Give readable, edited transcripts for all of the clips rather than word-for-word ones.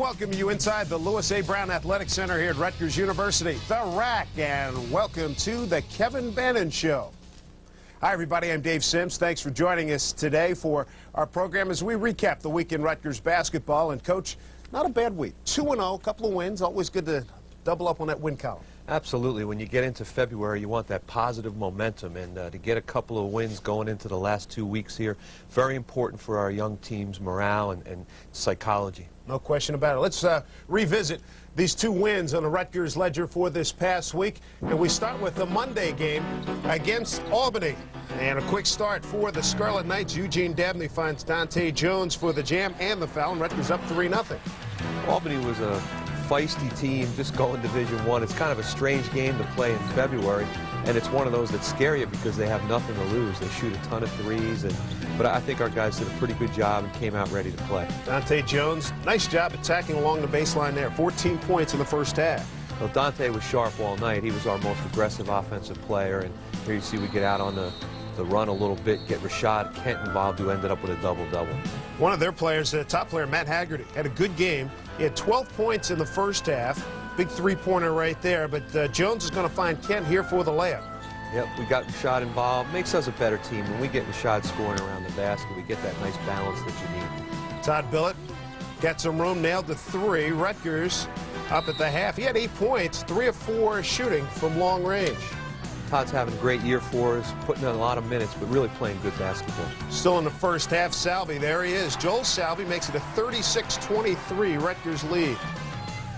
welcome you inside the Lewis A. Brown Athletic Center here at Rutgers University, the RAC, and welcome to the Kevin Bannon Show. Hi, everybody. I'm Dave Sims. Thanks for joining us today for our program as we recap the week in Rutgers basketball. And, Coach, not a bad week. 2-0, a couple of wins. Always good to double up on that win column. Absolutely. When you get into February, you want that positive momentum, and to get a couple of wins going into the last 2 weeks here, very important for our young team's morale and psychology. No question about it. Let's revisit these two wins on the Rutgers ledger for this past week. And we start with the Monday game against Albany. And a quick start for the Scarlet Knights. Eugene Dabney finds Dante Jones for the jam and the foul, and Rutgers up 3-0. Albany was a feisty team, just going Division I. It's kind of a strange game to play in February, and it's one of those that scare you because they have nothing to lose. They shoot a ton of threes, but I think our guys did a pretty good job and came out ready to play. Dante Jones, nice job attacking along the baseline there. 14 points in the first half. Well, Dante was sharp all night. He was our most aggressive offensive player, and here you see we get out on the run a little bit, get Rashad Kent involved, who ended up with a double-double. One of their players, the top player, Matt Haggerty, had a good game. He had 12 points in the first half. Big three-pointer right there, but Jones is going to find Kent here for the layup. Yep, we got Rashad involved. Makes us a better team. When we get Rashad scoring around the basket, we get that nice balance that you need. Todd Billett got some room, nailed the three. Rutgers up at the half. He had 8 points, 3 of 4 shooting from long range. Todd's having a great year for us, putting in a lot of minutes, but really playing good basketball. Still in the first half, Salvi, there he is. Joel Salvi makes it a 36-23 Rutgers lead.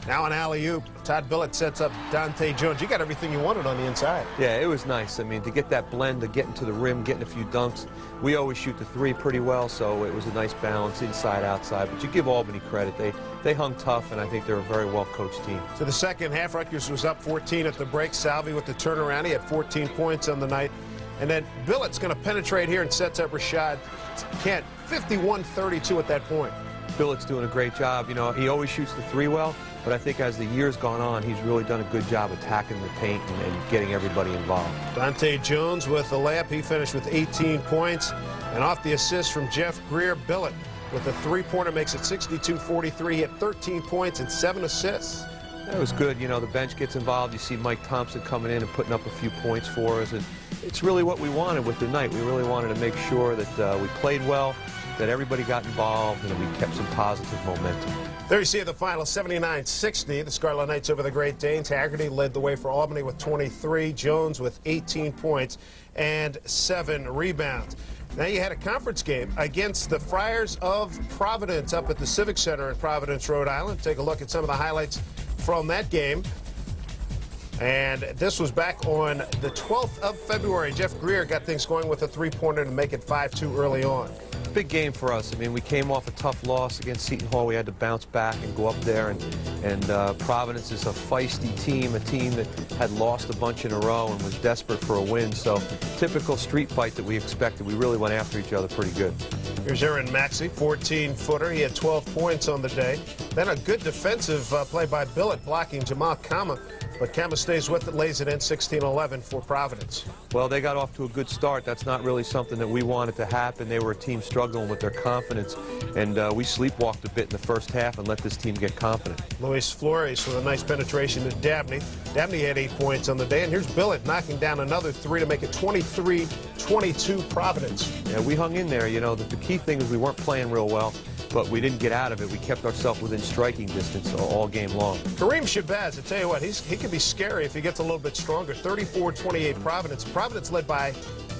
Now an alley-oop. Todd Billett sets up Dante Jones. You got everything you wanted on the inside. Yeah, it was nice. I mean, to get that blend of getting to the rim, getting a few dunks. We always shoot the three pretty well, so it was a nice balance inside, outside. But you give Albany credit. They hung tough, and I think they're a very well-coached team. So the second half, Rutgers was up 14 at the break. Salvi with the turnaround. He had 14 points on the night. And then Billett's going to penetrate here and sets up Rashad Kent. 51-32 at that point. Billett's doing a great job. You know, he always shoots the three well, but I think as the year's gone on, he's really done a good job attacking the paint and getting everybody involved. Dante Jones with the layup. He finished with 18 points. And off the assist from Jeff Greer, Billett with a three-pointer makes it 62-43. He had 13 points and 7 assists. That was good. You know, the bench gets involved. You see Mike Thompson coming in and putting up a few points for us. And it's really what we wanted with the night. We really wanted to make sure that we played well, that everybody got involved, and that we kept some positive momentum. There you see the final, 79-60. The Scarlet Knights over the Great Danes. Haggerty led the way for Albany with 23. Jones with 18 points and 7 rebounds. Now you had a conference game against the Friars of Providence up at the Civic Center in Providence, Rhode Island. Take a look at some of the highlights from that game. And this was back on the 12th of February. Jeff Greer got things going with a three-pointer to make it 5-2 early on. Big game for us. I mean, we came off a tough loss against Seton Hall. We had to bounce back and go up there. And Providence is a feisty team, a team that had lost a bunch in a row and was desperate for a win. So typical street fight that we expected. We really went after each other pretty good. Here's Aaron Maxey, 14-footer. He had 12 points on the day. Then a good defensive play by Billett blocking Jamal Kama. But Kama stays with it, lays it in 16-11 for Providence. Well, they got off to a good start. That's not really something that we wanted to happen. They were a team struggling with their confidence, and we sleepwalked a bit in the first half and let this team get confident. Luis Flores with a nice penetration to Dabney. Dabney had 8 points on the day, and here's Billett knocking down another three to make it 23-22 Providence. Yeah, we hung in there. You know, the key thing is we weren't playing real well, but we didn't get out of it. We kept ourselves within striking distance all game long. Kareem Shabazz, I tell you what, he can be scary if he gets a little bit stronger. 34-28 Providence. Providence led by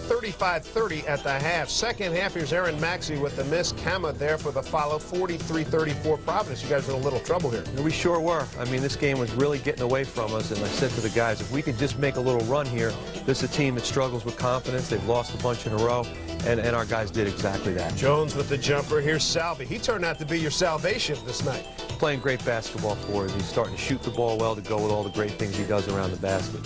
35-30 at the half. Second half, here's Aaron Maxey with the miss. Kama there for the follow. 43-34 Providence. You guys are in a little trouble here. We sure were. I mean, this game was really getting away from us, and I said to the guys, if we could just make a little run here, this is a team that struggles with confidence. They've lost a bunch in a row, and our guys did exactly that. Jones with the jumper. Here's Salvi. He turned out to be your salvation this night. Playing great basketball for us. He's starting to shoot the ball well to go with all the great things he does around the basket.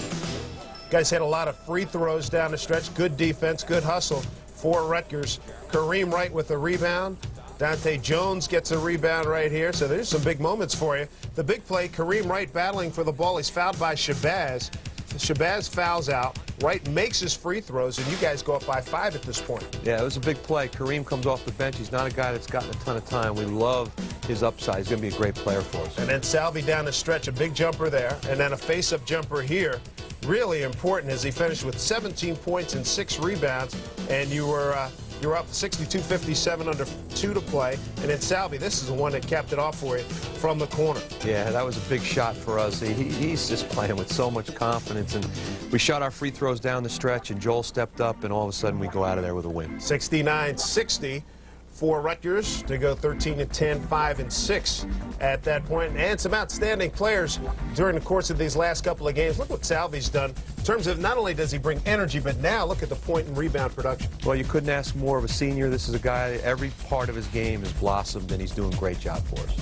Guys had a lot of free throws down the stretch. Good defense, good hustle for Rutgers. Kareem Wright with a rebound. Dante Jones gets a rebound right here. So there's some big moments for you. The big play, Kareem Wright battling for the ball. He's fouled by Shabazz. Shabazz fouls out. Wright makes his free throws, and you guys go up by 5 at this point. Yeah, it was a big play. Kareem comes off the bench. He's not a guy that's gotten a ton of time. We love his upside. He's going to be a great player for us. And then Salvi down the stretch, a big jumper there, and then a face-up jumper here. Really important as he finished with 17 points and 6 rebounds, and you were up 62-57 under 2 to play. And then Salvi, this is the one that capped it off for you from the corner. Yeah, that was a big shot for us. He's just playing with so much confidence, and we shot our free throws down the stretch, and Joel stepped up, and all of a sudden we go out of there with a win. 69-60 for Rutgers to go 13-10, 5-6 at that point. And some outstanding players during the course of these last couple of games. Look what Salvi's done in terms of not only does he bring energy, but now look at the point and rebound production. Well, you couldn't ask more of a senior. This is a guy, every part of his game has blossomed, and he's doing a great job for us.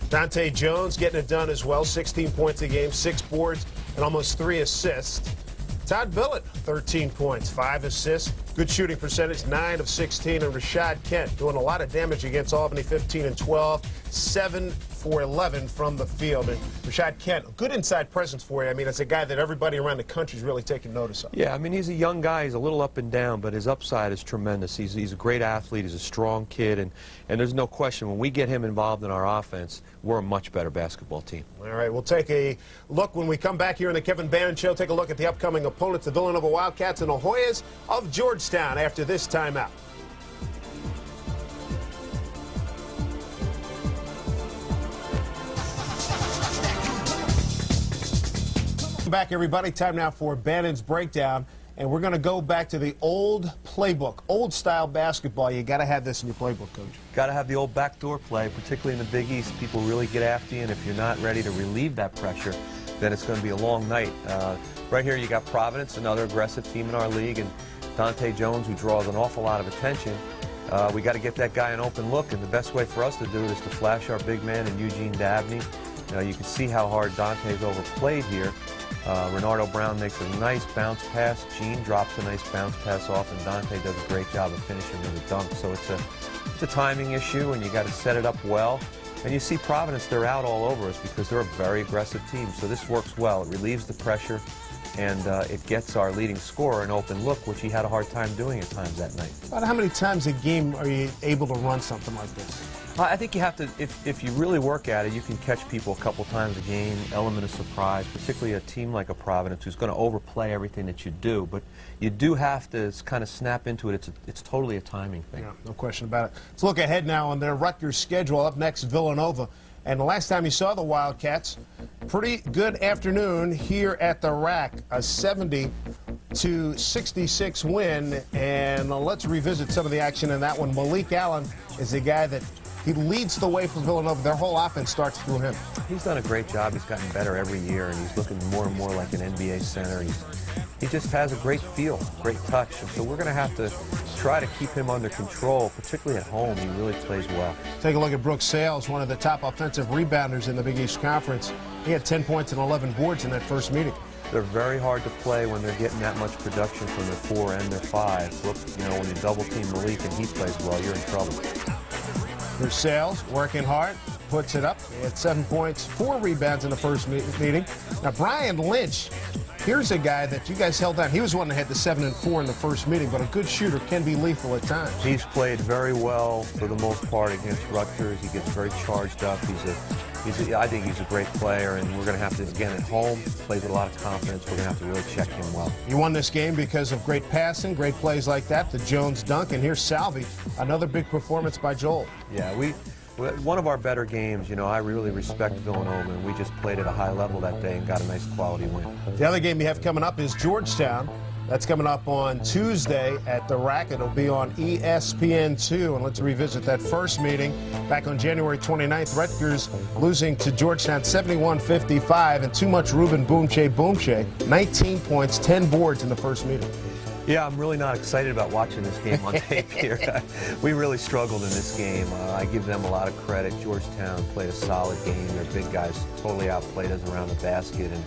Dante Jones getting it done as well, 16 points a game, 6 boards, and almost 3 assists. Todd Billett, 13 points, 5 assists, good shooting percentage, 9 of 16, and Rashad Kent doing a lot of damage against Albany, 15 and 12, 7 for 11 from the field. And Rashad Kent, good inside presence for you. I mean, it's a guy that everybody around the country is really taking notice of. Yeah, I mean, he's a young guy. He's a little up and down, but his upside is tremendous. He's a great athlete. He's a strong kid, and there's no question when we get him involved in our offense, we're a much better basketball team. All right, we'll take a look when we come back here in the Kevin Bannon Show. Take a look at the upcoming opponents, the Villanova Wildcats and the Hoyas of Georgetown after this timeout. Back, everybody. Time now for Bannon's Breakdown. And we're going to go back to the old playbook, old-style basketball. You got to have this in your playbook, Coach. Got to have the old backdoor play, particularly in the Big East. People really get after you, and if you're not ready to relieve that pressure, then it's going to be a long night. Right here, you got Providence, another aggressive team in our league, and Dante Jones, who draws an awful lot of attention. We got to get that guy an open look, and the best way for us to do it is to flash our big man in Eugene Dabney. You can see how hard Dante's overplayed here. Renardo Brown makes a nice bounce pass. Gene drops a nice bounce pass off, and Dante does a great job of finishing with a dunk. So it's a timing issue, and you got to set it up well. And you see Providence, they're out all over us because they're a very aggressive team. So this works well. It relieves the pressure, and it gets our leading scorer an open look, which he had a hard time doing at times that night. About how many times a game are you able to run something like this? I think you have to, if you really work at it, you can catch people a couple times a game, element of surprise, particularly a team like a Providence who's going to overplay everything that you do. But you do have to kind of snap into it. It's totally a timing thing. Yeah, no question about it. Let's look ahead now on their Rutgers schedule. Up next, Villanova. And the last time you saw the Wildcats, pretty good afternoon here at the Rack, a 70-66 win. And let's revisit some of the action in that one. Malik Allen is a guy that he leads the way for Villanova. Their whole offense starts through him. He's done a great job. He's gotten better every year, and he's looking more and more like an NBA center. He just has a great feel, great touch. And so we're going to have to try to keep him under control, particularly at home. He really plays well. Take a look at Brooks Sales, one of the top offensive rebounders in the Big East Conference. He had 10 points and 11 boards in that first meeting. They're very hard to play when they're getting that much production from their 4 and their 5. Look, when you double team Malik and he plays well, you're in trouble. There's Sales working hard, puts it up. He had 7 points, 4 rebounds in the first meeting. Now, Brian Lynch, here's a guy that you guys held down. He was one that had the 7 and 4 in the first meeting, but a good shooter can be lethal at times. He's played very well for the most part against Rutgers. He gets very charged up. I think he's a great player, and we're going to have to, again, at home, plays with a lot of confidence. We're going to have to really check him well. You won this game because of great passing, great plays like that, the Jones dunk, and here's Salvi, another big performance by Joel. Yeah, one of our better games, I really respect Villanova, and we just played at a high level that day and got a nice quality win. The other game you have coming up is Georgetown. That's coming up on Tuesday at the Rack. It'll be on ESPN2. And let's revisit that first meeting back on January 29th. Rutgers losing to Georgetown 71-55, and too much Ruben Boomche. 19 points, 10 boards in the first meeting. Yeah, I'm really not excited about watching this game on tape here. We really struggled in this game. I give them a lot of credit. Georgetown played a solid game. Their big guys totally outplayed us around the basket, and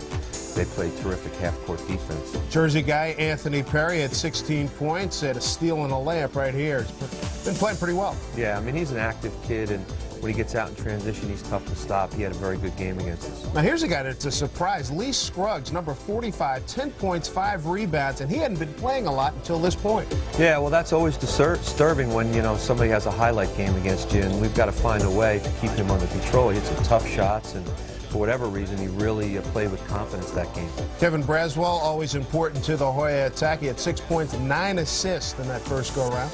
they played terrific half-court defense. Jersey guy Anthony Perry had 16 points, had a steal and a layup right here. He's been playing pretty well. Yeah, I mean, he's an active kid, and when he gets out in transition, he's tough to stop. He had a very good game against us. Now here's a guy that's a surprise. Lee Scruggs, number 45, 10 points, 5 rebounds, and he hadn't been playing a lot until this point. Yeah, well, that's always disturbing when, you know, somebody has a highlight game against you, and we've got to find a way to keep him under control. He hit some tough shots, and for whatever reason, he really played with confidence that game. Kevin Braswell, always important to the Hoya attack. He had 6 points, 9 assists in that first go-round.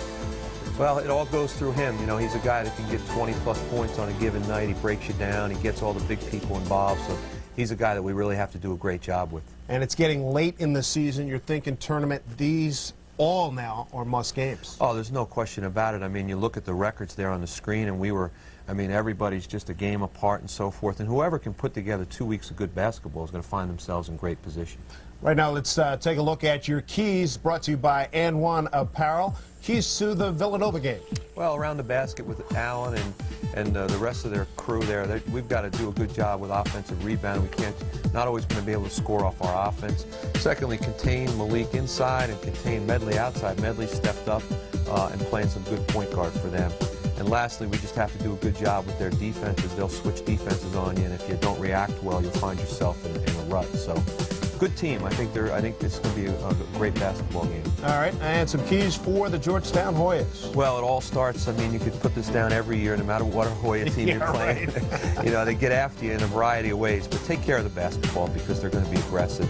Well, it all goes through him. You know, he's a guy that can get 20-plus points on a given night. He breaks you down. He gets all the big people involved. So he's a guy that we really have to do a great job with. And it's getting late in the season. You're thinking tournament. These all now are must games. Oh, there's no question about it. I mean, you look at the records there on the screen, and everybody's just a game apart and so forth. And whoever can put together 2 weeks of good basketball is going to find themselves in great position. Right now, let's take a look at your keys, brought to you by N1 Apparel. Keys to the Villanova game. Well, around the basket with Allen and the rest of their crew there, we've got to do a good job with offensive rebound. Not always going to be able to score off our offense. Secondly, contain Malik inside and contain Medley outside. Medley stepped up and playing some good point guard for them. And lastly, we just have to do a good job with their defenses. They'll switch defenses on you, and if you don't react well, you'll find yourself in a rut. So, good team. I think this is going to be a great basketball game. All right, and some keys for the Georgetown Hoyas. Well, it all starts, I mean, you could put this down every year, no matter what Hoya team you're playing. Right. You know, they get after you in a variety of ways, but take care of the basketball because they're going to be aggressive.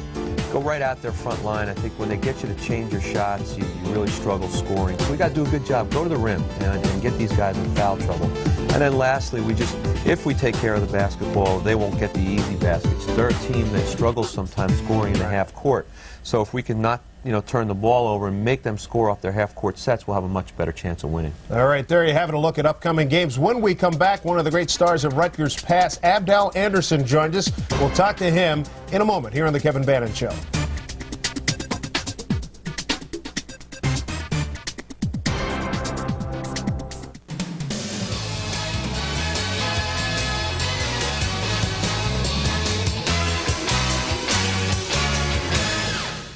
Go right out their front line. I think when they get you to change your shots, you really struggle scoring. So we got to do a good job. Go to the rim and get these guys in foul trouble. And then lastly, if we take care of the basketball, they won't get the easy baskets. They're a team that struggles sometimes scoring in the half court. So if we can not, turn the ball over and make them score off their half-court sets, we'll have a much better chance of winning. All right, there you have it, a look at upcoming games. When we come back, one of the great stars of Rutgers past, Abdel Anderson, joins us. We'll talk to him in a moment here on The Kevin Bannon Show.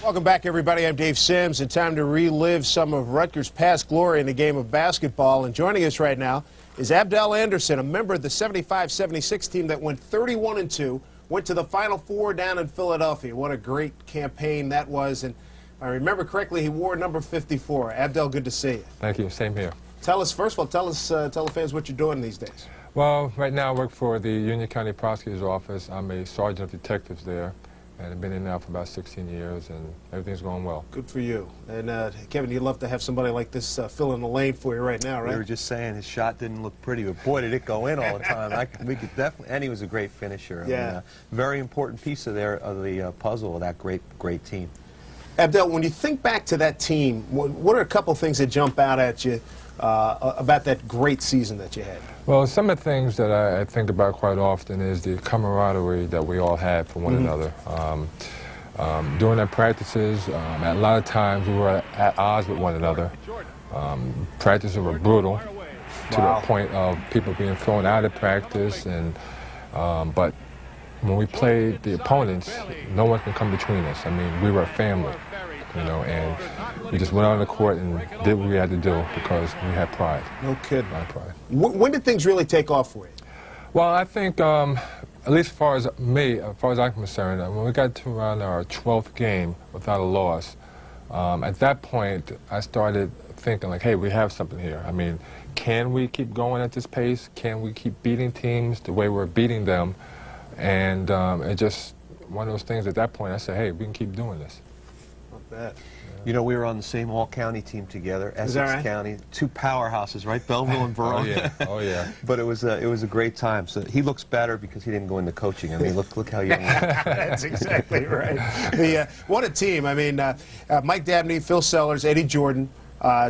Welcome back, everybody. I'm Dave Sims, and time to relive some of Rutgers' past glory in the game of basketball. And joining us right now is Abdel Anderson, a member of the 75-76 team that went 31-2, went to the Final Four down in Philadelphia. What a great campaign that was. And if I remember correctly, he wore number 54. Abdel, good to see you. Thank you. Same here. Tell us, first of all, tell the fans what you're doing these days. Well, right now I work for the Union County Prosecutor's Office. I'm a sergeant of detectives there. And I've been in now for about 16 years, and everything's going well. Good for you. And Kevin, you'd love to have somebody like this fill in the lane for you right now, right? We were just saying his shot didn't look pretty, but boy, did it go in all the time. We could definitely, and he was a great finisher. Yeah. I mean, very important piece of the puzzle of that great team. Abdel, when you think back to that team, what are a couple things that jump out at you about that great season that you had? Well, some of the things that I think about quite often is the camaraderie that we all had for one another. During our practices, a lot of times we were at odds with one another. Practices were brutal to the point of people being thrown out of practice, but when we played the opponents, no one can come between us. I mean, we were a family, and we just went out on the court and did what we had to do because we had pride. No kidding. A lot of pride. When did things really take off for you? Well, I think, at least as far as I'm concerned, when we got to around our 12th game without a loss, at that point, I started thinking, like, hey, we have something here. I mean, can we keep going at this pace? Can we keep beating teams the way we're beating them? And it just, one of those things at that point, I said, hey, we can keep doing this. Not bad. We were on the same all-county team together, Essex County, two powerhouses, right? Belleville and Verona. Oh, yeah. Oh, yeah. But it was a great time. So he looks better because he didn't go into coaching. I mean, look how young he is. That's exactly right. What a team. I mean, Mike Dabney, Phil Sellers, Eddie Jordan,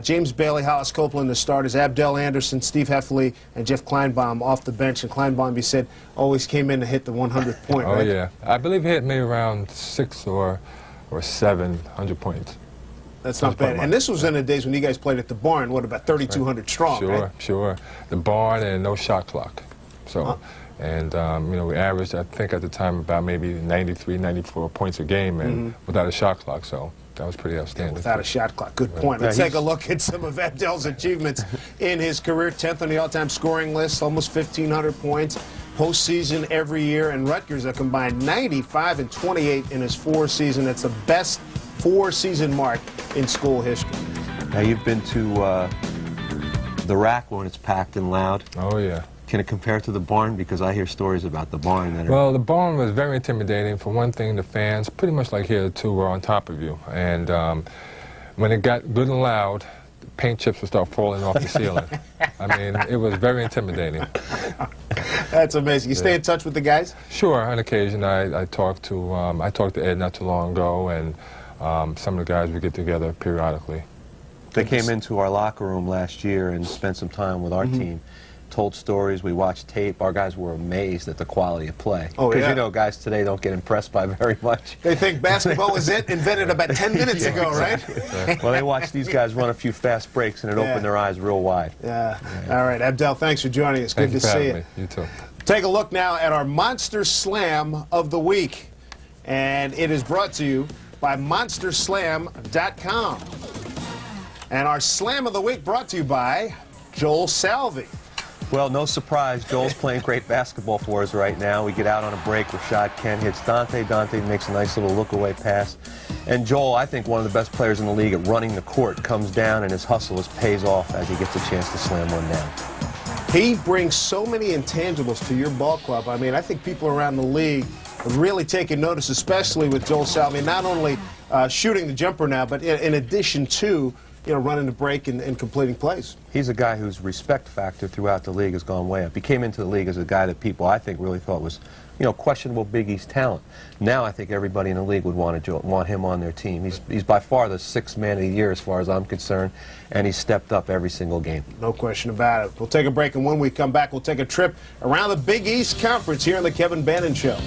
James Bailey, Hollis Copeland, the starters, Abdel Anderson, Steve Heffley, and Jeff Kleinbaum off the bench. And Kleinbaum, you said, always came in to hit the 100th point, right? Oh, yeah. I believe he hit maybe around 6 or 7 100 points. That's not bad. And this was in the days when you guys played at the barn, what, about 3,200 strong, right? Sure. The barn and no shot clock. So, and, we averaged, I think at the time, about maybe 93, 94 points a game and without a shot clock. So that was pretty outstanding. Without a shot clock. Good point. Let's take a look at some of Abdel's achievements in his career, 10th on the all-time scoring list, almost 1,500 points, postseason every year, and Rutgers a combined 95 and 28 in his 4-season. That's the best 4-season mark in school history. Now, you've been to the rack when it's packed and loud. Oh, yeah. Can it compare to the barn? Because I hear stories about the barn that are... Well, the barn was very intimidating. For one thing, the fans, pretty much like here, too, were on top of you. And when it got good and loud, paint chips would start falling off the ceiling. I mean, it was very intimidating. That's amazing. You stay in touch with the guys? Sure. On occasion, I talked to Ed not too long ago, and some of the guys would get together periodically. They came into our locker room last year and spent some time with our team. Told stories, we watched tape. Our guys were amazed at the quality of play. Oh, yeah. Because, you know, guys today don't get impressed by very much. They think basketball was invented about 10 minutes ago, exactly. right? Well, they watched these guys run a few fast breaks, and it opened their eyes real wide. Yeah. All right, Abdel, thanks for joining us. Good to see you. You too. Take a look now at our Monster Slam of the week. And it is brought to you by MonsterSlam.com. And our Slam of the Week brought to you by Joel Salvi. Well, no surprise, Joel's playing great basketball for us right now. We get out on a break, Rashad Kent hits Dante. Dante makes a nice little look-away pass. And Joel, I think one of the best players in the league at running the court, comes down and his hustle pays off as he gets a chance to slam one down. He brings so many intangibles to your ball club. I mean, I think people around the league have really taken notice, especially with Joel Salvi, not only shooting the jumper now, but in addition to running the break and completing plays. He's a guy whose respect factor throughout the league has gone way up. He came into the league as a guy that people, I think, really thought was, questionable Big East talent. Now I think everybody in the league would want him on their team. He's by far the 6th man of the year as far as I'm concerned, and he's stepped up every single game. No question about it. We'll take a break, and when we come back, we'll take a trip around the Big East Conference here on the Kevin Bannon Show.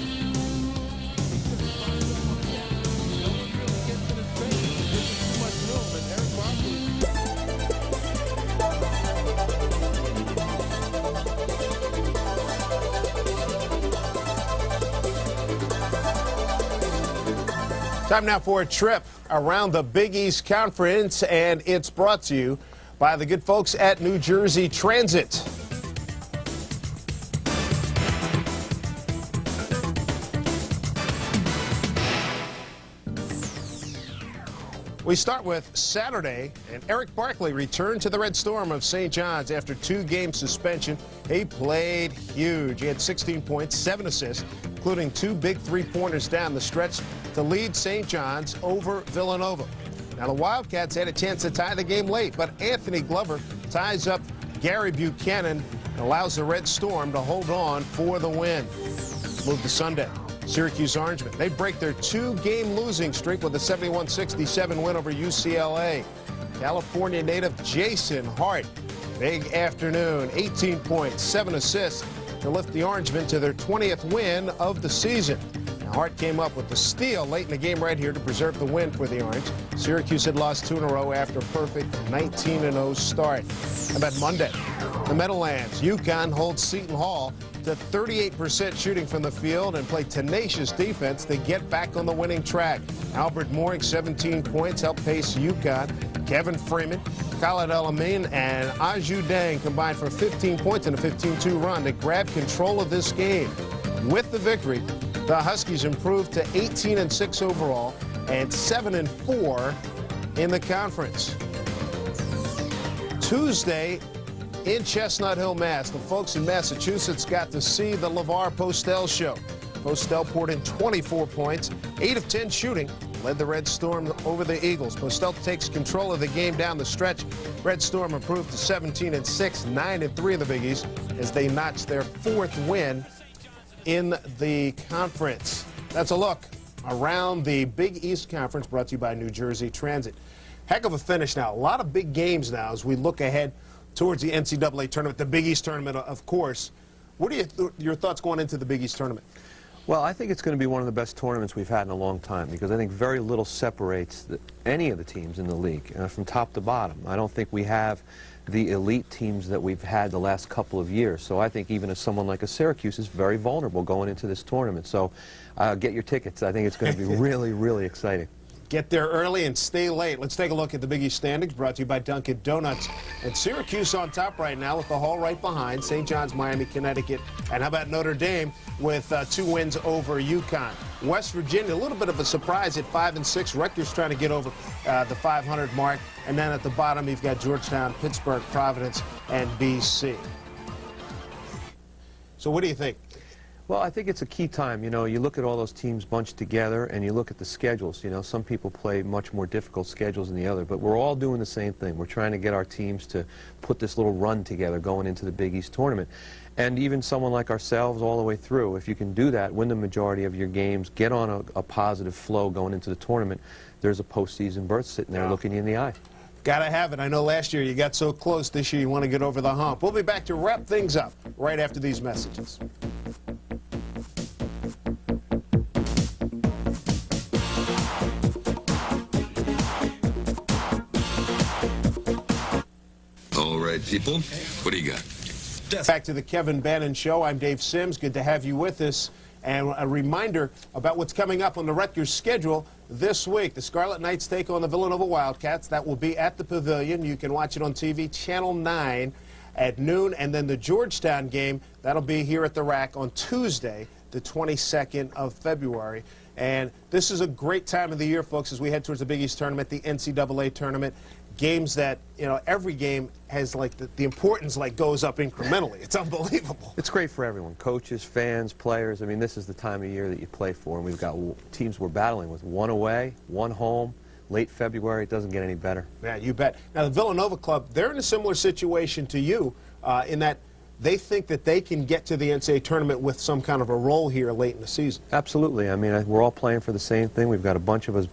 Time now for a trip around the Big East Conference, and it's brought to you by the good folks at New Jersey Transit. We start with Saturday, and Eric Barkley returned to the Red Storm of St. John's after 2-game suspension. He played huge. He had 16 points, 7 assists, including 2 big 3-pointers down the stretch to lead St. John's over Villanova. Now, the Wildcats had a chance to tie the game late, but Anthony Glover ties up Gary Buchanan and allows the Red Storm to hold on for the win. Move to Sunday. Syracuse Orangemen, they break their 2-game losing streak with a 71-67 win over UCLA. California native Jason Hart, big afternoon, 18 points, 7 assists to lift the Orangemen to their 20th win of the season. Now, Hart came up with the steal late in the game right here to preserve the win for the Orange. Syracuse had lost 2 in a row after a perfect 19-0 start. How about Monday? The Meadowlands, UConn holds Seton Hall to 38% shooting from the field and play tenacious defense to get back on the winning track. Albert Mooring, 17 points, helped pace UConn. Kevin Freeman, Khalid El-Amin, and Aju Dang combined for 15 points in a 15-2 run to grab control of this game. With the victory, the Huskies improved to 18-6 overall and 7-4 in the conference. Tuesday, in Chestnut Hill, Mass, the folks in Massachusetts got to see the LeVar Postel show. Postel poured in 24 points, 8 of 10 shooting, led the Red Storm over the Eagles. Postel takes control of the game down the stretch. Red Storm improved to 17-6, 9-3 in the Big East as they notched their 4th win in the conference. That's a look around the Big East Conference brought to you by New Jersey Transit. Heck of a finish now. A lot of big games now as we look ahead towards the NCAA tournament, the Big East tournament, of course. What are your thoughts going into the Big East tournament? Well, I think it's going to be one of the best tournaments we've had in a long time because I think very little separates any of the teams in the league from top to bottom. I don't think we have the elite teams that we've had the last couple of years. So I think even as someone like a Syracuse is very vulnerable going into this tournament. So get your tickets. I think it's going to be really, really exciting. Get there early and stay late. Let's take a look at the Big East standings, brought to you by Dunkin' Donuts. And Syracuse on top right now with the Hall right behind. St. John's, Miami, Connecticut. And how about Notre Dame with 2 wins over UConn? West Virginia, a little bit of a surprise at 5-6. Rutgers trying to get over the 500 mark. And then at the bottom, you've got Georgetown, Pittsburgh, Providence, and BC. So what do you think? Well, I think it's a key time. You know, you look at all those teams bunched together and you look at the schedules. You know, some people play much more difficult schedules than the other, but we're all doing the same thing. We're trying to get our teams to put this little run together going into the Big East tournament. And even someone like ourselves all the way through, if you can do that, win the majority of your games, get on a positive flow going into the tournament, there's a postseason berth sitting there looking you in the eye. Gotta have it. I know last year you got so close. This year you want to get over the hump. We'll be back to wrap things up right after these messages. All right, people, what do you got? Back to the Kevin Bannon Show. I'm Dave Sims. Good to have you with us. And a reminder about what's coming up on the Rutgers schedule this week. The Scarlet Knights take on the Villanova Wildcats. That will be at the Pavilion. You can watch it on TV, Channel 9 at noon. And then the Georgetown game, that'll be here at the Rack on Tuesday, the 22nd of February. And this is a great time of the year, folks, as we head towards the Big East tournament, the NCAA tournament. Games that, you know, every game has, like, the importance, like, goes up incrementally. It's unbelievable. It's great for everyone, coaches, fans, players. I mean, this is the time of year that you play for, and we've got teams we're battling with. 1 away, 1 home, late February. It doesn't get any better. Yeah, you bet. Now, the Villanova club, they're in a similar situation to you in that they think that they can get to the NCAA tournament with some kind of a role here late in the season. Absolutely. I mean, we're all playing for the same thing. We've got a bunch of us,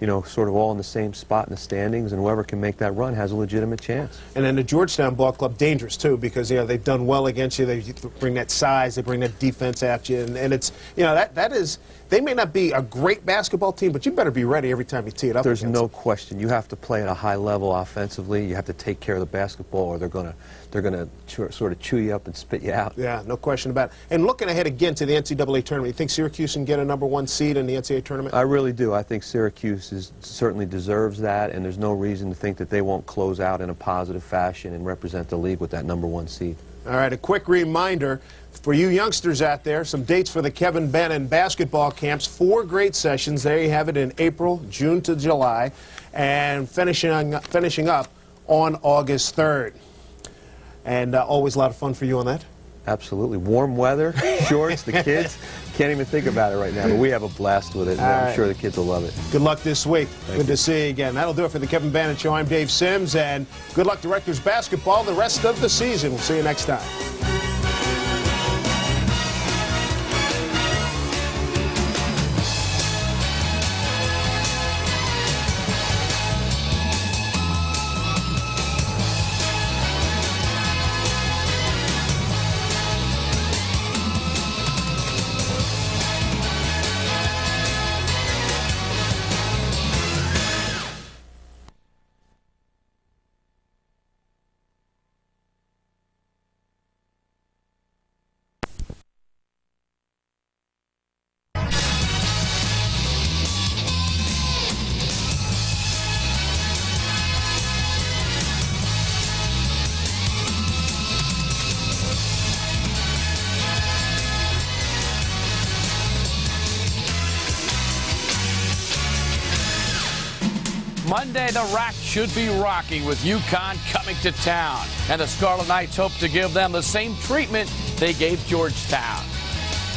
you know, sort of all in the same spot in the standings, and whoever can make that run has a legitimate chance. And then the Georgetown ball club, dangerous too, because, you know, they've done well against you. They bring that size, they bring that defense at you, and it's, you know, that is, they may not be a great basketball team, but you better be ready every time you tee it up. There's no question. You have to play at a high level offensively. You have to take care of the basketball, or they're going to sort of chew you up and spit you out. Yeah, no question about it. And looking ahead again to the NCAA tournament, you think Syracuse can get a #1 seed in the NCAA tournament? I really do. I think Syracuse certainly deserves that, and there's no reason to think that they won't close out in a positive fashion and represent the league with that #1 seed. All right, a quick reminder for you youngsters out there, some dates for the Kevin Bannon basketball camps. 4 great sessions. There you have it in April, June to July, and finishing up on August 3rd. And always a lot of fun for you on that. Absolutely. Warm weather, shorts, the kids. Can't even think about it right now, but we have a blast with it, and I'm sure the kids will love it. Good luck this week. Thank Good you. to see you again. That'll do it for the Kevin Bannon Show. I'm Dave Sims, and good luck to Rutgers basketball the rest of the season. We'll see you next time. Monday, the Rack should be rocking with UConn coming to town. And the Scarlet Knights hope to give them the same treatment they gave Georgetown.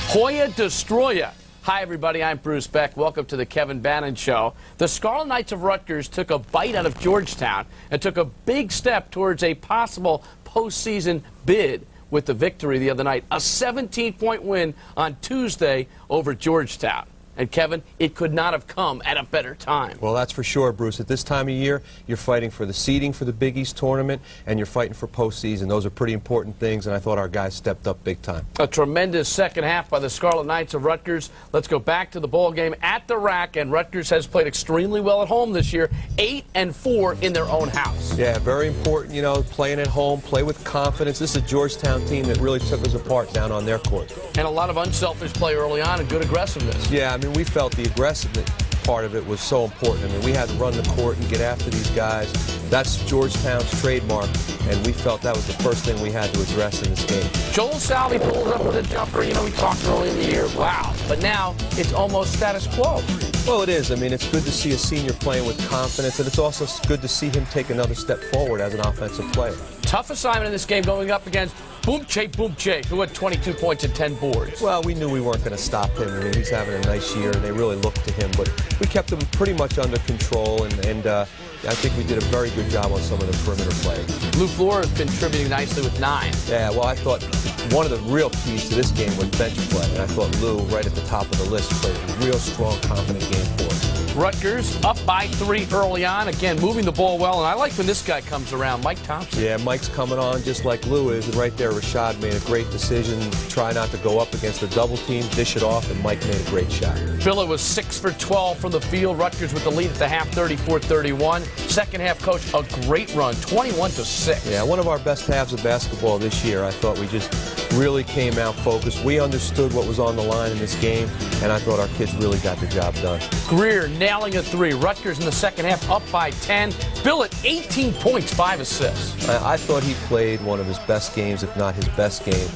Hoya Destroya. Hi, everybody. I'm Bruce Beck. Welcome to the Kevin Bannon Show. The Scarlet Knights of Rutgers took a bite out of Georgetown and took a big step towards a possible postseason bid with the victory the other night. A 17-point win on Tuesday over Georgetown. And, Kevin, it could not have come at a better time. Well, that's for sure, Bruce. At this time of year, you're fighting for the seeding for the Big East tournament, and you're fighting for postseason. Those are pretty important things, and I thought our guys stepped up big time. A tremendous second half by the Scarlet Knights of Rutgers. Let's go back to the ball game at the Rack, and Rutgers has played extremely well at home this year, 8-4 in their own house. Yeah, very important, you know, playing at home, play with confidence. This is a Georgetown team that really took us apart down on their court. And a lot of unselfish play early on and good aggressiveness. Yeah, I mean, we felt the aggressiveness part of it was so important. I mean, we had to run the court and get after these guys. That's Georgetown's trademark, and we felt that was the first thing we had to address in this game. Joel Salvi pulls up with a jumper. You know, we talked early in the year. Wow. But now it's almost status quo. Well, it is. I mean, it's good to see a senior playing with confidence, and it's also good to see him take another step forward as an offensive player. Tough assignment in this game going up against Boomche, who had 22 points and 10 boards. Well, we knew we weren't going to stop him. I mean, he's having a nice year, and they really looked to him. But we kept him pretty much under control, and I think we did a very good job on some of the perimeter play. Lou Flores contributing nicely with 9. Yeah, well, I thought one of the real keys to this game was bench play, and I thought Lou, right at the top of the list, played a real strong, confident game for us. Rutgers up by 3 early on. Again, moving the ball well, and I like when this guy comes around, Mike Thompson. Yeah, Mike's coming on just like Lou is, and right there, Rashad made a great decision. Try not to go up against a double team, dish it off, and Mike made a great shot. Billett was 6 for 12 from the field. Rutgers with the lead at the half, 34-31. Second half, coach, a great run, 21-6. Yeah, one of our best halves of basketball this year. I thought we just really came out focused. We understood what was on the line in this game, and I thought our kids really got the job done. Greer nailing a 3. Rutgers in the second half up by 10. Billett 18 points, 5 assists. I thought he played one of his best games, if not his best game,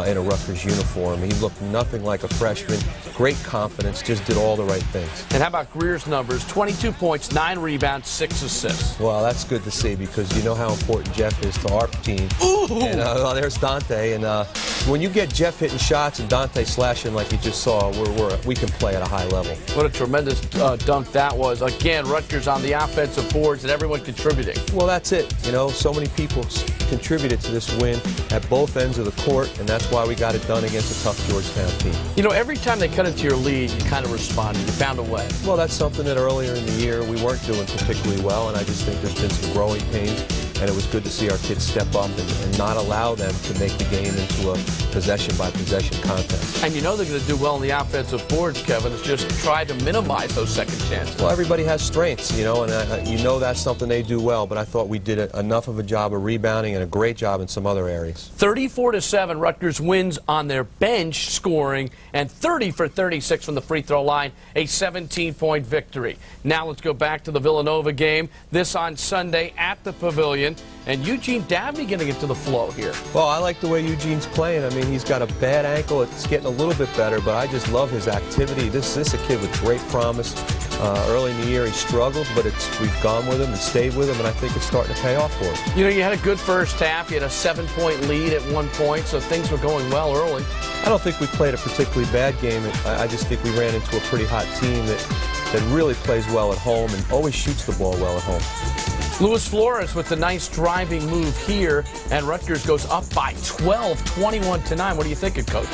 in a Rutgers uniform. He looked nothing like a freshman. Great confidence, just did all the right things. And how about Greer's numbers? 22 points, 9 rebounds, 6 assists. Well, that's good to see because you know how important Jeff is to our team. Ooh! And there's Dante. And when you get Jeff hitting shots and Dante slashing like you just saw, we can play at a high level. What a tremendous dunk that was. Again, Rutgers on the offensive boards and everyone contributing. Well, that's it. You know, so many people contributed to this win at both ends of the court, and that's why we got it done against a tough Georgetown team. You know, every time they cut into your lead, you kind of responded. You found a way. Well, that's something that earlier in the year we weren't doing particularly well, and I just think there's been some growing pains, and it was good to see our kids step up and not allow them to make the game into a possession-by-possession contest. And you know they're going to do well on the offensive boards, Kevin. It's just try to minimize those second chances. Well, everybody has strengths, you know, and you know that's something they do well, but I thought we did enough of a job of rebounding and a great job in some other areas. 34-7, Rutgers wins on their bench scoring, and 30 for 36 from the free throw line, a 17-point victory. Now let's go back to the Villanova game. This on Sunday at the Pavilion, and Eugene Dabney getting into the flow here. Well, I like the way Eugene's playing. I mean, he's got a bad ankle. It's getting a little bit better, but I just love his activity. This is a kid with great promise. Early in the year, he struggled, but we've gone with him and stayed with him, and I think it's starting to pay off for him. You know, you had a good first half. You had a 7-point lead at one point, so things were going well early. I don't think we played a particularly bad game. I just think we ran into a pretty hot team that really plays well at home and always shoots the ball well at home. Luis Flores with the nice driving move here, and Rutgers goes up by 12, 21-9. What are you thinking, Coach?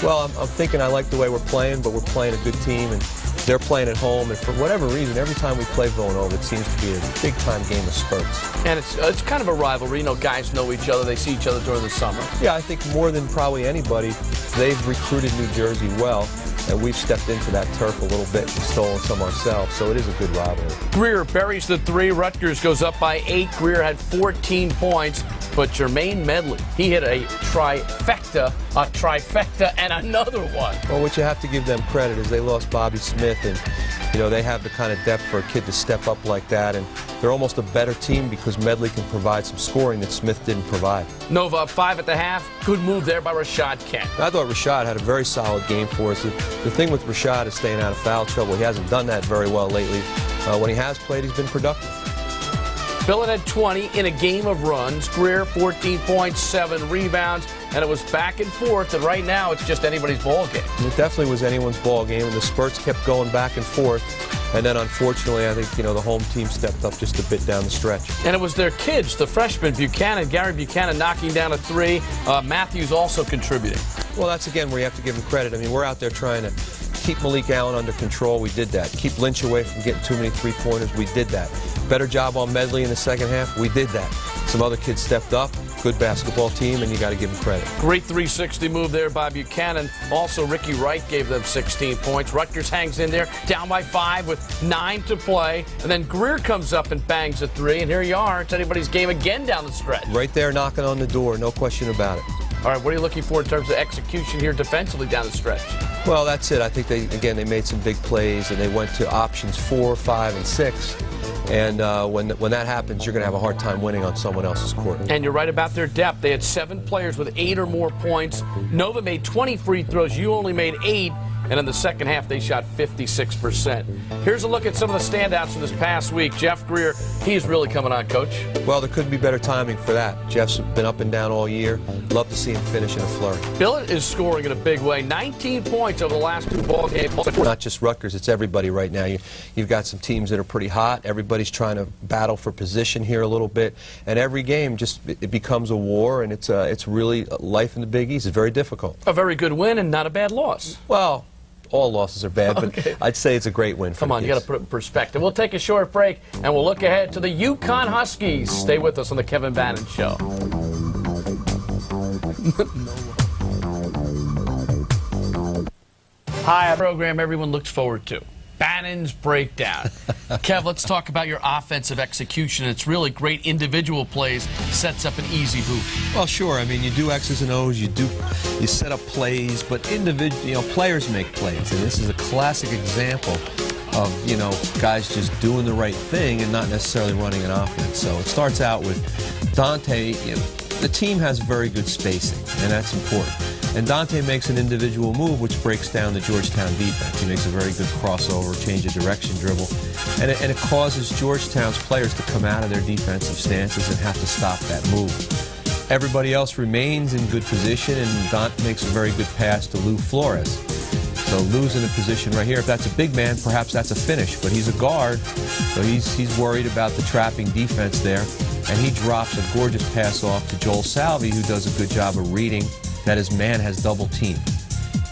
Well, I'm thinking I like the way we're playing, but we're playing a good team, and they're playing at home, and for whatever reason, every time we play Villanova, it seems to be a big-time game of spurts. And it's kind of a rivalry. You know, guys know each other. They see each other during the summer. Yeah, I think more than probably anybody, they've recruited New Jersey well, and we've stepped into that turf a little bit and stolen some ourselves, so it is a good rivalry. Greer buries the 3. Rutgers goes up by 8. Greer had 14 points, but Jermaine Medley, he hit a trifecta, and another one. Well, what you have to give them credit is they lost Bobby Smith, and you know they have the kind of depth for a kid to step up like that, and they're almost a better team because Medley can provide some scoring that Smith didn't provide. Nova up 5 at the half. Good move there by Rashad Kent. I thought Rashad had a very solid game for us. The thing with Rashad is staying out of foul trouble. He hasn't done that very well lately. When he has played, he's been productive. Billett had 20 in a game of runs. Greer 14 points, 7 rebounds, and it was back and forth, and right now it's just anybody's ball game. It definitely was anyone's ball game, and the spurts kept going back and forth. And then, unfortunately, I think, you know, the home team stepped up just a bit down the stretch. And it was their kids, the freshmen, Gary Buchanan knocking down a 3. Matthews also contributing. Well, that's, again, where you have to give him credit. I mean, we're out there trying to keep Malik Allen under control. We did that. Keep Lynch away from getting too many three-pointers. We did that. Better job on Medley in the second half. We did that. Some other kids stepped up. Good basketball team, and you got to give them credit. Great 360 move there by Buchanan. Also, Ricky Wright gave them 16 points. Rutgers hangs in there, down by 5 with 9 to play. And then Greer comes up and bangs a 3. And here you are. It's anybody's game again down the stretch. Right there knocking on the door, no question about it. All right, what are you looking for in terms of execution here defensively down the stretch? Well, that's it. I think they made some big plays, and they went to options 4, 5, and 6. And when that happens, you're going to have a hard time winning on someone else's court. And you're right about their depth. They had 7 players with 8 or more points. Nova made 20 free throws. You only made 8. And in the second half, they shot 56%. Here's a look at some of the standouts from this past week. Jeff Greer, he's really coming on, Coach. Well, there couldn't be better timing for that. Jeff's been up and down all year. Love to see him finish in a flurry. Billett is scoring in a big way. 19 points over the last 2 ball games. Not just Rutgers, it's everybody right now. You've got some teams that are pretty hot. Everybody's trying to battle for position here a little bit. And every game it becomes a war, and it's really life in the Big East. It's very difficult. A very good win and not a bad loss. Well, all losses are bad, but okay. I'd say it's a great win for Come on, you got to put it in perspective. We'll take a short break, and we'll look ahead to the UConn Huskies. Stay with us on the Kevin Bannon Show. Hi, a program everyone looks forward to. Bannon's Breakdown. Kev, let's talk about your offensive execution. It's really great individual plays, sets up an easy hoop. Well, sure. I mean, you do X's and O's, you set up plays, but players make plays, and this is a classic example of guys just doing the right thing and not necessarily running an offense. So it starts out with Dante. The team has very good spacing, and that's important. And Dante makes an individual move which breaks down the Georgetown defense. He makes a very good crossover, change of direction dribble, and it causes Georgetown's players to come out of their defensive stances and have to stop that move. Everybody else remains in good position, and Dante makes a very good pass to Lou Flores. So Lou's in a position right here. If that's a big man, perhaps that's a finish, but he's a guard, so he's worried about the trapping defense there, and he drops a gorgeous pass off to Joel Salvi, who does a good job of reading that his man has double teamed,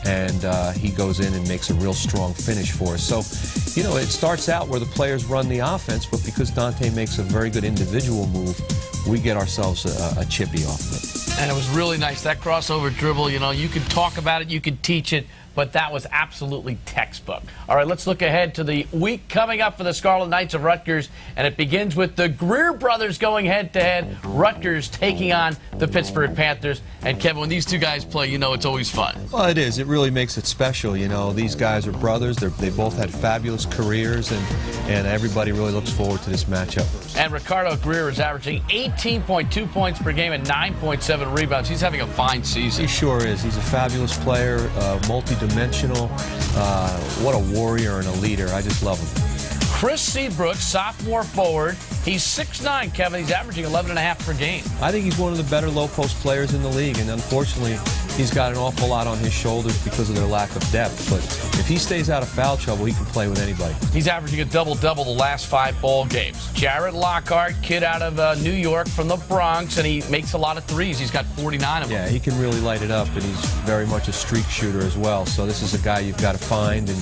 and he goes in and makes a real strong finish for us. So, it starts out where the players run the offense, but because Dante makes a very good individual move, we get ourselves a chippy off of it. And it was really nice. That crossover dribble, you could talk about it, you could teach it, but that was absolutely textbook. All right, let's look ahead to the week coming up for the Scarlet Knights of Rutgers, and it begins with the Greer brothers going head-to-head. Rutgers taking on the Pittsburgh Panthers. And, Kevin, when these two guys play, it's always fun. Well, it is. It really makes it special. These guys are brothers. They both had fabulous careers, and everybody really looks forward to this matchup. And Ricardo Greer is averaging 18.2 points per game and 9.7 rebounds. He's having a fine season. He sure is. He's a fabulous player, multi-dimensional. What a warrior and a leader. I just love him. Chris Seabrook, sophomore forward. He's 6'9", Kevin. He's averaging 11.5 per game. I think he's one of the better low-post players in the league, and unfortunately, he's got an awful lot on his shoulders because of their lack of depth. But if he stays out of foul trouble, he can play with anybody. He's averaging a double-double the last 5 ball games. Jared Lockhart, kid out of New York from the Bronx, and he makes a lot of threes. He's got 49 of them. Yeah, he can really light it up, and he's very much a streak shooter as well. So this is a guy you've got to find in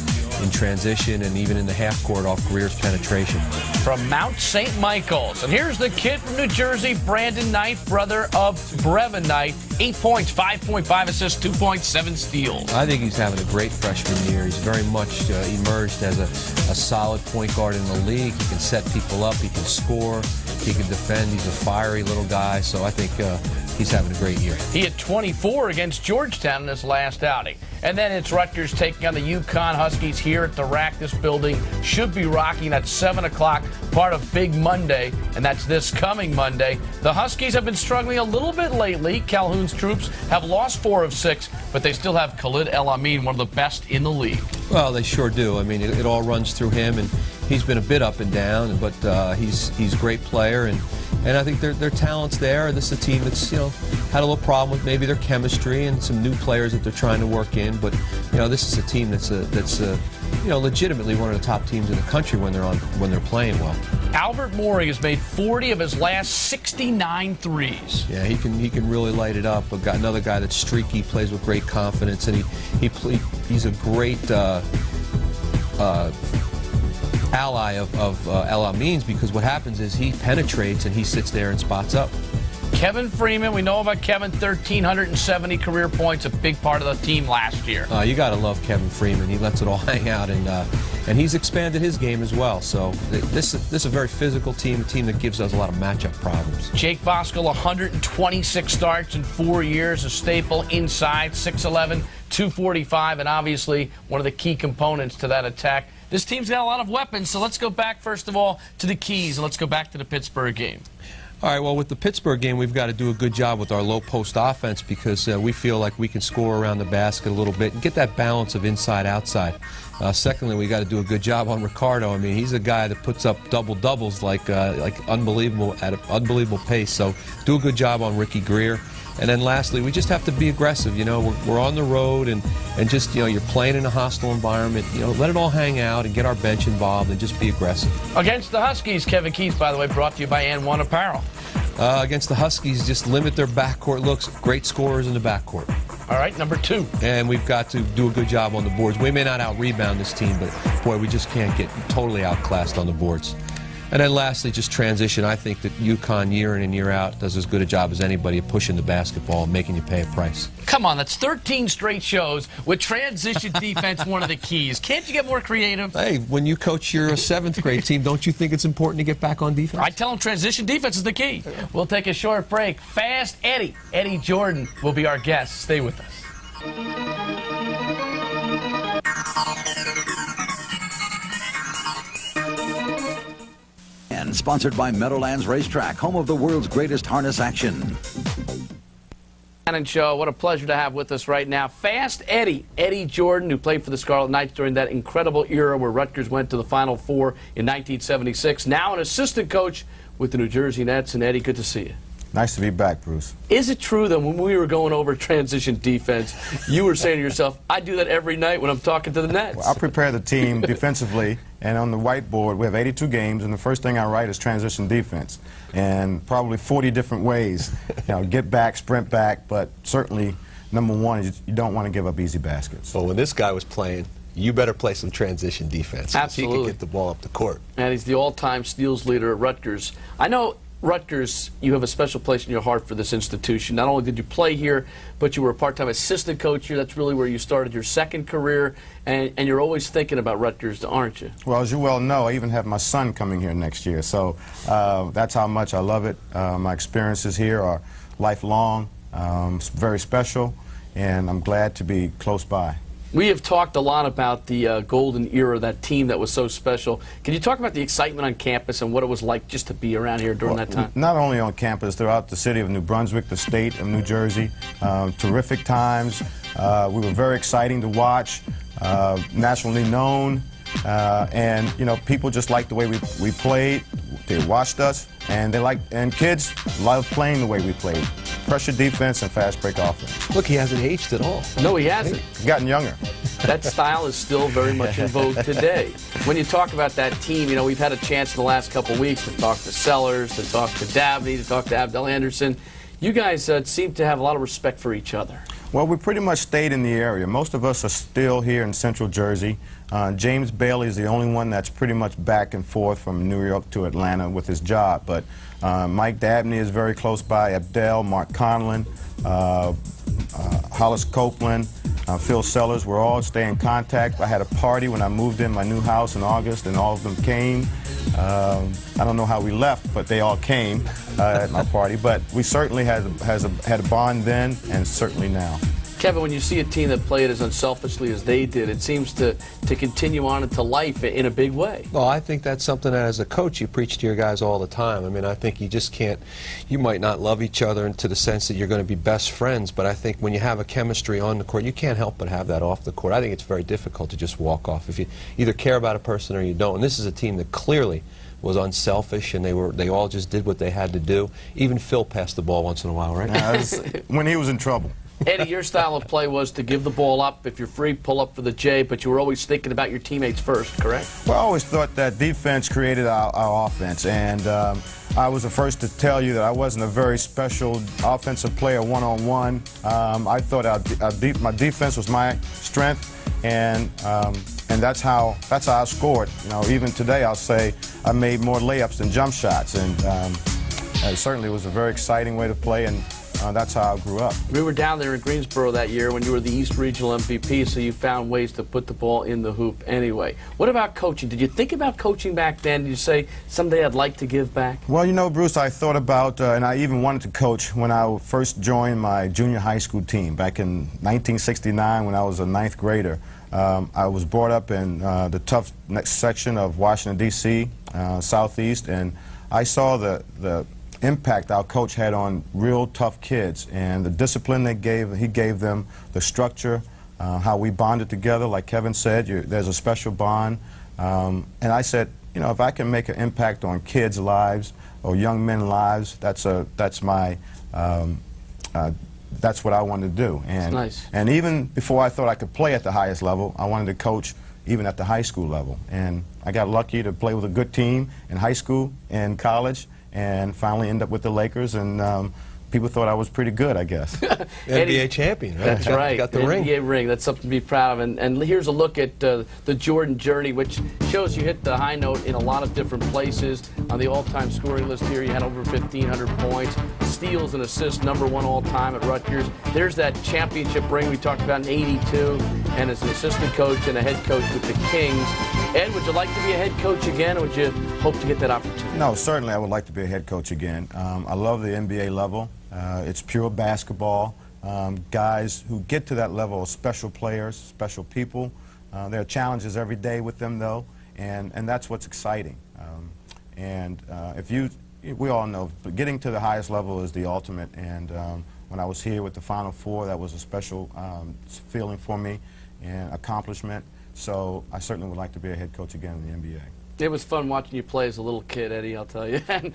transition and even in the half court off Greer's penetration. From Mount St. Michael's. And here's the kid from New Jersey, Brandon Knight, brother of Brevin Knight. 8 points, 5.5 assists, 2.7 steals. I think he's having a great freshman year. He's very much emerged as a solid point guard in the league. He can set people up. He can score. He can defend. He's a fiery little guy. So I think he's having a great year. He had 24 against Georgetown in his last outing. And then it's Rutgers taking on the UConn Huskies here at the Rack. This building should be rocking at 7 o'clock, part of Big Monday, and that's this coming Monday. The Huskies have been struggling a little bit lately. Calhoun's troops have lost 4 of 6, but they still have Khalid El Amin, one of the best in the league. Well, they sure do. I mean, it all runs through him, and he's been a bit up and down, but he's a great player, and I think their talent's there. This is a team that's had a little problem with maybe their chemistry and some new players that they're trying to work in. But this is a team that's legitimately one of the top teams in the country when they're playing well. Albert Morey has made 40 of his last 69 threes. Yeah, he can really light it up. We've got another guy that's streaky, plays with great confidence, and he's a great ally of El Amin's, because what happens is he penetrates and he sits there and spots up. Kevin Freeman, we know about Kevin, 1,370 career points, a big part of the team last year. You got to love Kevin Freeman. He lets it all hang out, and he's expanded his game as well. So this is a very physical team, a team that gives us a lot of matchup problems. Jake Voskuhl, 126 starts in 4 years, a staple inside, 6'11", 245, and obviously one of the key components to that attack. This team's got a lot of weapons, so let's go back, first of all, to the keys, and let's go back to the Pittsburgh game. All right, well, with the Pittsburgh game, we've got to do a good job with our low-post offense because we feel like we can score around the basket a little bit and get that balance of inside-outside. Secondly, we got to do a good job on Ricardo. I mean, he's a guy that puts up double-doubles like unbelievable at an unbelievable pace. So do a good job on Ricky Greer. And then lastly, we just have to be aggressive. You know, we're on the road and just, you know, you're playing in a hostile environment. You know, let it all hang out and get our bench involved and just be aggressive. Against the Huskies, Kevin Keith, by the way, brought to you by N1 Apparel. Against the Huskies, just limit their backcourt looks. Great scorers in the backcourt. All right, number 2. And we've got to do a good job on the boards. We may not out-rebound this team, but, boy, we just can't get totally outclassed on the boards. And then lastly, just transition. I think that UConn year in and year out does as good a job as anybody at pushing the basketball and making you pay a price. Come on, that's 13 straight shows with transition defense one of the keys. Can't you get more creative? Hey, when you coach your 7th grade team, don't you think it's important to get back on defense? I tell them transition defense is the key. We'll take a short break. Fast Eddie Jordan will be our guest. Stay with us. And sponsored by Meadowlands Racetrack, home of the world's greatest harness action. Bannon Show. What a pleasure to have with us right now. Fast Eddie Jordan, who played for the Scarlet Knights during that incredible era where Rutgers went to the Final Four in 1976. Now an assistant coach with the New Jersey Nets. And Eddie, good to see you. Nice to be back, Bruce. Is it true that when we were going over transition defense, you were saying to yourself, I do that every night when I'm talking to the Nets? Well, I prepare the team defensively, and on the whiteboard, we have 82 games, and the first thing I write is transition defense. And probably 40 different ways, you know, get back, sprint back, but certainly, number one, is you don't want to give up easy baskets. Well, when this guy was playing, you better play some transition defense. Absolutely. He can get the ball up the court. And he's the all-time steals leader at Rutgers. I know Rutgers, you have a special place in your heart for this institution. Not only did you play here, but you were a part-time assistant coach here. That's really where you started your second career, and you're always thinking about Rutgers, aren't you? Well, as you well know, I even have my son coming here next year, so that's how much I love it. My experiences here are lifelong, very special, and I'm glad to be close by. We have talked a lot about the golden era, that team that was so special. Can you talk about the excitement on campus and what it was like just to be around here during that time? Not only on campus, throughout the city of New Brunswick, the state of New Jersey. Terrific times. We were very exciting to watch, nationally known, and you know, people just liked the way we played. They watched us, and kids loved playing the way we played. Pressure defense and fast break offense. Look, he hasn't aged at all. No, he hasn't. He's gotten younger. That style is still very much in vogue today. When you talk about that team, you know, we've had a chance in the last couple of weeks to talk to Sellers, to talk to Dabney, to talk to Abdel Anderson. You guys seem to have a lot of respect for each other. Well, we pretty much stayed in the area. Most of us are still here in Central Jersey. James Bailey is the only one that's pretty much back and forth from New York to Atlanta with his job. But Mike Dabney is very close by, Abdel, Mark Conlon, Hollis Copeland, Phil Sellers. We're all staying in contact. I had a party when I moved in my new house in August, and all of them came. I don't know how we left, but they all came at my party. But we certainly had a bond then, and certainly now. Kevin, when you see a team that played as unselfishly as they did, it seems to continue on into life in a big way. Well, I think that's something that as a coach you preach to your guys all the time. I mean, I think you just can't, you might not love each other into the sense that you're going to be best friends, but I think when you have a chemistry on the court, you can't help but have that off the court. I think it's very difficult to just walk off if you either care about a person or you don't. And this is a team that clearly was unselfish, and they all just did what they had to do. Even Phil passed the ball once in a while, right? When he was in trouble. Eddie, your style of play was to give the ball up. If you're free, pull up for the J, but you were always thinking about your teammates first, correct? Well, I always thought that defense created our offense, and I was the first to tell you that I wasn't a very special offensive player one-on-one. I thought my defense was my strength, and that's how I scored. You know, even today I'll say I made more layups than jump shots, and it certainly was a very exciting way to play. And that's how I grew up. We were down there in Greensboro that year when you were the East Regional MVP, so you found ways to put the ball in the hoop anyway. What about coaching? Did you think about coaching back then? Did you say, someday I'd like to give back? Well, you know, Bruce, I thought about, and I even wanted to coach when I first joined my junior high school team back in 1969 when I was a 9th grader. I was brought up in the tough next section of Washington, D.C., Southeast, and I saw the impact our coach had on real tough kids and the discipline he gave them, the structure, how we bonded together. Like Kevin said, there's a special bond. And I said, you know, if I can make an impact on kids' lives or young men's lives, that's what I wanted to do. And, nice. And even before I thought I could play at the highest level, I wanted to coach even at the high school level. And I got lucky to play with a good team in high school and college, and finally end up with the Lakers, and people thought I was pretty good, I guess. NBA champion, right? That's right. Got the NBA ring. That's something to be proud of. And here's a look at the Jordan journey, which shows you hit the high note in a lot of different places. On the all-time scoring list here, you had over 1,500 points. Steals and assists, #1 all-time at Rutgers. There's that championship ring we talked about in '82, and as an assistant coach and a head coach with the Kings. Ed, would you like to be a head coach again, or would you hope to get that opportunity? No, certainly I would like to be a head coach again. I love the NBA level. It's pure basketball. Guys who get to that level are special players, special people. There are challenges every day with them, though, and that's what's exciting. We all know, but getting to the highest level is the ultimate, and when I was here with the Final Four, that was a special feeling for me and accomplishment. So I certainly would like to be a head coach again in the NBA. It was fun watching you play as a little kid, Eddie, I'll tell you. And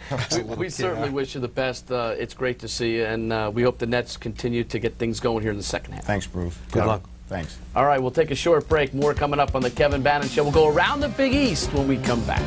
we certainly wish you the best. It's great to see you, and we hope the Nets continue to get things going here in the second half. Thanks, Bruce. Good luck. Thanks. All right, we'll take a short break. More coming up on the Kevin Bannon Show. We'll go around the Big East when we come back.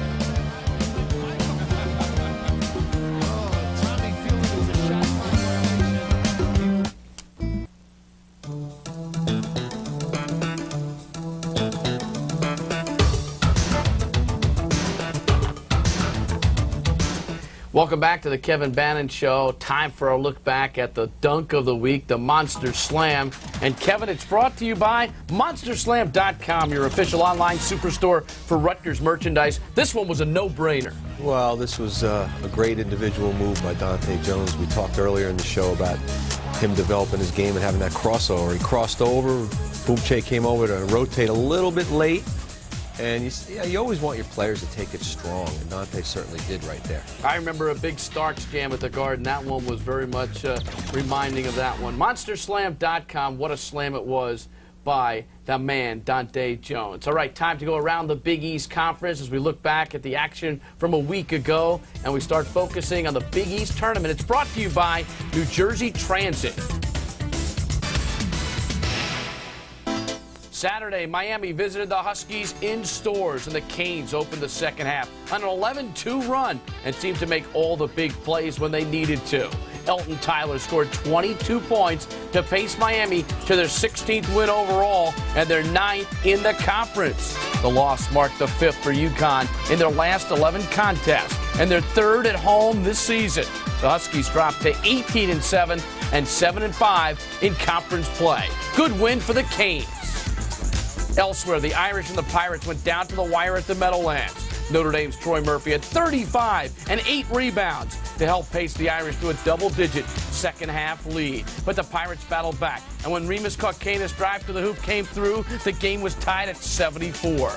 Welcome back to the Kevin Bannon Show. Time for a look back at the dunk of the week, the Monster Slam. And Kevin, it's brought to you by MonsterSlam.com, your official online superstore for Rutgers merchandise. This one was a no-brainer. Well, this was a great individual move by Dante Jones. We talked earlier in the show about him developing his game and having that crossover. He crossed over, Boomche came over to rotate a little bit late. And you always want your players to take it strong, and Dante certainly did right there. I remember a big Starks jam at the Garden. That one was very much reminding of that one. MonsterSlam.com, what a slam it was by the man, Dante Jones. All right, time to go around the Big East Conference as we look back at the action from a week ago, and we start focusing on the Big East Tournament. It's brought to you by New Jersey Transit. Saturday, Miami visited the Huskies in stores, and the Canes opened the second half on an 11-2 run and seemed to make all the big plays when they needed to. Elton Tyler scored 22 points to pace Miami to their 16th win overall and their 9th in the conference. The loss marked the 5th for UConn in their last 11 contests and their 3rd at home this season. The Huskies dropped to 18-7 and 7-5 in conference play. Good win for the Canes. Elsewhere, the Irish and the Pirates went down to the wire at the Meadowlands. Notre Dame's Troy Murphy had 35 and 8 rebounds to help pace the Irish to a double-digit second-half lead. But the Pirates battled back, and when Remus Kaukanis' drive to the hoop came through, the game was tied at 74.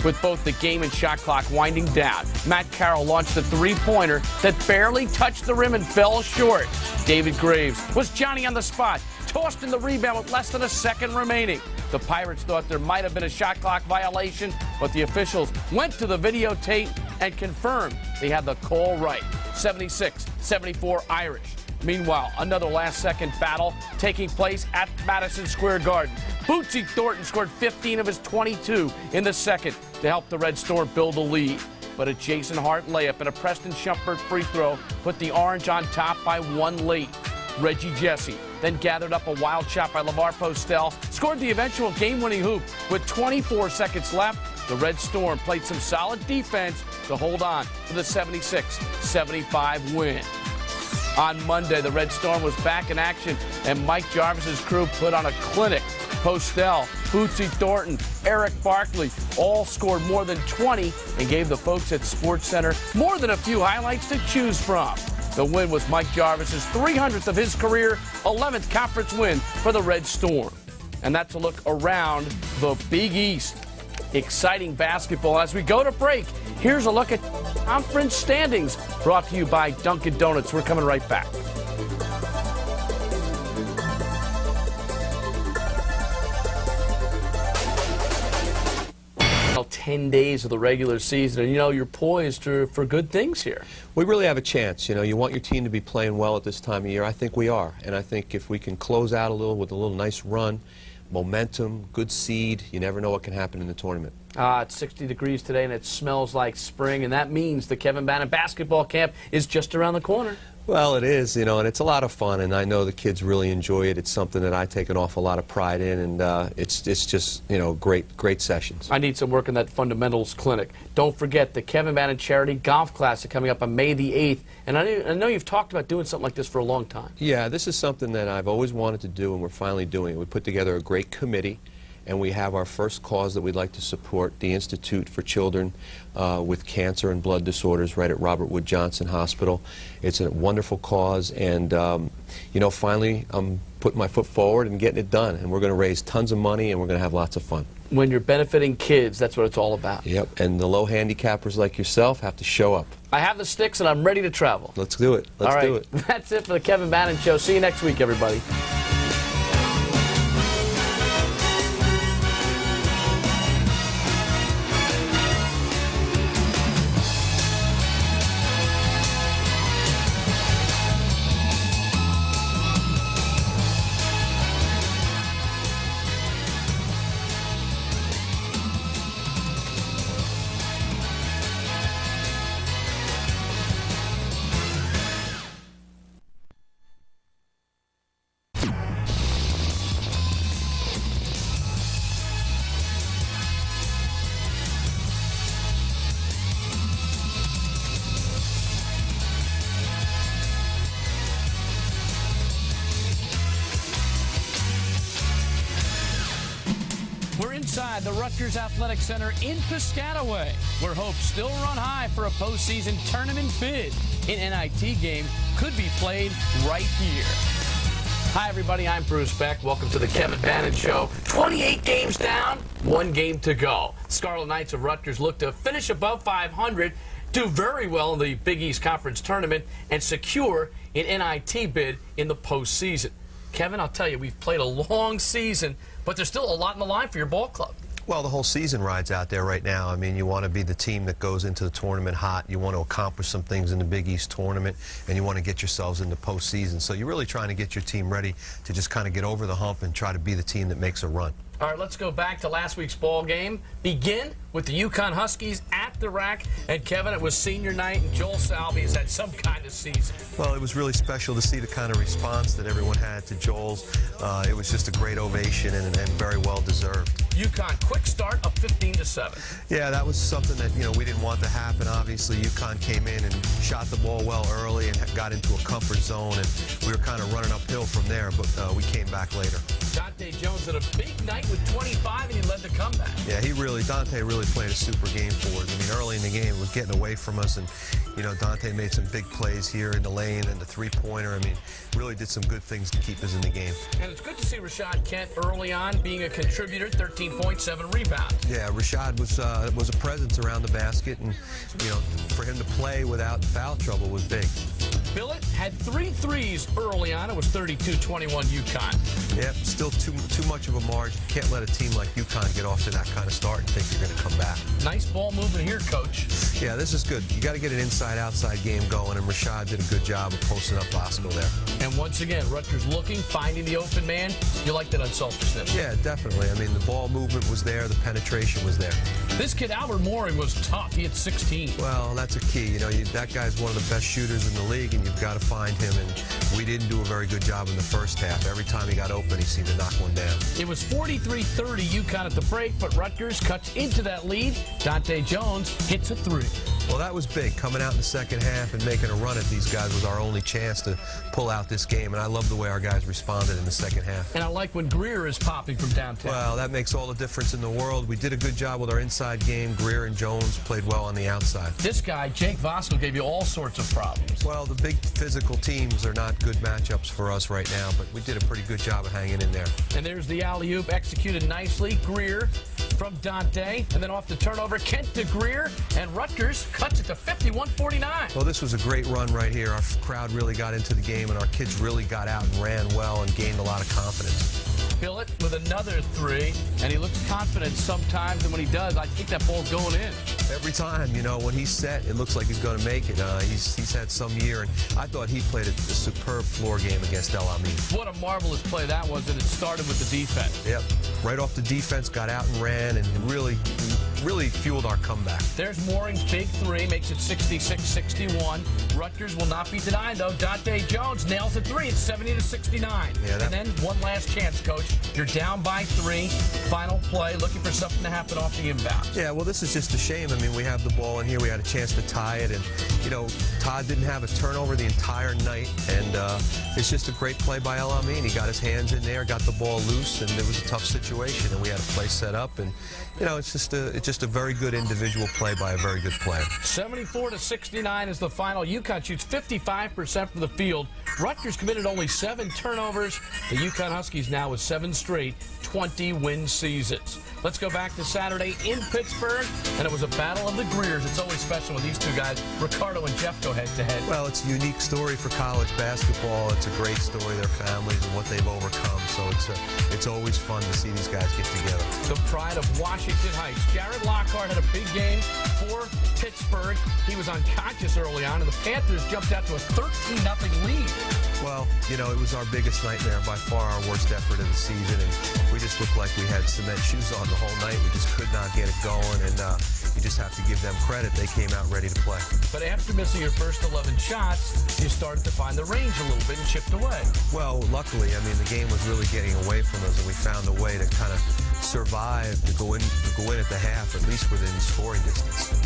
With both the game and shot clock winding down, Matt Carroll launched a three-pointer that barely touched the rim and fell short. David Graves was Johnny on the spot, tossed in the rebound with less than a second remaining. The Pirates thought there might have been a shot clock violation, but the officials went to the videotape and confirmed they had the call right. 76-74 Irish. Meanwhile, another last-second battle taking place at Madison Square Garden. Bootsy Thornton scored 15 of his 22 in the second to help the Red Storm build a lead. But a Jason Hart layup and a Preston Shumpert free throw put the Orange on top by 1 late. Reggie Jesse then gathered up a wild shot by LeVar Postel, scored the eventual game-winning hoop with 24 seconds left. The Red Storm played some solid defense to hold on to the 76-75 win. On Monday, the Red Storm was back in action, and Mike Jarvis's crew put on a clinic. Postel, Bootsy Thornton, Eric Barkley all scored more than 20 and gave the folks at SportsCenter more than a few highlights to choose from. The win was Mike Jarvis's 300th of his career, 11th conference win for the Red Storm. And that's a look around the Big East. Exciting basketball. As we go to break, here's a look at conference standings brought to you by Dunkin' Donuts. We're coming right back. 10 days of the regular season, and you're poised for good things here. We really have a chance. You want your team to be playing well at this time of year. I think we are, and I think if we can close out a little with a little nice run, momentum, good seed, you never know what can happen in the tournament. It's 60 degrees today, and it smells like spring, and that means the Kevin Bannon basketball camp is just around the corner. Well, it is, and it's a lot of fun, and I know the kids really enjoy it. It's something that I take an awful lot of pride in, and it's just, great sessions. I need some work in that fundamentals clinic. Don't forget the Kevin Bannon Charity Golf Classic coming up on May the 8th, and I know you've talked about doing something like this for a long time. Yeah, this is something that I've always wanted to do, and we're finally doing it. We put together a great committee, and we have our first cause that we'd like to support, the Institute for Children with Cancer and Blood Disorders right at Robert Wood Johnson Hospital. It's a wonderful cause, and finally I'm putting my foot forward and getting it done, and we're going to raise tons of money, and we're going to have lots of fun. When you're benefiting kids, that's what it's all about. Yep, and the low handicappers like yourself have to show up. I have the sticks, and I'm ready to travel. Let's do it. Let's do it. That's it for the Kevin Bannon Show. See you next week, everybody. We're inside the Rutgers Athletic Center in Piscataway, where hopes still run high for a postseason tournament bid. An NIT game could be played right here. Hi, everybody. I'm Bruce Beck. Welcome to the Kevin Bannon Show. 28 games down, 1 game to go. Scarlet Knights of Rutgers look to finish above 500, do very well in the Big East Conference Tournament, and secure an NIT bid in the postseason. Kevin, I'll tell you, we've played a long season, but there's still a lot in the line for your ball club. Well, the whole season rides out there right now. I mean, you want to be the team that goes into the tournament hot. You want to accomplish some things in the Big East tournament, and you want to get yourselves into postseason. So you're really trying to get your team ready to just kind of get over the hump and try to be the team that makes a run. All right, let's go back to last week's ball game. Begin with the UConn Huskies at the rack. And Kevin, it was senior night, and Joel Salvi has had some kind of season. Well, it was really special to see the kind of response that everyone had to Joel's. It was just a great ovation and very well deserved. UConn, quick start of 15-7. Yeah, that was something that we didn't want to happen. Obviously, UConn came in and shot the ball well early and got into a comfort zone, and we were kind of running uphill from there, but we came back later. Dante Jones had a big night with 25, and he led the comeback. Yeah, Dante really played a super game for us. I mean, early in the game, it was getting away from us, and Dante made some big plays here in the lane and the three-pointer. I mean, really did some good things to keep us in the game. And it's good to see Rashad Kent early on being a contributor, 13 points, 7 rebounds. Yeah, Rashad was a presence around the basket, and for him to play without foul trouble was big. Billett had 3 threes early on. It was 32-21 UConn. Yep, still too much of a margin. Can't let a team like UConn get off to that kind of start and think you're going to come back. Nice ball movement here, Coach. Yeah, this is good. You got to get an inside-outside game going, and Rashad did a good job of posting up Bosco there. And once again, Rutgers looking, finding the open man. You like that unselfishness. Yeah, definitely. I mean, the ball movement was there. The penetration was there. This kid, Albert Mooring, was tough. He had 16. Well, that's a key. That guy's one of the best shooters in the league, and you've got to find him. And we didn't do a very good job in the first half. Every time he got open, he seemed to knock one down. It was 43-30 UConn at the break, but Rutgers cuts into that lead. Dante Jones hits a 3. Well, that was big. Coming out in the second half and making a run at these guys was our only chance to pull out this game, and I love the way our guys responded in the second half. And I like when Greer is popping from downtown. Well, that makes all the difference in the world. We did a good job with our inside game. Greer and Jones played well on the outside. This guy, Jake Vosco, gave you all sorts of problems. Well, the big physical teams are not good matchups for us right now, but we did a pretty good job of hanging in there. And there's the alley-oop executed nicely. Greer from Dante, and then off the turnover, Kent to Greer, and Rutgers cuts it to 51-49. Well, this was a great run right here. Our crowd really got into the game, and our kids really got out and ran well and gained a lot of confidence. Billett with another three, and he looks confident sometimes, and when he does, I think that ball's going in. Every time, you know, when he's set, it looks like he's going to make it. He's had some year, and I thought he played a superb floor game against El Amin. What a marvelous play that was, and it started with the defense. Yep. Right off the defense, got out and ran, and really fueled our comeback. There's Mooring's big three, makes it 66-61. Rutgers will not be denied, though. Dante Jones nails a three. It's 70-69. Yeah, and then one last chance, Coach. You're down by three. Final play, looking for something to happen off the inbound. Yeah, well, this is just a shame. I mean, we have the ball in here. We had a chance to tie it, and, you know, Todd didn't have a turnover the entire night, and it's just a great play by El Amin. He got his hands in there, got the ball loose, and it was a tough situation, and we had a play set up, and, you know, it's just a very good individual play by a very good player. 74-69 is the final. UConn shoots 55% from the field. Rutgers committed only 7 turnovers. The UConn Huskies now with 7 straight 20-win seasons. Let's go back to Saturday in Pittsburgh, and it was a battle of the Greers. It's always special when these two guys, Ricardo and Jeff, go head-to-head. Well, it's a unique story for college basketball. It's a great story, their families and what they've overcome. So it's always fun to see these guys get together. The pride of Washington Heights. Jared Lockhart had a big game for Pittsburgh. He was unconscious early on, and the Panthers jumped out to a 13-0 lead. Well, you know, it was our biggest nightmare, by far our worst effort of the season, and we just looked like we had cement shoes on the whole night. We just could not get it going, and you just have to give them credit. They came out ready to play. But after missing your first 11 shots, you started to find the range a little bit and chipped away. Well, luckily, I mean, the game was really getting away from us, and we found a way to kind of survive, to go in at the half, at least within scoring distance.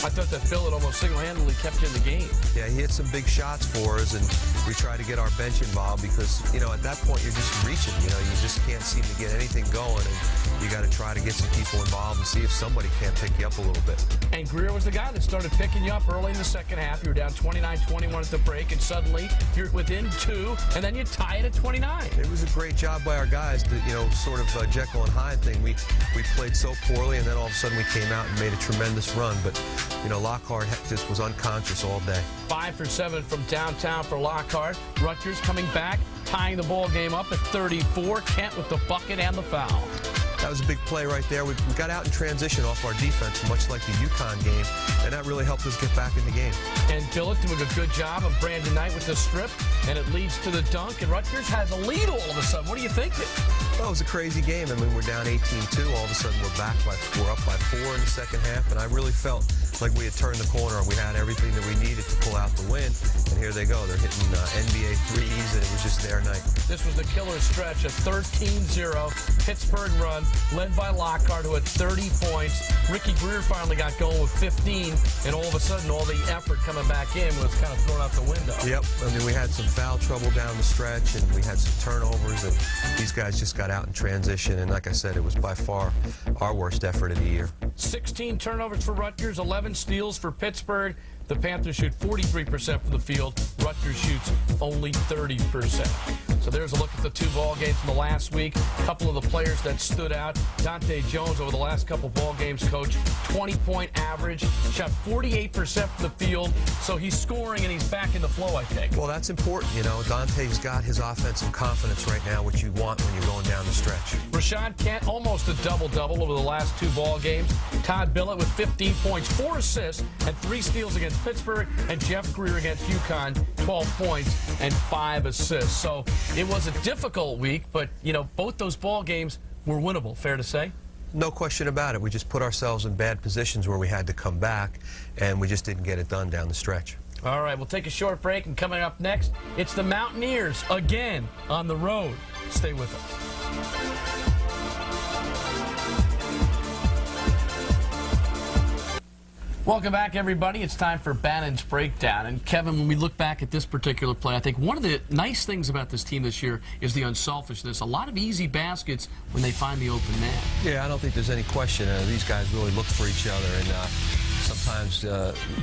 I thought that Billett almost single-handedly kept you in the game. Yeah, he hit some big shots for us, and we tried to get our bench involved because, you know, at that point you're just reaching. You know, you just can't seem to get anything going, and you got to try to get some people involved and see if somebody can't pick you up a little bit. And Greer was the guy that started picking you up early in the second half. You were down 29-21 at the break, and suddenly you're within 2, and then you tie it at 29. It was a great job by our guys to, you know, sort of Jekyll and Hyde thing. We played so poorly, and then all of a sudden we came out and made a tremendous run. But, you know, Lockhart just was unconscious all day. 5 for 7 from downtown for Lockhart. Rutgers coming back, tying the ball game up at 34. Kent with the bucket and the foul. That was a big play right there. We got out in transition off our defense, much like the UConn game, and that really helped us get back in the game. And Billett doing a good job of Brandon Knight with the strip, and it leads to the dunk, and Rutgers has a lead all of a sudden. What are you thinking? Well, it was a crazy game. I mean, we're down 18-2. All of a sudden, we're up by 4 in the second half, and I really felt like we had turned the corner and we had everything that we needed to pull out the win. And here they go. They're hitting NBA threes, and it was just their night. This was the killer stretch, a 13-0 Pittsburgh run led by Lockhart, who had 30 points. Ricky Greer finally got going with 15, and all of a sudden, all the effort coming back in was kind of thrown out the window. Yep. I mean, we had some foul trouble down the stretch, and we had some turnovers, and these guys just got out in transition. And like I said, it was by far our worst effort of the year. 16 turnovers for Rutgers, 11 steals for Pittsburgh. The Panthers shoot 43% from the field. Rutgers shoots only 30%. So there's a look at the 2 ball games from the last week. A couple of the players that stood out. Dante Jones over the last couple ball games, Coach, 20-point average, shot 48% from the field. So he's scoring and he's back in the flow, I think. Well, that's important. You know, Dante's got his offensive confidence right now, which you want when you're going down the stretch. Rashad Kent, almost a double-double over the last 2 ball games. Todd Billett with 15 points, 4 assists, and 3 steals against Pittsburgh. And Jeff Greer against UConn, 12 points and 5 assists. So it was a difficult week, but, you know, both those ball games were winnable, fair to say? No question about it. We just put ourselves in bad positions where we had to come back, and we just didn't get it done down the stretch. All right, we'll take a short break, and coming up next, it's the Mountaineers again on the road. Stay with us. Welcome back, everybody. It's time for Bannon's Breakdown. And Kevin, when we look back at this particular play, I think one of the nice things about this team this year is the unselfishness. A lot of easy baskets when they find the open man. Yeah, I don't think there's any question. These guys really look for each other, and sometimes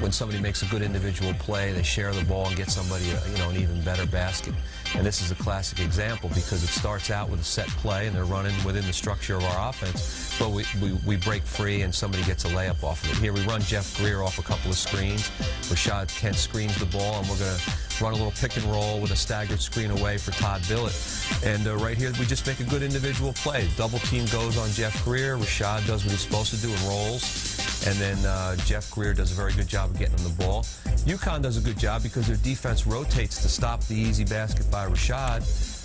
when somebody makes a good individual play, they share the ball and get somebody an even better basket. And this is a classic example because it starts out with a set play and they're running within the structure of our offense, but we break free and somebody gets a layup off of it. Here we run Jeff Greer off a couple of screens. Rashad Kent screens the ball, and we're going to run a little pick and roll with a staggered screen away for Todd Billett. And right here, we just make a good individual play. Double team goes on Jeff Greer. Rashad does what he's supposed to do and rolls. And then Jeff Greer does a very good job of getting him the ball. UConn does a good job because their defense rotates to stop the easy basket by Rashad,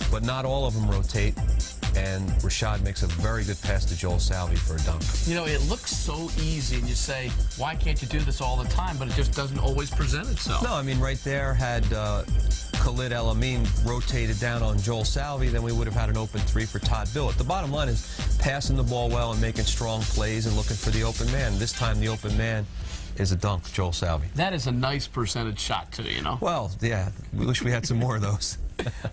but not all of them rotate. And Rashad makes a very good pass to Joel Salvi for a dunk. You know, it looks so easy, and you say, why can't you do this all the time? But it just doesn't always present itself. No, I mean, right there, had Khalid El Amin rotated down on Joel Salvi, then we would have had an open three for Todd Billett. The bottom line is passing the ball well and making strong plays and looking for the open man. This time, the open man is a dunk, Joel Salvi. That is a nice percentage shot, too, you know? Well, yeah, we wish we had some more of those.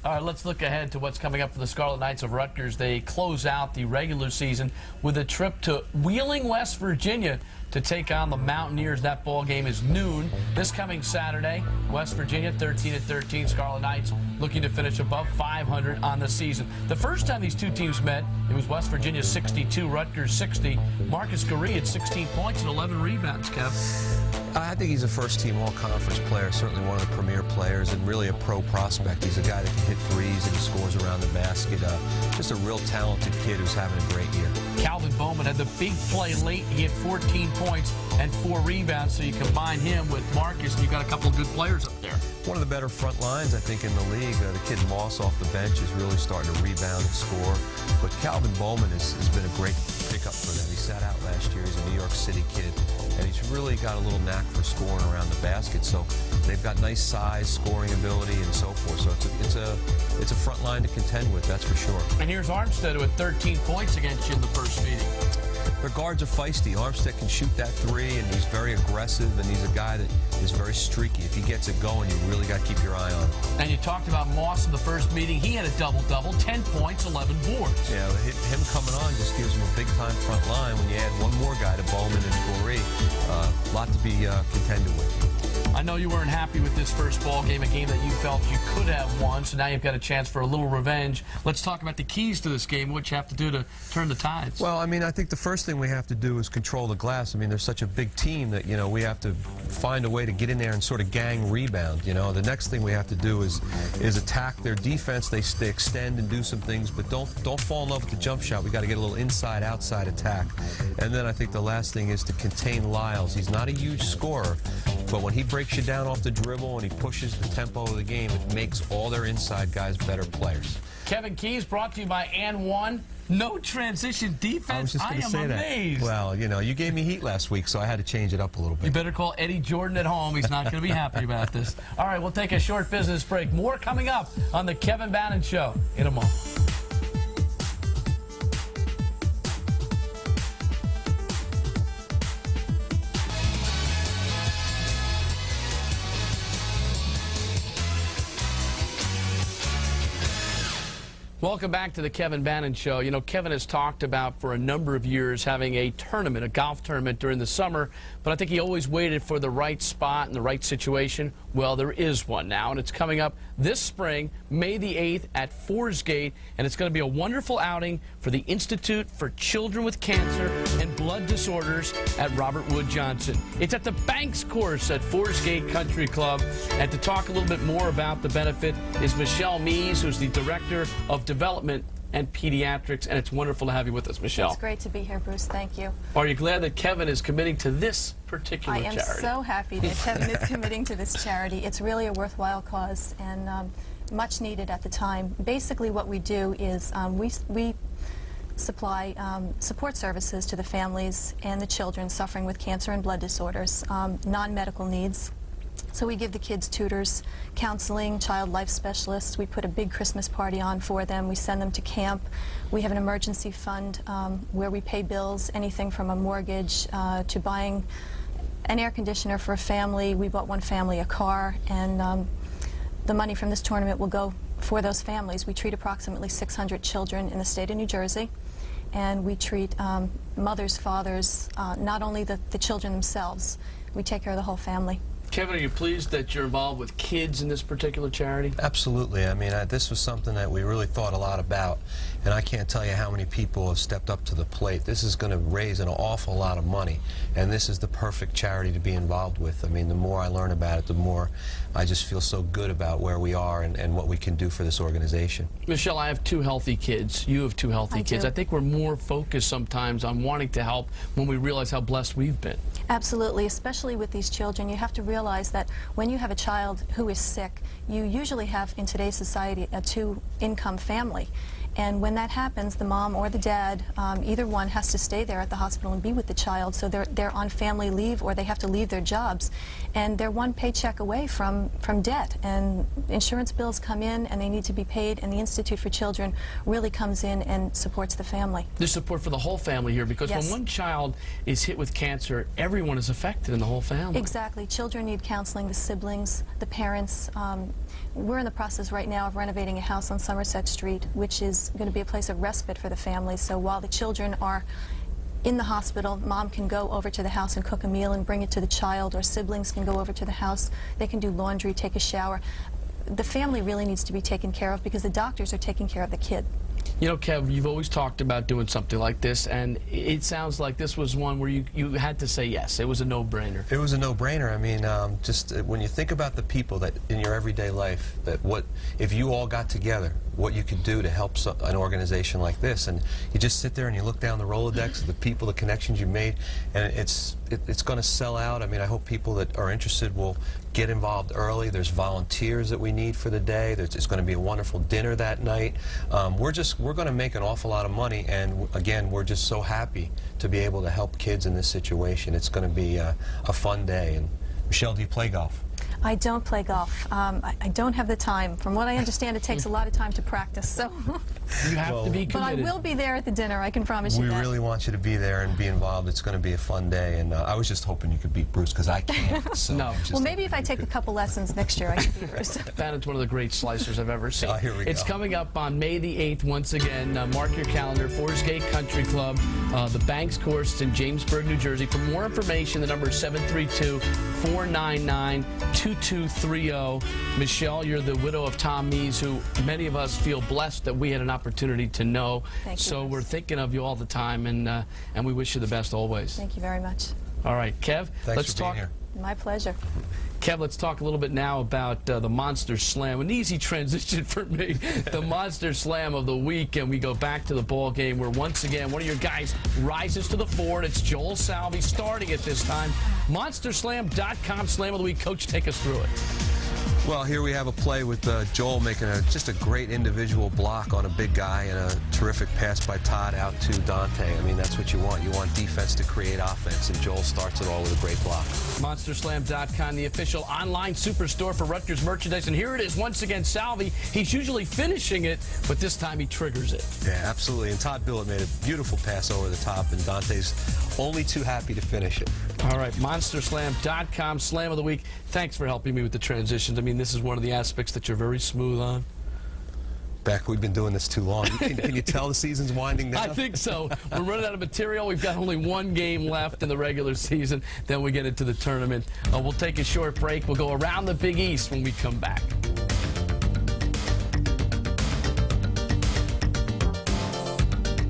All right, let's look ahead to what's coming up for the Scarlet Knights of Rutgers. They close out the regular season with a trip to Wheeling, West Virginia to take on the Mountaineers. That ball game is noon this coming Saturday. West Virginia 13-13. Scarlet Knights looking to finish above 500 on the season. The first time these two teams met, it was West Virginia 62, Rutgers 60. Marcus Gurry had 16 points and 11 rebounds, Kev. I think he's a first-team all-conference player, certainly one of the premier players, and really a pro prospect. He's a guy that can hit threes and he scores around the basket. Just a real talented kid who's having a great year. Calvin Bowman had the big play late. He had 14 points and 4 rebounds, so you combine him with Marcus, and you got a couple of good players up there. One of the better front lines, I think, in the league. The kid Moss off the bench is really starting to rebound and score. But Calvin Bowman has been a great pickup for them. He sat out last year. He's a New York City kid, and he's really got a little knack for scoring around the basket. So they've got nice size, scoring ability, and so forth. So it's a front line to contend with, that's for sure. And here's Armstead with 13 points against you in the first meeting. Their guards are feisty. Armstead can shoot that three, and he's very aggressive, and he's a guy that is very streaky. If he gets it going, you really got to keep your eye on him. And you talked about Moss in the first meeting. He had a double-double, 10 points, 11 boards. Yeah, him coming on just gives him a big-time front line. When you add one more guy to Bowman and Goree, a lot to be contended with. I know you weren't happy with this first ball game, a game that you felt you could have won, so now you've got a chance for a little revenge. Let's talk about the keys to this game, what you have to do to turn the tides. Well, I mean, I think the first thing we have to do is control the glass. I mean, they're such a big team that, you know, we have to find a way to get in there and sort of gang rebound, you know. The next thing we have to do is attack their defense. They extend and do some things, but don't fall in love with the jump shot. We got to get a little inside-outside attack. And then I think the last thing is to contain Lyles. He's not a huge scorer, but when he breaks you down off the dribble and he pushes the tempo of the game, it makes all their inside guys better players. Kevin Keys brought to you by N1. No transition defense. I was just going to say amazed. that. Well, you know, you gave me heat last week, so I had to change it up a little bit. You better call Eddie Jordan at home. He's not going to be happy about this. All right, we'll take a short business break. More coming up on the Kevin Bannon Show in a moment. Welcome back to the Kevin Bannon Show. You know, Kevin has talked about for a number of years having a tournament, a golf tournament during the summer, but I think he always waited for the right spot and the right situation. Well, there is one now, and it's coming up this spring, May the 8th at Forsgate, and it's going to be a wonderful outing for the Institute for Children with Cancer and Blood Disorders at Robert Wood Johnson. It's at the Banks course at Forsgate Country Club, and to talk a little bit more about the benefit is Michelle Mees, who's the Director of Development and Pediatrics, and it's wonderful to have you with us, Michelle. It's great to be here, Bruce. Thank you. Are you glad that Kevin is committing to this particular charity? I am so happy that Kevin is committing to this charity. It's really a worthwhile cause and much needed at the time. Basically, what we do is we supply support services to the families and the children suffering with cancer and blood disorders, non-medical needs. So we give the kids tutors, counseling, child life specialists. We put a big Christmas party on for them. We send them to camp. We have an emergency fund where we pay bills, anything from a mortgage to buying an air conditioner for a family. We bought one family a car, and the money from this tournament will go for those families. We treat approximately 600 children in the state of New Jersey, and we treat mothers, fathers, not only the children themselves. We take care of the whole family. Kevin, are you pleased that you're involved with kids in this particular charity? Absolutely. I mean, this was something that we really thought a lot about, and I can't tell you how many people have stepped up to the plate. This is going to raise an awful lot of money, and this is the perfect charity to be involved with. I mean, the more I learn about it, the more I just feel so good about where we are and what we can do for this organization. Michelle, I have 2 healthy kids. You have 2 healthy kids. I think we're more focused sometimes on wanting to help when we realize how blessed we've been. Absolutely, especially with these children. You have to realize that when you have a child who is sick, you usually have in today's society a 2-income family. And when that happens, the mom or the dad, either one has to stay there at the hospital and be with the child, so they're on family leave or they have to leave their jobs. And they're one paycheck away from debt. And insurance bills come in and they need to be paid, and the Institute for Children really comes in and supports the family. There's support for the whole family here, because when one child is hit with cancer, everyone is affected in the whole family. Exactly. Children need counseling, the siblings, the parents. We're in the process right now of renovating a house on Somerset Street, which is going to be a place of respite for the family. So while the children are in the hospital, mom can go over to the house and cook a meal and bring it to the child, or siblings can go over to the house. They can do laundry, take a shower. The family really needs to be taken care of because the doctors are taking care of the kid. You know, Kev, you've always talked about doing something like this, and it sounds like this was one where you had to say yes. It was a no-brainer. It was a no-brainer. I mean, just when you think about the people that in your everyday life, that if you all got together, what you could do to help an organization like this, and you just sit there and you look down the Rolodex of the people, the connections you made, and it's going to sell out. I mean, I hope people that are interested will get involved early. There's volunteers that we need for the day. It's going to be a wonderful dinner that night. We're going to make an awful lot of money, and again, we're just so happy to be able to help kids in this situation. It's going to be a fun day. And Michelle, do you play golf? I don't play golf. I don't have the time. From what I understand, it takes a lot of time to practice. So you have to be committed. But I will be there at the dinner. I can promise you that. We really want you to be there and be involved. It's going to be a fun day, and I was just hoping you could beat Bruce, because I can't. So no. Well, maybe if I take a couple lessons next year, I can beat Bruce. Bannon's one of the great slicers I've ever seen. Here we go. It's coming up on May the 8th once again. Mark your calendar. Forest Gate Country Club, the Banks Course in Jamesburg, New Jersey. For more information, the number is 732-499-2230. Michelle, you're the widow of Tom Mees, who many of us feel blessed that we had an opportunity to know. Thank you. So we're thinking of you all the time, and we wish you the best always. Thank you very much. All right, Kev, Thanks for being here. My pleasure. Kev, let's talk a little bit now about the Monster Slam. An easy transition for me. The Monster Slam of the week, and we go back to the ball game where once again one of your guys rises to the fore. It's Joel Salvi starting it this time. MonsterSlam.com Slam of the week. Coach, take us through it. Well, here we have a play with Joel making just a great individual block on a big guy, and a terrific pass by Todd out to Dante. I mean, that's what you want. You want defense to create offense, and Joel starts it all with a great block. MonsterSlam.com, the official online superstore for Rutgers merchandise. And here it is once again, Salvi. He's usually finishing it, but this time he triggers it. Yeah, absolutely. And Todd Billett made a beautiful pass over the top, and Dante's only too happy to finish it. All right, MonsterSlam.com Slam of the week. Thanks for helping me with the transitions. I mean, this is one of the aspects that you're very smooth on. Beck, we've been doing this too long. Can you tell the season's winding down? I think so. We're running out of material. We've got only one game left in the regular season. Then we get into the tournament. We'll take a short break. We'll go around the Big East when we come back.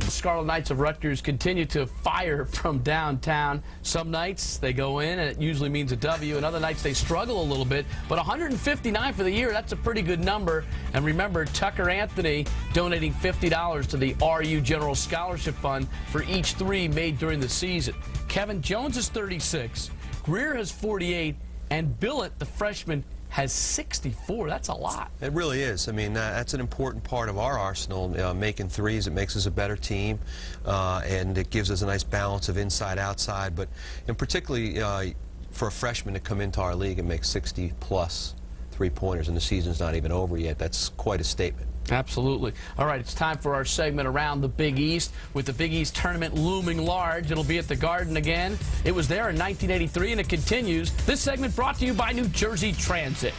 Scarlet Knights of Rutgers continue to fire from downtown. Some nights they go in and it usually means a W, and other nights they struggle a little bit. But 159 for the year, that's a pretty good number. And remember, Tucker Anthony donating $50 to the RU General Scholarship Fund for each 3 made during the season. Kevin Jones is 36, Greer has 48, and Billett, the freshman, has 64. That's a lot. It really is. I mean, that's an important part of our arsenal, making threes. It makes us a better team, and it gives us a nice balance of inside-outside. But particularly for a freshman to come into our league and make 60-plus three-pointers, and the season's not even over yet, that's quite a statement. Absolutely. All right, it's time for our segment Around the Big East. With the Big East tournament looming large, it'll be at the Garden again. It was there in 1983, and it continues. This segment brought to you by New Jersey Transit.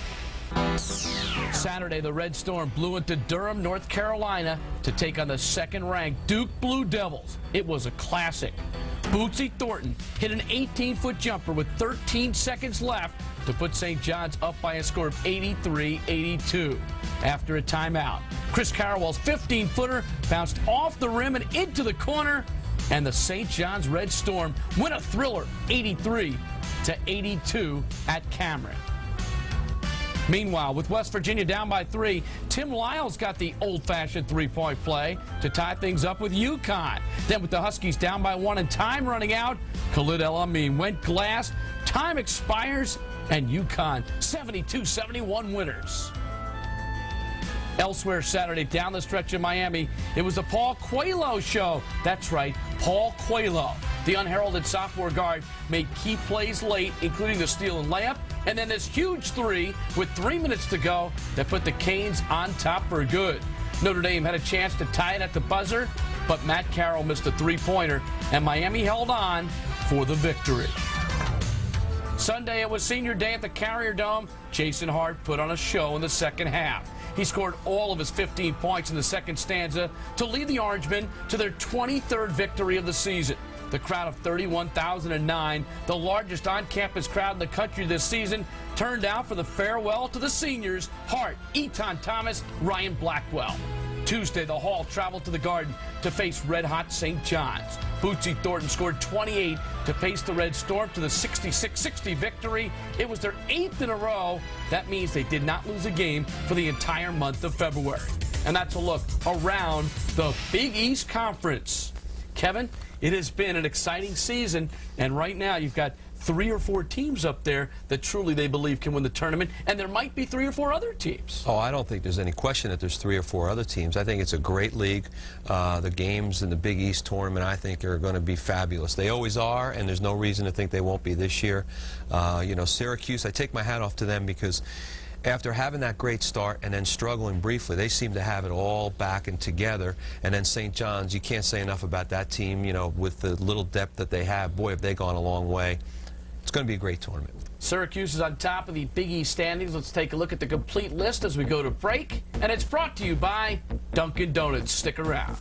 Saturday, the Red Storm blew into Durham, North Carolina to take on the second-ranked Duke Blue Devils. It was a classic. Bootsy Thornton hit an 18-foot jumper with 13 seconds left to put St. John's up by a score of 83-82. After a timeout, Chris Carrawell's 15-footer bounced off the rim and into the corner, and the St. John's Red Storm win a thriller 83-82 at Cameron. Meanwhile, with West Virginia down by 3, Tim Lyles got the old-fashioned three-point play to tie things up with UConn. Then with the Huskies down by 1 and time running out, Khalid El Amin went glass, time expires, and UConn 72-71 winners. Elsewhere Saturday, down the stretch in Miami, it was the Paul Coelho show. That's right, Paul Coelho. The unheralded sophomore guard made key plays late, including the steal and layup, and then this huge three with 3 minutes to go that put the Canes on top for good. Notre Dame had a chance to tie it at the buzzer, but Matt Carroll missed a three-pointer, and Miami held on for the victory. Sunday, it was senior day at the Carrier Dome. Jason Hart put on a show in the second half. He scored all of his 15 points in the second stanza to lead the Orangemen to their 23rd victory of the season. The crowd of 31,009, the largest on-campus crowd in the country this season, turned out for the farewell to the seniors, Hart, Eton Thomas, Ryan Blackwell. Tuesday, the Hall traveled to the Garden to face red-hot St. John's. Bootsy Thornton scored 28 to pace the Red Storm to the 66-60 victory. It was their 8th in a row. That means they did not lose a game for the entire month of February. And that's a look around the Big East Conference. Kevin, it has been an exciting season, and right now you've got 3 or 4 teams up there that truly they believe can win the tournament, and there might be 3 or 4 other teams. Oh, I don't think there's any question that there's 3 or 4 other teams. I think it's a great league. The games in the Big East tournament, I think, are going to be fabulous. They always are, and there's no reason to think they won't be this year. You know, Syracuse, I take my hat off to them because after having that great start and then struggling briefly, they seem to have it all back and together. And then St. John's, you can't say enough about that team, you know, with the little depth that they have. Boy, have they gone a long way. It's going to be a great tournament. Syracuse is on top of the Big East standings. Let's take a look at the complete list as we go to break. And it's brought to you by Dunkin' Donuts. Stick around.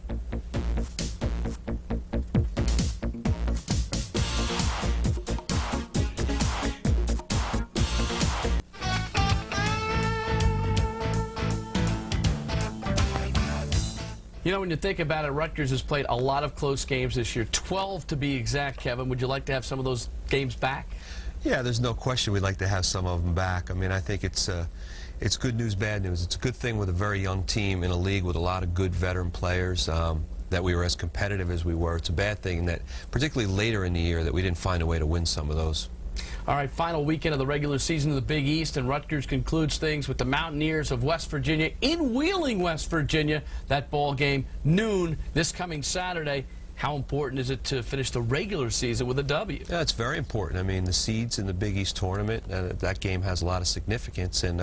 You know, when you think about it, Rutgers has played a lot of close games this year, 12 to be exact, Kevin. Would you like to have some of those games back? Yeah, there's no question we'd like to have some of them back. I mean, I think it's good news, bad news. It's a good thing with a very young team in a league with a lot of good veteran players that we were as competitive as we were. It's a bad thing that, particularly later in the year, that we didn't find a way to win some of those. All right, final weekend of the regular season of the Big East, and Rutgers concludes things with the Mountaineers of West Virginia in Wheeling, West Virginia. That ball game, noon, this coming Saturday. How important is it to finish the regular season with a W? Yeah, it's very important. I mean, the seeds in the Big East tournament, that game has a lot of significance. And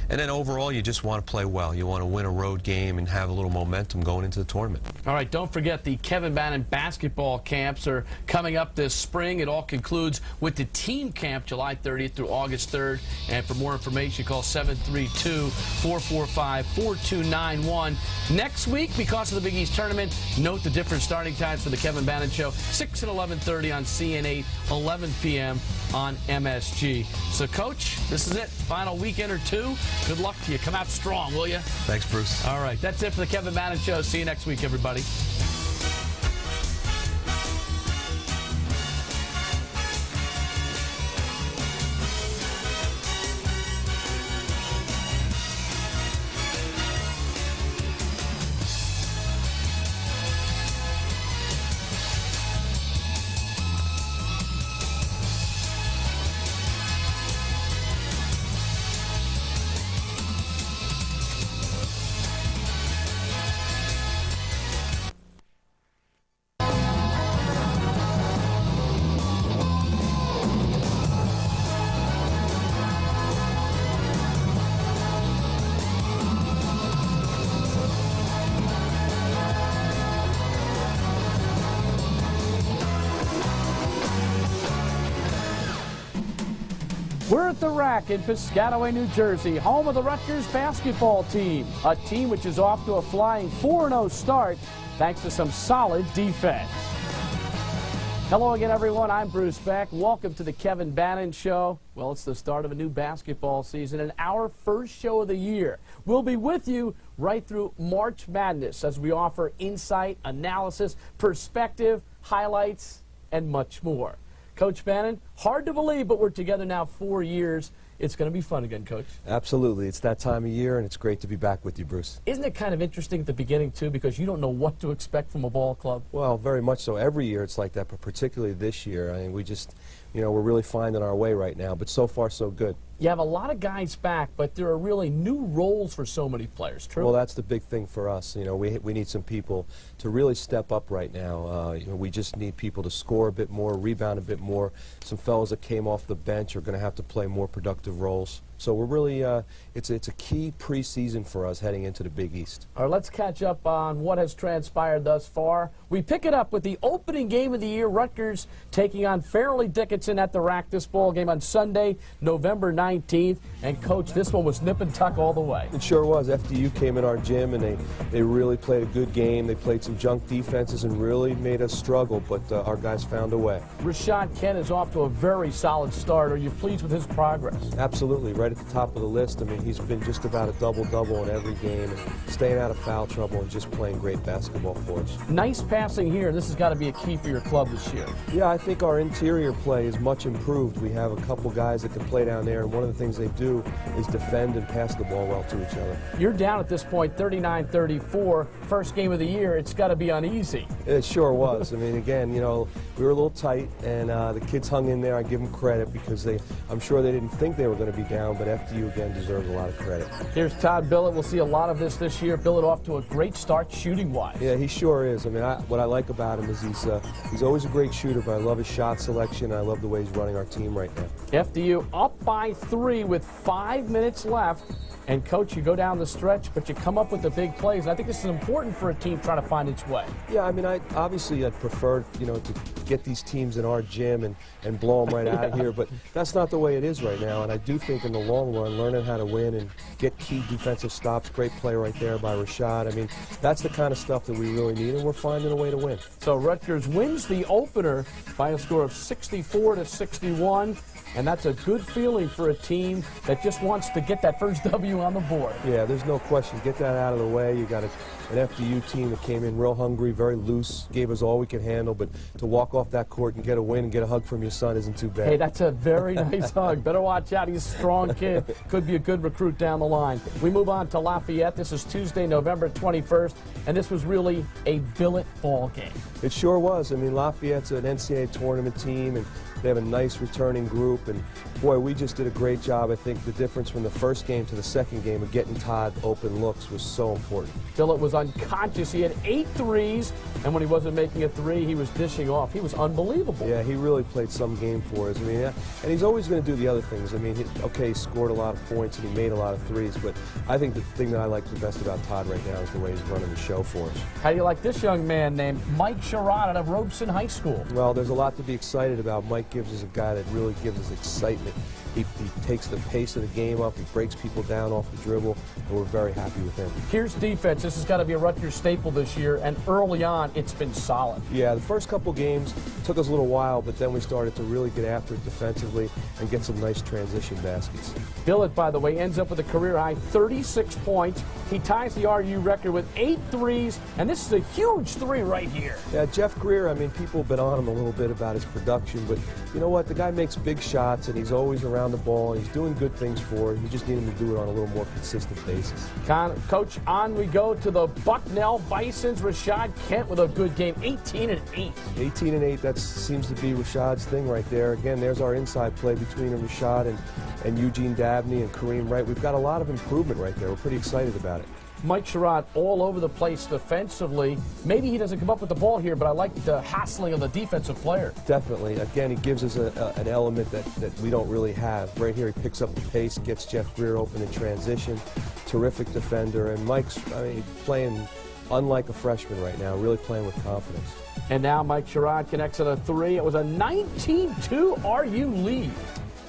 then overall, you just want to play well. You want to win a road game and have a little momentum going into the tournament. All right, don't forget the Kevin Bannon basketball camps are coming up this spring. It all concludes with the team camp July 30th through August 3rd. And for more information, call 732-445-4291. Next week, because of the Big East tournament, note the different starting times for the Kevin Bannon Show, 6 and 11:30 on CN8, 11 p.m. on MSG. So, Coach, this is it. Final weekend or two. Good luck to you. Come out strong, will you? Thanks, Bruce. All right, that's it for the Kevin Bannon Show. See you next week, everybody. We're at the Rack in Piscataway, New Jersey, home of the Rutgers basketball team, a team which is off to a flying 4-0 start thanks to some solid defense. Hello again, everyone. I'm Bruce Beck. Welcome to the Kevin Bannon Show. Well, it's the start of a new basketball season and our first show of the year. We'll be with you right through March Madness as we offer insight, analysis, perspective, highlights, and much more. Coach Bannon, hard to believe, but we're together now 4 years. It's going to be fun again, Coach. Absolutely. It's that time of year, and it's great to be back with you, Bruce. Isn't it kind of interesting at the beginning, too, because you don't know what to expect from a ball club? Well, very much so. Every year it's like that, but particularly this year. I mean, we just, we're really finding our way right now, but so far so good. You have a lot of guys back, but there are really new roles for so many players, true? Well, that's the big thing for us. We need some people to really step up right now. We just need people to score a bit more, rebound a bit more. Some fellows that came off the bench are going to have to play more productive roles. So we're really, it's a key preseason for us heading into the Big East. All right, let's catch up on what has transpired thus far. We pick it up with the opening game of the year, Rutgers taking on Fairleigh Dickinson at the Rack. This ball game on Sunday, November 19th. And, Coach, this one was nip and tuck all the way. It sure was. FDU came in our gym, and they really played a good game. They played some junk defenses and really made us struggle, but our guys found a way. Rashad Kent is off to a very solid start. Are you pleased with his progress? Absolutely. Right at the top of the list. I mean, he's been just about a double-double in every game, and staying out of foul trouble and just playing great basketball for us. Nice passing here. This has got to be a key for your club this year. Yeah, I think our interior play is much improved. We have a couple guys that can play down there, and one of the things they do is defend and pass the ball well to each other. You're down at this point 39-34. First game of the year. It's got to be uneasy. It sure was. I mean, again, we were a little tight, and the kids hung in there. I give them credit because I'm sure they didn't think they were going to be down, but FDU again deserves a lot of credit. Here's Todd Billett. We'll see a lot of this year. Billett off to a great start shooting-wise. Yeah, he sure is. I mean, what I like about him is he's always a great shooter, but I love his shot selection. I love the way he's running our team right now. FDU up by 3 with 5 minutes left. And, Coach, you go down the stretch, but you come up with the big plays. And I think this is important for a team trying to find its way. Yeah, I mean, I'd prefer, to get these teams in our gym and blow them right out of here. But that's not the way it is right now. And I do think in the long run, learning how to win and get key defensive stops, great play right there by Rashad. I mean, that's the kind of stuff that we really need, and we're finding a way to win. So Rutgers wins the opener by a score of 64-61. And that's a good feeling for a team that just wants to get that first W on the board. Yeah, there's no question. Get that out of the way. You got an FDU team that came in real hungry, very loose, gave us all we could handle, but to walk off that court and get a win and get a hug from your son isn't too bad. Hey, that's a very nice hug. Better watch out. He's a strong kid. Could be a good recruit down the line. We move on to Lafayette. This is Tuesday, November 21st, and this was really a Billett ball game. It sure was. I mean, Lafayette's an NCAA tournament team, and they have a nice returning group, and boy, we just did a great job. I think the difference from the first game to the second game of getting Todd open looks was so important. Billett was unconscious. He had 8 threes, and when he wasn't making a 3, he was dishing off. He was unbelievable. Yeah, he really played some game for us. I mean, and he's always going to do the other things. I mean, he scored a lot of points and he made a lot of threes, but I think the thing that I like the best about Todd right now is the way he's running the show for us. How do you like this young man named Mike Sherrod out of Robeson High School? Well, there's a lot to be excited about. Mike gives us a guy that really gives us excitement. He takes the pace of the game up, he breaks people down off the dribble, and we're very happy with him. Here's defense. This has got to be a Rutgers staple this year, and early on, it's been solid. Yeah, the first couple games took us a little while, but then we started to really get after it defensively and get some nice transition baskets. Billett, by the way, ends up with a career-high 36 points. He ties the RU record with 8 threes, and this is a huge 3 right here. Yeah, Jeff Greer, I mean, people have been on him a little bit about his production, but you know what? The guy makes big shots, and he's always around the ball, and he's doing good things for it. You just need him to do it on a little more consistent basis. Coach, on we go to the Bucknell Bisons. Rashad Kent with a good game, 18 and 8. 18 and 8, that seems to be Rashad's thing right there. Again, there's our inside play between Rashad and Eugene Dabney and Kareem Wright. We've got a lot of improvement right there. We're pretty excited about it. Mike Sherrod all over the place defensively. Maybe he doesn't come up with the ball here, but I like the hassling of the defensive player. Definitely. Again, he gives us an element that we don't really have. Right here, he picks up the pace, gets Jeff Greer open in transition. Terrific defender. And Mike's playing unlike a freshman right now, really playing with confidence. And now Mike Sherrod connects at a 3. It was a 19-2 RU lead.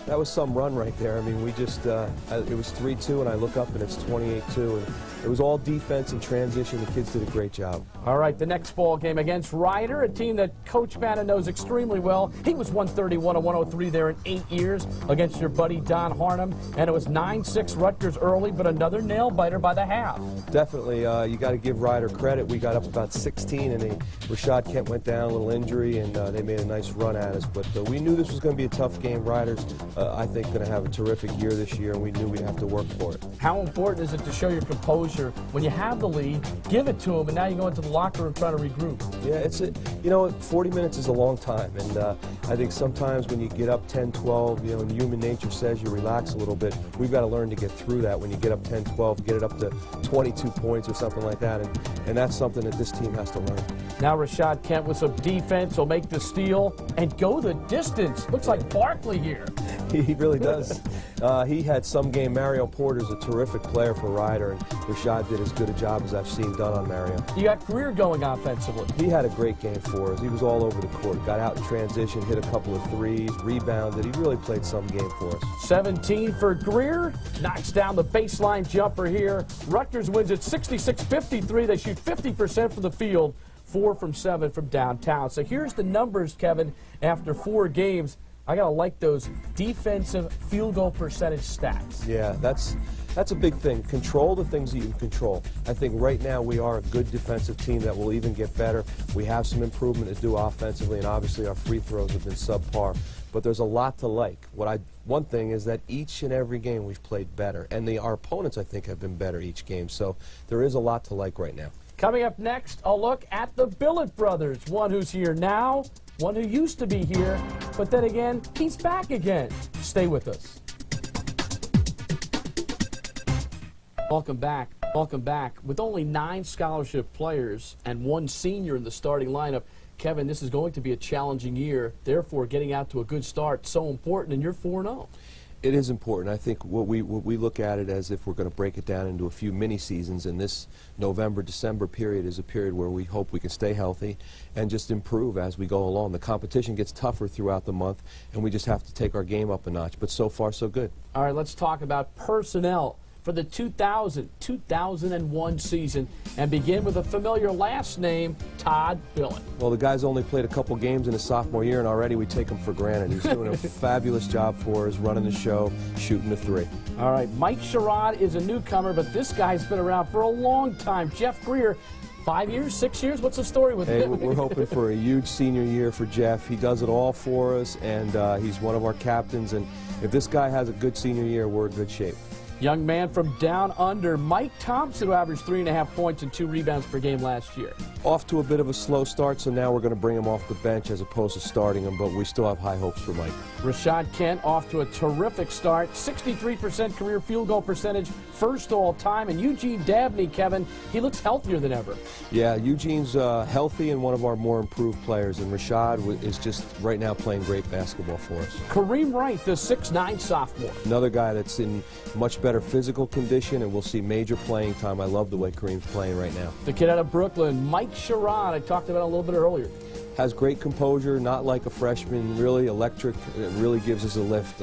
That was some run right there. I mean, we just, it was 3-2, and I look up and it's 28-2. And it was all defense and transition. The kids did a great job. All right, the next ball game against Ryder, a team that Coach Bannon knows extremely well. He was 131 of 103 there in 8 years against your buddy Don Harnum. And it was 9-6 Rutgers early, but another nail-biter by the half. Definitely, you got to give Ryder credit. We got up about 16, and Rashad Kent went down, a little injury, and they made a nice run at us. But we knew this was going to be a tough game. Ryder's, I think, going to have a terrific year this year, and we knew we'd have to work for it. How important is it to show your composure when you have the lead, give it to them, and now you go into the locker room trying to regroup? Yeah, 40 minutes is a long time, and I think sometimes when you get up 10-12, and human nature says you relax a little bit. We've got to learn to get through that. When you get up 10-12, get it up to 22 points or something like that, and that's something that this team has to learn. Now Rashad Kent with some defense will make the steal and go the distance. Looks like Barkley here. He really does. He had some game. Mario Porter's a terrific player for Ryder, and Rashad did as good a job as I've seen done on Mario. You got Greer going offensively. He had a great game for us. He was all over the court. Got out in transition, hit a couple of threes, rebounded. He really played some game for us. 17 for Greer. Knocks down the baseline jumper here. Rutgers wins at 66-53. They shoot 50% from the field, 4 from 7 from downtown. So here's the numbers, Kevin, after 4 games. I got to like those defensive field goal percentage stats. Yeah, that's a big thing. Control the things that you can control. I think right now we are a good defensive team that will even get better. We have some improvement to do offensively, and obviously our free throws have been subpar. But there's a lot to like. One thing is that each and every game we've played better, and our opponents, I think, have been better each game. So there is a lot to like right now. Coming up next, a look at the Billett brothers. One who's here now, one who used to be here, but then again, he's back again. Stay with us. Welcome back. Welcome back. With only 9 scholarship players and 1 senior in the starting lineup, Kevin, this is going to be a challenging year. Therefore, getting out to a good start so important, and you're 4-0. It is important. I think what we look at it as if we're going to break it down into a few mini seasons, and this November-December period is a period where we hope we can stay healthy and just improve as we go along. The competition gets tougher throughout the month, and we just have to take our game up a notch. But so far, so good. All right, let's talk about personnel for the 2000-2001 season, and begin with a familiar last name, Todd Billett. Well, the guy's only played a couple games in his sophomore year, and already we take him for granted. He's doing a fabulous job for us, running the show, shooting the 3. All right, Mike Sherrod is a newcomer, but this guy's been around for a long time. Jeff Greer, 5 years, 6 years? What's the story with him? We're hoping for a huge senior year for Jeff. He does it all for us, and he's one of our captains. And if this guy has a good senior year, we're in good shape. Young man from down under, Mike Thompson, who averaged 3.5 points and 2 rebounds per game last year. Off to a bit of a slow start, so now we're going to bring him off the bench as opposed to starting him, but we still have high hopes for Mike. Rashad Kent off to a terrific start, 63% career field goal percentage, first all time. And Eugene Dabney, Kevin, he looks healthier than ever. Yeah, Eugene's healthy and one of our more improved players, and Rashad is just right now playing great basketball for us. Kareem Wright, the 6'9" sophomore. Another guy that's in much better physical condition, and we'll see major playing time. I love the way Kareem's playing right now. The kid out of Brooklyn, Mike Sherrod, I talked about a little bit earlier. Has great composure, not like a freshman, really electric. It really gives us a lift.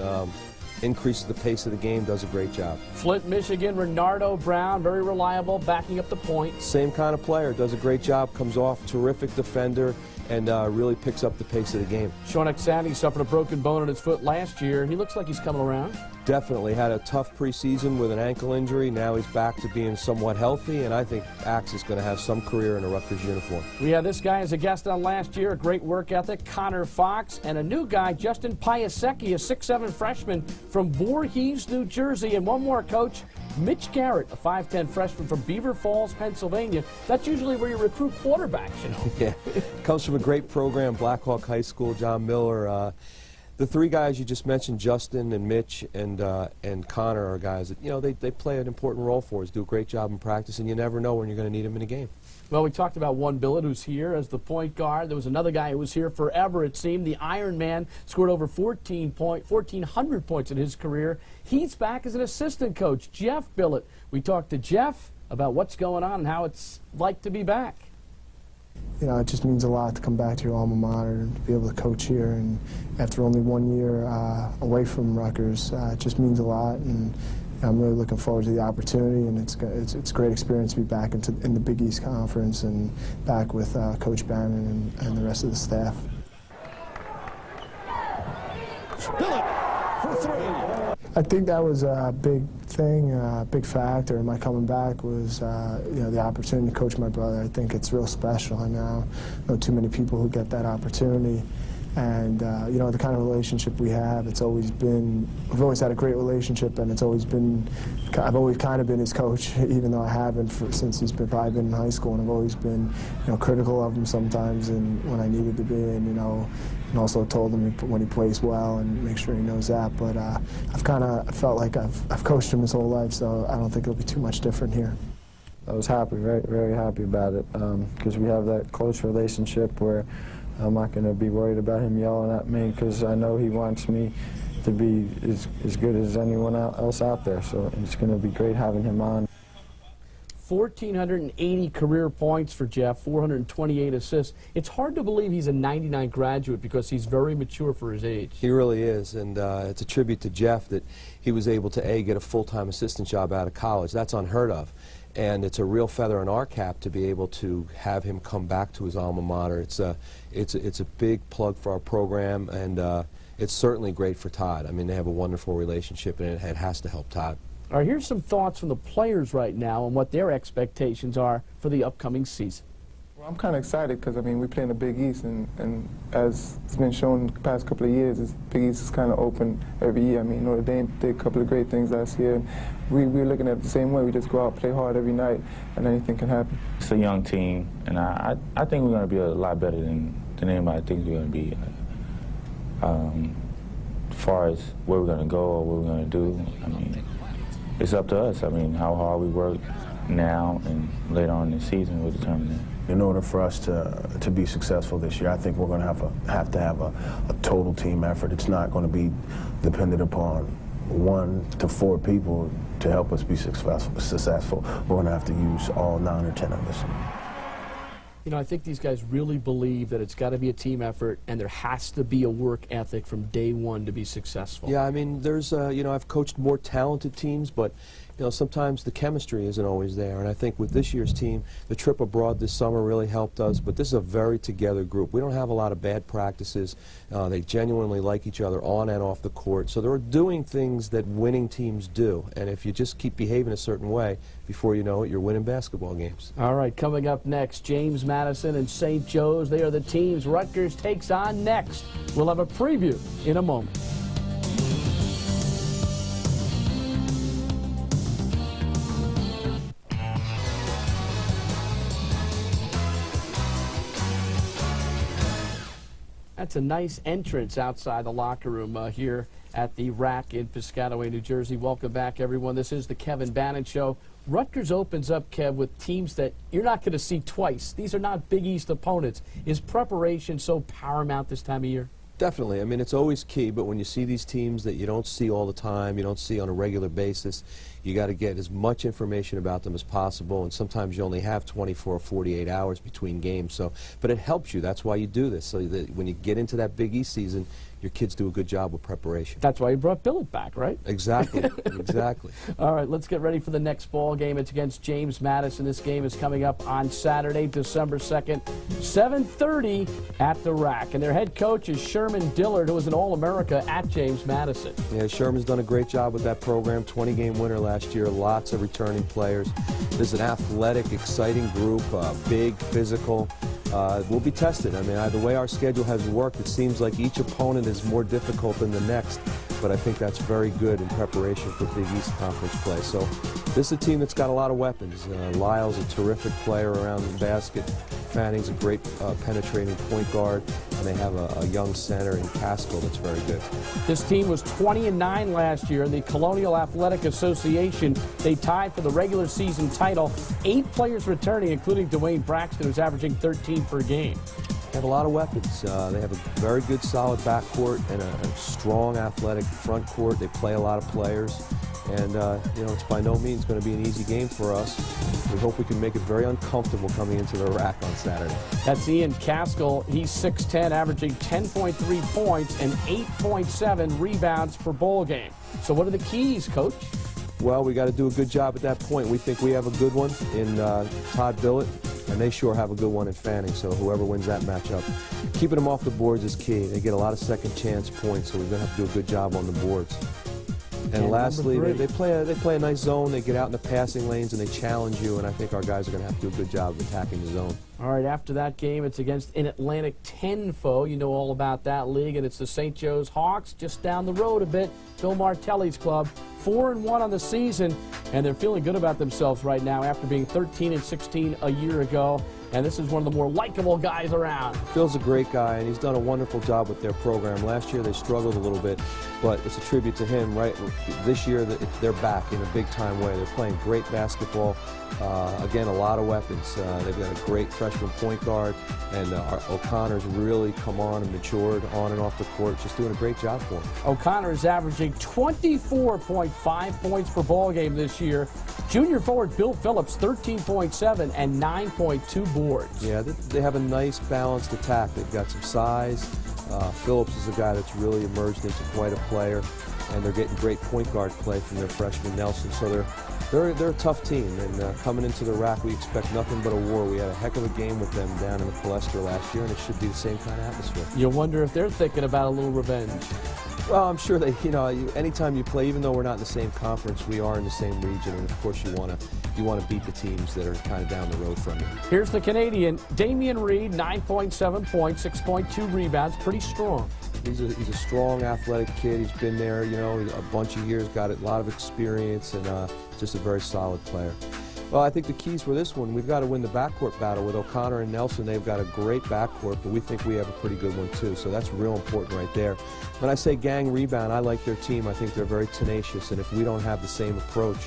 Increases the pace of the game, does a great job. Flint, Michigan, Renardo Brown, very reliable, backing up the point. Same kind of player, does a great job, comes off, terrific defender, and really picks up the pace of the game. Sean Exani suffered a broken bone in his foot last year. He looks like he's coming around. Definitely had a tough preseason with an ankle injury. Now he's back to being somewhat healthy, and I think Axe is going to have some career in a Rutgers uniform. We had this guy as a guest on last year, a great work ethic, Connor Fox, and a new guy, Justin Piasecki, a 6'7" freshman from Voorhees, New Jersey. And one more, Coach, Mitch Garrett, a 5'10" freshman from Beaver Falls, Pennsylvania. That's usually where you recruit quarterbacks, you know. Yeah, comes from a great program, Blackhawk High School, John Miller. The 3 guys you just mentioned, Justin and Mitch and Connor, are guys that, they play an important role for us, do a great job in practice, and you never know when you're going to need them in a game. Well, we talked about one Billett who's here as the point guard. There was another guy who was here forever, it seemed. The Iron Man scored over 1,400 points in his career. He's back as an assistant coach, Jeff Billett. We talked to Jeff about what's going on and how it's like to be back. you know, it just means a lot to come back to your alma mater and to be able to coach here. And after only 1 year away from Rutgers, it just means a lot. And I'm really looking forward to the opportunity. And it's a great experience to be back in the Big East Conference and back with Coach Bannon and the rest of the staff. I think that was a big thing, a big factor in my coming back was you know, the opportunity to coach my brother. I think it's real special. I mean, I don't know too many people who get that opportunity. And you know, the kind of relationship we have, we've always had a great relationship, and I've always kind of been his coach, even though I haven't since he's probably been in high school, and I've always been, you know, critical of him sometimes, and when I needed to be, and you know, and also told him when he plays well and make sure he knows that. But I've kind of felt like I've coached him his whole life, so I don't think it'll be too much different here. I was happy, very, very happy about it, because we have that close relationship where I'm not going to be worried about him yelling at me, because I know he wants me to be as good as anyone else out there. So it's going to be great having him on. 1,480 career points for Jeff, 428 assists. It's hard to believe he's a 99 graduate because he's very mature for his age. He really is, and it's a tribute to Jeff that he was able to, get a full-time assistant job out of college. That's unheard of. And it's a real feather in our cap to be able to have him come back to his alma mater. It's a big plug for our program, and it's certainly great for Todd. I mean, they have a wonderful relationship, and it has to help Todd. All right, here's some thoughts from the players right now and what their expectations are for the upcoming season. Well, I'm kind of excited because, I mean, we play in the Big East, and as it's been shown the past couple of years, the Big East is kind of open every year. I mean, Notre Dame did a couple of great things last year, and we're looking at it the same way. We just go out, play hard every night, and anything can happen. It's a young team, and I think we're going to be a lot better than anybody thinks we're going to be. As far as where we're going to go or what we're going to do, I mean, it's up to us. I mean, how hard we work now and later on in the season will determine that. In order for us to be successful this year, I think we're going to have to have a total team effort. It's not going to be dependent upon 1 to 4 people to help us be successful. We're going to have to use all 9 or 10 of us. You know, I think these guys really believe that it's got to be a team effort, and there has to be a work ethic from day one to be successful. Yeah, I mean, there's, you know, I've coached more talented teams, but, you know, sometimes the chemistry isn't always there. And I think with this year's team, the trip abroad this summer really helped us. But this is a very together group. We don't have a lot of bad practices. They genuinely like each other on and off the court. So they're doing things that winning teams do. And if you just keep behaving a certain way, before you know it, you're winning basketball games. All right, coming up next, James Madison and St. Joe's. They are the teams Rutgers takes on next. We'll have a preview in a moment. That's a nice entrance outside the locker room here at the Rack in Piscataway, New Jersey. Welcome back, everyone. This is the Kevin Bannon Show. Rutgers opens up, Kev, with teams that you're not going to see twice. These are not Big East opponents. Is preparation so paramount this time of year? Definitely. I mean, it's always key, but when you see these teams that you don't see all the time, you don't see on a regular basis, you got to get as much information about them as possible, and sometimes you only have 24 or 48 hours between games. So, but it helps you. That's why you do this, so that when you get into that Big East season, your kids do a good job with preparation. That's why you brought Billet back, right? Exactly. Exactly. All right, let's get ready for the next ball game. It's against James Madison. This game is coming up on Saturday, December 2nd, 7:30 at the Rack. And their head coach is Sherman Dillard, who was an All-America at James Madison. Yeah, Sherman's done a great job with that program. 20-game winner last year. Lots of returning players. There's an athletic, exciting group, big, physical. We'll be tested. I mean, the way our schedule has worked, it seems like each opponent is more difficult than the next, but I think that's very good in preparation for Big East Conference play. So this is a team that's got a lot of weapons. Lyle's a terrific player around the basket. Fanning's a great penetrating point guard, and they have a young center in Caskell that's very good. This team was 20-9 last year in the Colonial Athletic Association. They tied for the regular season title. 8 players returning, including Dwayne Braxton, who's averaging 13 per game. They have a lot of weapons. They have a very good, solid backcourt and a strong, athletic front court. They play a lot of players. And, you know, it's by no means going to be an easy game for us. We hope we can make it very uncomfortable coming into the rack on Saturday. That's Ian Caskell. He's 6'10", averaging 10.3 points and 8.7 rebounds per bowl game. So what are the keys, Coach? Well, we got to do a good job at that point. We think we have a good one in Todd Billett, and they sure have a good one in Fanning. So whoever wins that matchup, keeping them off the boards is key. They get a lot of second chance points, so we're going to have to do a good job on the boards. And lastly, they play a nice zone. They get out in the passing lanes and they challenge you, and I think our guys are going to have to do a good job of attacking the zone. All right, after that game, it's against an Atlantic 10 foe. You know all about that league, and it's the St. Joe's Hawks just down the road a bit, Phil Martelli's club. 4-1 on the season, and they're feeling good about themselves right now after being 13-16 a year ago. And this is one of the more likable guys around. Phil's a great guy, and he's done a wonderful job with their program. Last year they struggled a little bit, but it's a tribute to him. Right, this year they're back in a big-time way. They're playing great basketball. Again, a lot of weapons. They've got a great freshman point guard, and O'Connor's really come on and matured on and off the court. Just doing a great job for him. O'Connor is averaging 24.5 points per ball game this year. Junior forward Bill Phillips, 13.7 and 9.2 boards. Yeah, they have a nice balanced attack. They've got some size. Phillips is a guy that's really emerged into quite a player, and they're getting great point guard play from their freshman Nelson. So they're a tough team, and coming into the rack, we expect nothing but a war. We had a heck of a game with them down in the Palestra last year, and it should be the same kind of atmosphere. You wonder if they're thinking about a little revenge. Well, I'm sure they, you know, anytime you play, even though we're not in the same conference, we are in the same region, and of course you want to beat the teams that are kind of down the road from you. Here's the Canadian, Damian Reed, 9.7 points, 6.2 rebounds, pretty strong. He's a strong, athletic kid. He's been there, you know, a bunch of years, got a lot of experience, and just a very solid player. Well, I think the keys for this one, we've got to win the backcourt battle with O'Connor and Nelson. They've got a great backcourt, but we think we have a pretty good one too, so that's real important right there. When I say gang rebound, I like their team. I think they're very tenacious, and if we don't have the same approach,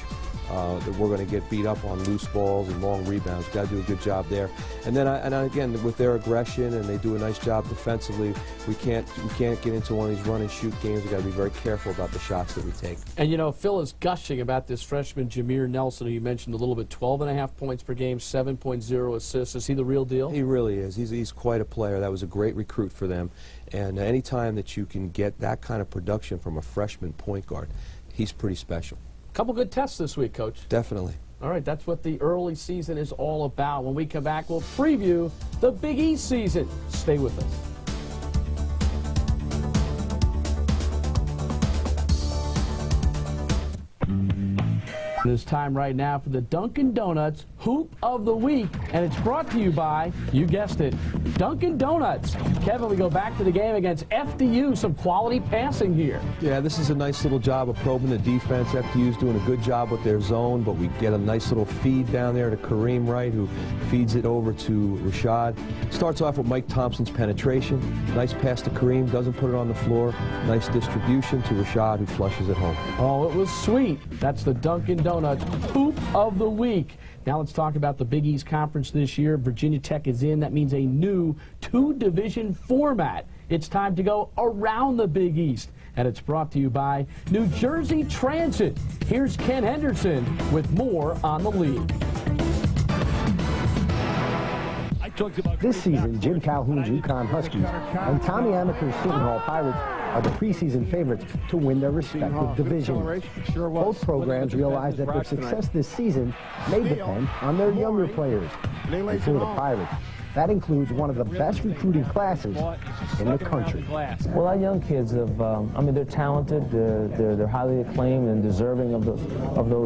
that we're going to get beat up on loose balls and long rebounds. We've got to do a good job there. And then, again, with their aggression, and they do a nice job defensively, we can't get into one of these run-and-shoot games. We've got to be very careful about the shots that we take. And, you know, Phil is gushing about this freshman Jameer Nelson, who you mentioned a little bit, 12.5 points per game, 7.0 assists. Is he the real deal? He really is. He's quite a player. That was a great recruit for them. And any time that you can get that kind of production from a freshman point guard, he's pretty special. Couple good tests this week, Coach. Definitely. All right, that's what the early season is all about. When we come back, we'll preview the Big East season. Stay with us. It is time right now for the Dunkin' Donuts Hoop of the Week, and it's brought to you by, you guessed it, Dunkin' Donuts. Kevin, we go back to the game against FDU. Some quality passing here. Yeah, this is a nice little job of probing the defense. FDU's doing a good job with their zone, but we get a nice little feed down there to Kareem Wright, who feeds it over to Rashad. Starts off with Mike Thompson's penetration. Nice pass to Kareem, doesn't put it on the floor. Nice distribution to Rashad, who flushes it home. Oh, it was sweet. That's the Dunkin' Donuts Hoop of the Week. Now let's talk about the Big East Conference this year. Virginia Tech is in. That means a new two-division format. It's time to go around the Big East. And it's brought to you by New Jersey Transit. Here's Ken Henderson with more on the league. This season, Jim Calhoun's UConn Huskies and Tommy Amaker's Seton Hall Pirates are the preseason favorites to win their respective divisions. Both programs realize that their success this season may depend on their younger players. And for the Pirates, that includes one of the best recruiting classes in the country. Well, our young kids have, they're talented, they're highly acclaimed and deserving of those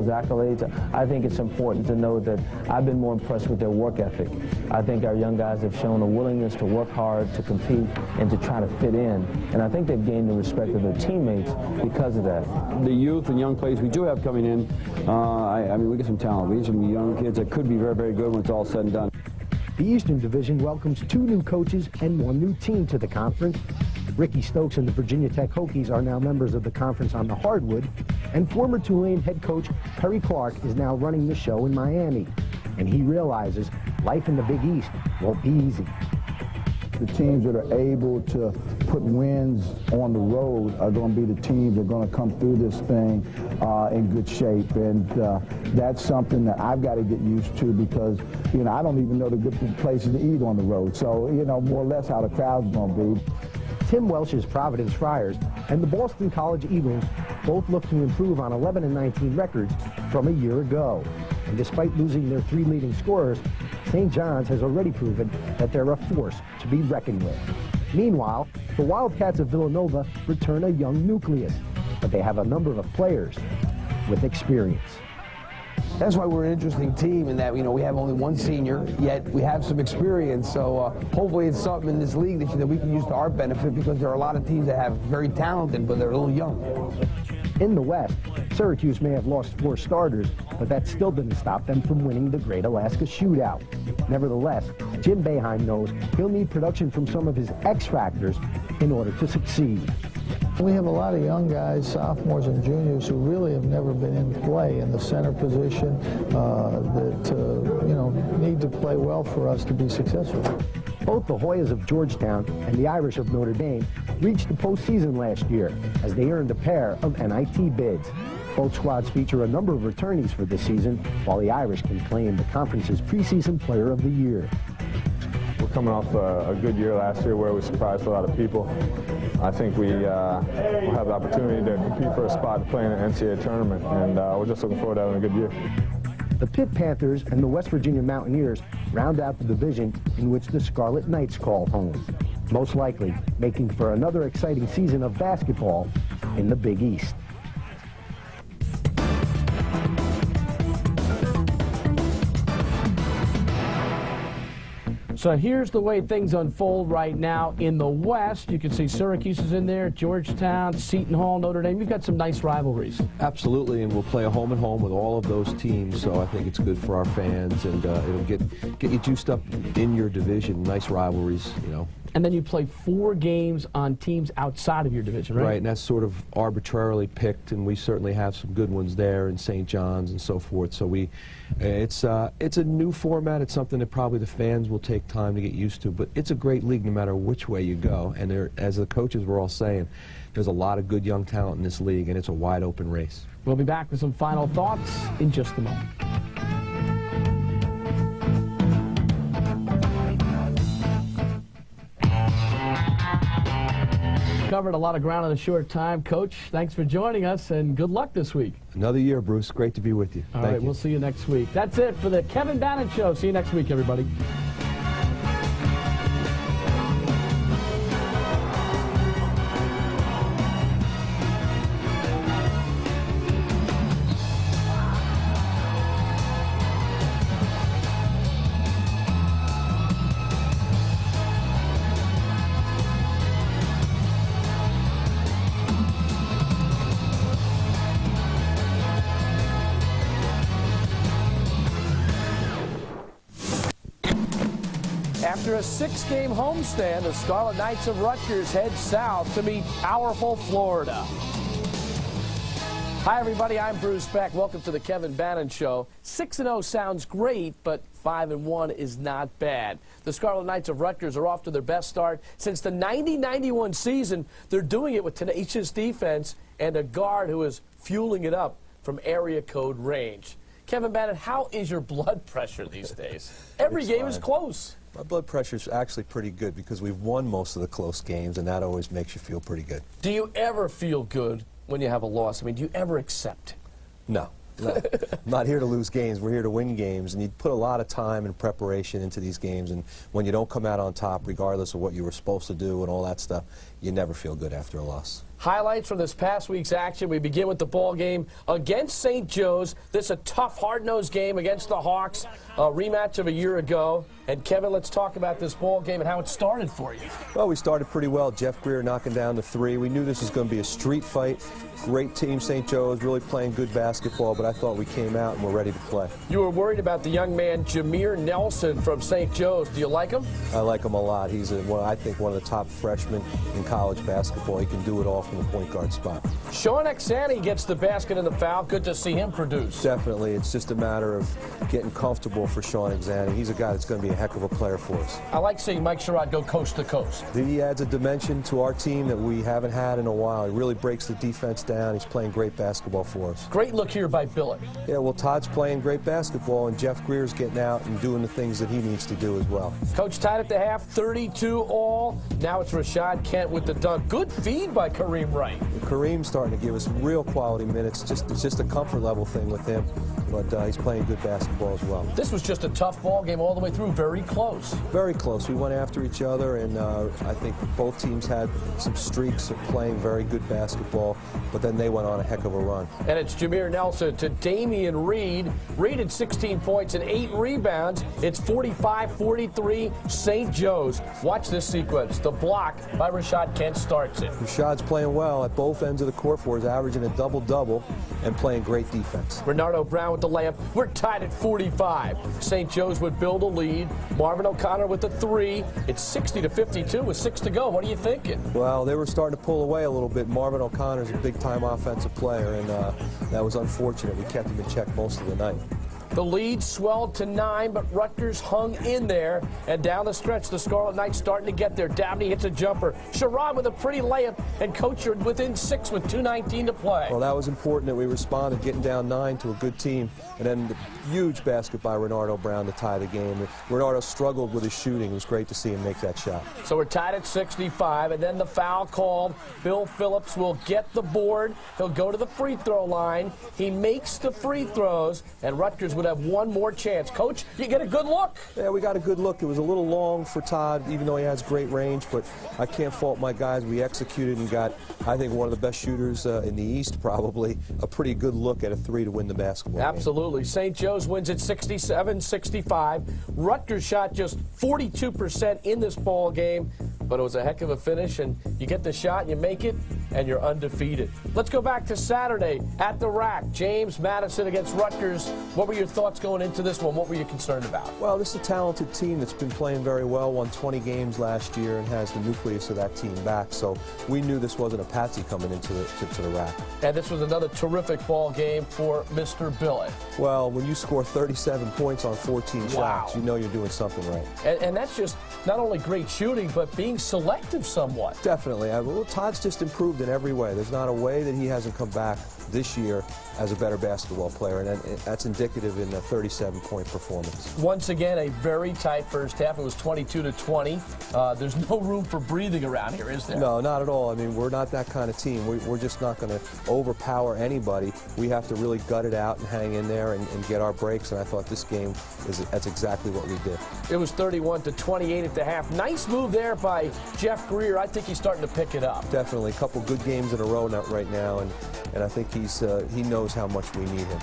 accolades. I think it's important to know that I've been more impressed with their work ethic. I think our young guys have shown a willingness to work hard, to compete, and to try to fit in. And I think they've gained the respect of their teammates because of that. The youth and young players we do have coming in, we get some talent. We have some young kids that could be very, very good when it's all said and done. The Eastern Division welcomes 2 new coaches and 1 new team to the conference. Ricky Stokes and the Virginia Tech Hokies are now members of the conference on the hardwood, and former Tulane head coach Perry Clark is now running the show in Miami. And he realizes life in the Big East won't be easy. The teams that are able to put wins on the road are going to be the teams that are going to come through this thing in good shape. And that's something that I've got to get used to because, you know, I don't even know the good places to eat on the road. So, you know, more or less how the crowd's going to be. Tim Welsh's Providence Friars and the Boston College Eagles both look to improve on 11-19 records from a year ago. And despite losing their 3 leading scorers, St. John's has already proven that they're a force to be reckoned with. Meanwhile, the Wildcats of Villanova return a young nucleus, but they have a number of players with experience. That's why we're an interesting team in that, you know, we have only one senior, yet we have some experience. So hopefully it's something in this league that we can use to our benefit because there are a lot of teams that have very talented, but they're a little young. In the West, Syracuse may have lost 4 starters, but that still didn't stop them from winning the Great Alaska Shootout. Nevertheless, Jim Boeheim knows he'll need production from some of his X-factors in order to succeed. We have a lot of young guys, sophomores and juniors, who really have never been in play in the center position that, you know, need to play well for us to be successful. Both the Hoyas of Georgetown and the Irish of Notre Dame reached the postseason last year as they earned a pair of NIT bids. Both squads feature a number of returnees for this season, while the Irish can claim the conference's preseason player of the year. We're coming off a good year last year where we surprised a lot of people. I think we will have the opportunity to compete for a spot to play in an NCAA tournament, and we're just looking forward to having a good year. The Pitt Panthers and the West Virginia Mountaineers round out the division in which the Scarlet Knights call home, most likely making for another exciting season of basketball in the Big East. So here's the way things unfold right now in the West. You can see Syracuse is in there, Georgetown, Seton Hall, Notre Dame. You've got some nice rivalries. Absolutely, and we'll play a home and home with all of those teams, so I think it's good for our fans, and it'll get you juiced up in your division. Nice rivalries, you know. And then you play 4 games on teams outside of your division, right? Right, and that's sort of arbitrarily picked, and we certainly have some good ones there in St. John's and so forth. So it's a new format. It's something that probably the fans will take time to get used to, but it's a great league no matter which way you go. And as the coaches were all saying, there's a lot of good young talent in this league, and it's a wide open race. We'll be back with some final thoughts in just a moment. Covered a lot of ground in a short time. Coach, thanks for joining us, and good luck this week. Another year, Bruce. Great to be with you. All right, we'll see you next week. That's it for the Kevin Bannon Show. See you next week, everybody. After a 6-game homestand, the Scarlet Knights of Rutgers head south to meet powerful Florida. Hi, everybody. I'm Bruce Beck. Welcome to the Kevin Bannon Show. 6-0 sounds great, but 5-1 is not bad. The Scarlet Knights of Rutgers are off to their best start since the 90-91 season. They're doing it with tenacious defense and a guard who is fueling it up from area code range. Kevin Bannon, how is your blood pressure these days? Every game is close. My blood pressure is actually pretty good because we've won most of the close games, and that always makes you feel pretty good. Do you ever feel good when you have a loss? I mean, do you ever accept it? No. I'm not here to lose games. We're here to win games, and you put a lot of time and preparation into these games, and when you don't come out on top, regardless of what you were supposed to do and all that stuff, you never feel good after a loss. Highlights from this past week's action. We begin with the ball game against St. Joe's. This is a tough, hard-nosed game against the Hawks, a rematch of a year ago. And Kevin, let's talk about this ball game and how it started for you. Well, we started pretty well. Jeff Greer knocking down the 3. We knew this was going to be a street fight. Great team, St. Joe's, really playing good basketball, but I thought we came out and we're ready to play. You were worried about the young man, Jameer Nelson from St. Joe's. Do you like him? I like him a lot. He's, I think, one of the top freshmen in college basketball. He can do it all from the point guard spot. Sean Exani gets the basket and the foul. Good to see him produce. Definitely. It's just a matter of getting comfortable for Sean Exani. He's a guy that's going to be a heck of a player for us. I like seeing Mike Sherrod go coast to coast. He adds a dimension to our team that we haven't had in a while. He really breaks the defense down. He's playing great basketball for us. Great look here by Billett. Yeah, well, Todd's playing great basketball, and Jeff Greer's getting out and doing the things that he needs to do as well. Coach tied at the half, 32 all. Now it's Rashad Kent with the dunk. Good feed by Kareem Wright. Kareem's starting to give us real quality minutes. It's just a comfort level thing with him, but he's playing good basketball as well. This was just a tough ball game all the way through. Very close. Very close. We went after each other, and I think both teams had some streaks of playing very good basketball, but then they went on a heck of a run. And it's Jameer Nelson to Damian Reed. Reed had 16 points and 8 rebounds. It's 45-43 St. Joe's. Watch this sequence. The block by Rashad Kent starts it. Rashad's playing well at both ends of the court for us, averaging a double-double and playing great defense. Renardo Brown with the layup. We're tied at 45. St. Joe's would build a lead. Marvin O'Connor with the 3. It's 60-52 with 6 to go. What are you thinking? Well, they were starting to pull away a little bit. Marvin O'Connor's a big-time offensive player, and that was unfortunate. We kept him in check most of the night. The lead swelled to 9, but Rutgers hung in there. And down the stretch, the Scarlet Knights starting to get there. Dabney hits a jumper. Sherrod with a pretty layup, and Coach are within 6 with 2:19 to play. Well, that was important that we responded, getting down 9 to a good team. And then the huge basket by Renardo Brown to tie the game. Renardo struggled with his shooting. It was great to see him make that shot. So we're tied at 65, and then the foul called. Bill Phillips will get the board. He'll go to the free throw line. He makes the free throws, and Rutgers would have one more chance. Coach, you get a good look. Yeah, we got a good look. It was a little long for Todd, even though he has great range, but I can't fault my guys. We executed and got, I think, one of the best shooters in the East, probably. A pretty good look at a 3 to win the basketball game. Absolutely. St. Joe's wins at 67-65. Rutgers shot just 42% in this ball game, but it was a heck of a finish, and you get the shot, and you make it, and you're undefeated. Let's go back to Saturday at the Rack. James Madison against Rutgers. What were your thoughts going into this one? What were you concerned about? Well, this is a talented team that's been playing very well, won 20 games last year, and has the nucleus of that team back. So we knew this wasn't a patsy coming into the Rack. And this was another terrific ball game for Mr. Billett. Well, when you score 37 points on 14 shots, you know you're doing something right. And that's just not only great shooting, but being selective somewhat. Definitely. Well, Todd's just improved in every way. There's not a way that he hasn't come back this year as a better basketball player, and that's indicative in a 37-point performance. Once again, a very tight first half. It was 22-20. There's no room for breathing around here, is there? No, not at all. I mean, we're not that kind of team. We're just not going to overpower anybody. We have to really gut it out and hang in there and get our breaks, and I thought this game, that's exactly what we did. It was 31-28 at the half. Nice move there by Jeff Greer. I think he's starting to pick it up. Definitely. A couple good games in a row right now, and I think he knows how much we need him.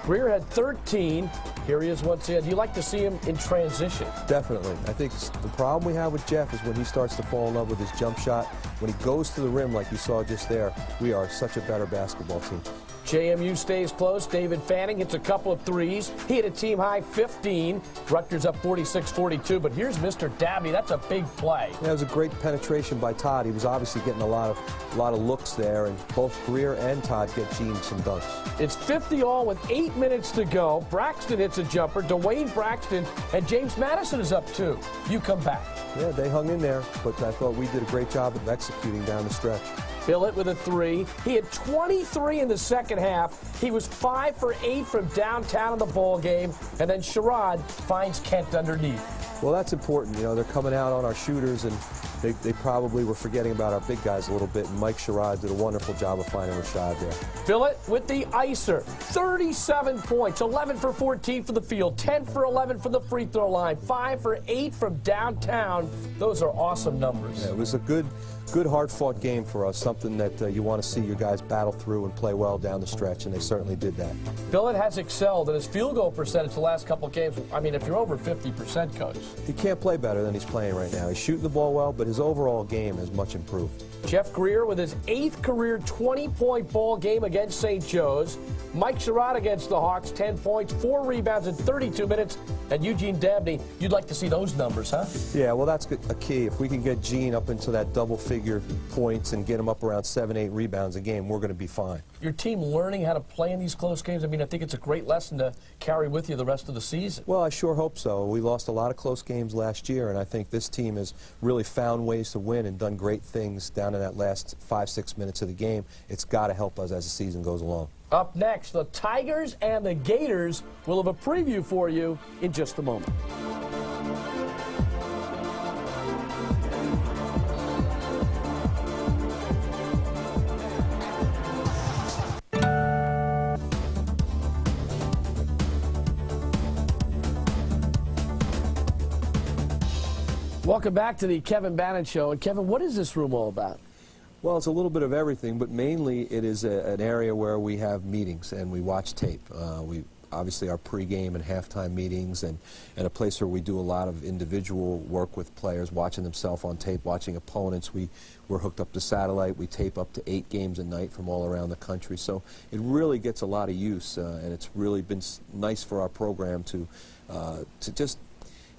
Greer had 13. Here he is once again. Do you like to see him in transition? Definitely. I think the problem we have with Jeff is when he starts to fall in love with his jump shot. When he goes to the rim like you saw just there, we are such a better basketball team. JMU stays close. David Fanning hits a couple of threes. He hit a team-high 15. Rutgers up 46-42, but here's Mr. Dabney. That's a big play. That was a great penetration by Todd. He was obviously getting a lot of looks there, and both Greer and Todd get Gene some dunks. It's 50 all with 8 minutes to go. Braxton hits a jumper. Dwayne Braxton and James Madison is up 2. You come back. Yeah, they hung in there, but I thought we did a great job of executing down the stretch. Billett with a 3. He had 23 in the second half. He was 5 for 8 from downtown in the ball game. And then Sherrod finds Kent underneath. Well, that's important. You know, they're coming out on our shooters, and they probably were forgetting about our big guys a little bit. And Mike Sherrod did a wonderful job of finding Rashad there. Billett with the icer. 37 points. 11 for 14 from the field. 10 for 11 from the free throw line. 5 for 8 from downtown. Those are awesome numbers. Yeah, it was a good hard-fought game for us, something that you want to see your guys battle through and play well down the stretch, and they certainly did that. Billett has excelled in his field goal percentage the last couple of games. I mean, if you're over 50%, Coach. He can't play better than he's playing right now. He's shooting the ball well, but his overall game is much improved. Jeff Greer with his 8th career 20-point ball game against St. Joe's. Mike Sherrod against the Hawks, 10 points, 4 rebounds in 32 minutes. And Eugene Dabney, you'd like to see those numbers, huh? Yeah, well, that's a key. If we can get Gene up into that double-figure points and get him up around 7, 8 rebounds a game, we're going to be fine. Your team learning how to play in these close games, I mean, I think it's a great lesson to carry with you the rest of the season. Well, I sure hope so. We lost a lot of close games last year, and I think this team has really found ways to win and done great things down in that last 5, 6 minutes of the game. It's got to help us as the season goes along. Up next, the Tigers and the Gators. We'll have a preview for you in just a moment. Welcome back to the Kevin Bannon Show. And Kevin, what is this room all about? Well, it's a little bit of everything, but mainly it is an area where we have meetings and we watch tape. We obviously our pregame and halftime meetings, and a place where we do a lot of individual work with players, watching themselves on tape, watching opponents. We're hooked up to satellite. We tape up to 8 games a night from all around the country. So it really gets a lot of use, and it's really been nice for our program to just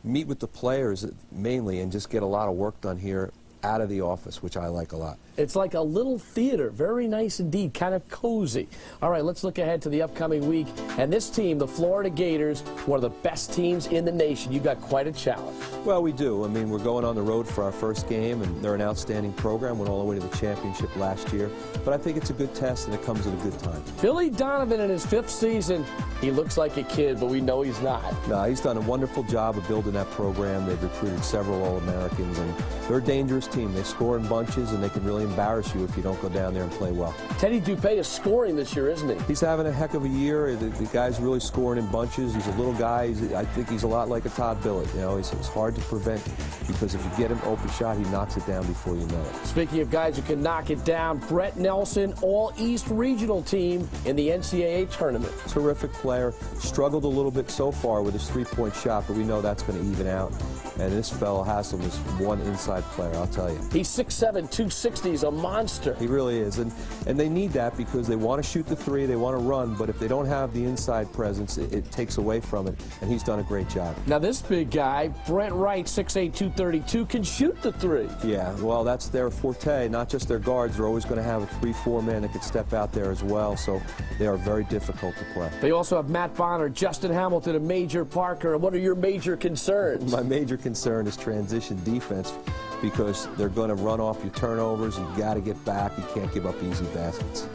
meet with the players mainly and just get a lot of work done here out of the office, which I like a lot. It's like a little theater. Very nice indeed, kind of cozy. All right, let's look ahead to the upcoming week. And this team, the Florida Gators, one of the best teams in the nation. You got quite a challenge. Well, we do. I mean, we're going on the road for our first game, and they're an outstanding program. Went all the way to the championship last year. But I think it's a good test, and it comes at a good time. Billy Donovan in his 5th season. He looks like a kid, but we know he's not. No, he's done a wonderful job of building that program. They've recruited several All-Americans, and they're a dangerous team. They score in bunches, and they can really embarrass you if you don't go down there and play well. Teddy Dupay is scoring this year, isn't he? He's having a heck of a year. The guy's really scoring in bunches. He's a little guy. I think he's a lot like a Todd Billett. You know, it's hard to prevent because if you get him open shot, he knocks it down before you know it. Speaking of guys who can knock it down, Brett Nelson, All-East Regional team in the NCAA tournament. Terrific player. Struggled a little bit so far with his three-point shot, but we know that's going to even out. And this fellow Haslam is one inside player, I'll tell you. He's 6'7", 260. He's a monster. He really is. And they need that because they want to shoot the three, they want to run, but if they don't have the inside presence, it takes away from it. And he's done a great job. Now this big guy, Brent Wright, 6'8", 232, can shoot the three. Yeah, well, that's their forte, not just their guards. They're always going to have a 3-4 man that can step out there as well, so they are very difficult to play. They also have Matt Bonner, Justin Hamilton, and Major Parker. And what are your major concerns? My major concern is transition defense, because they're going to run off your turnovers. You've got to get back. You can't give up easy baskets.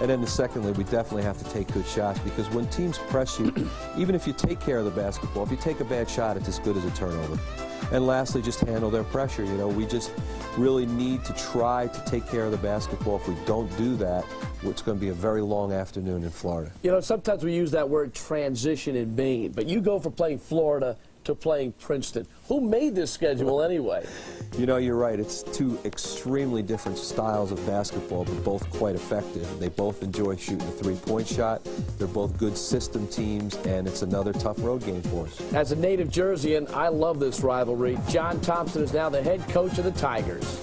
And then secondly, we definitely have to take good shots, because when teams press you, even if you take care of the basketball, if you take a bad shot, it's as good as a turnover. And lastly, just handle their pressure. You know, we just really need to try to take care of the basketball. If we don't do that, it's going to be a very long afternoon in Florida. You know, sometimes we use that word transition in Maine, but you go from playing Florida to playing Princeton. Who made this schedule anyway? You know, you're right. It's two extremely different styles of basketball, but both quite effective. They both enjoy shooting a three-point shot. They're both good system teams, and it's another tough road game for us. As a native Jerseyan, I love this rivalry. John Thompson is now the head coach of the Tigers.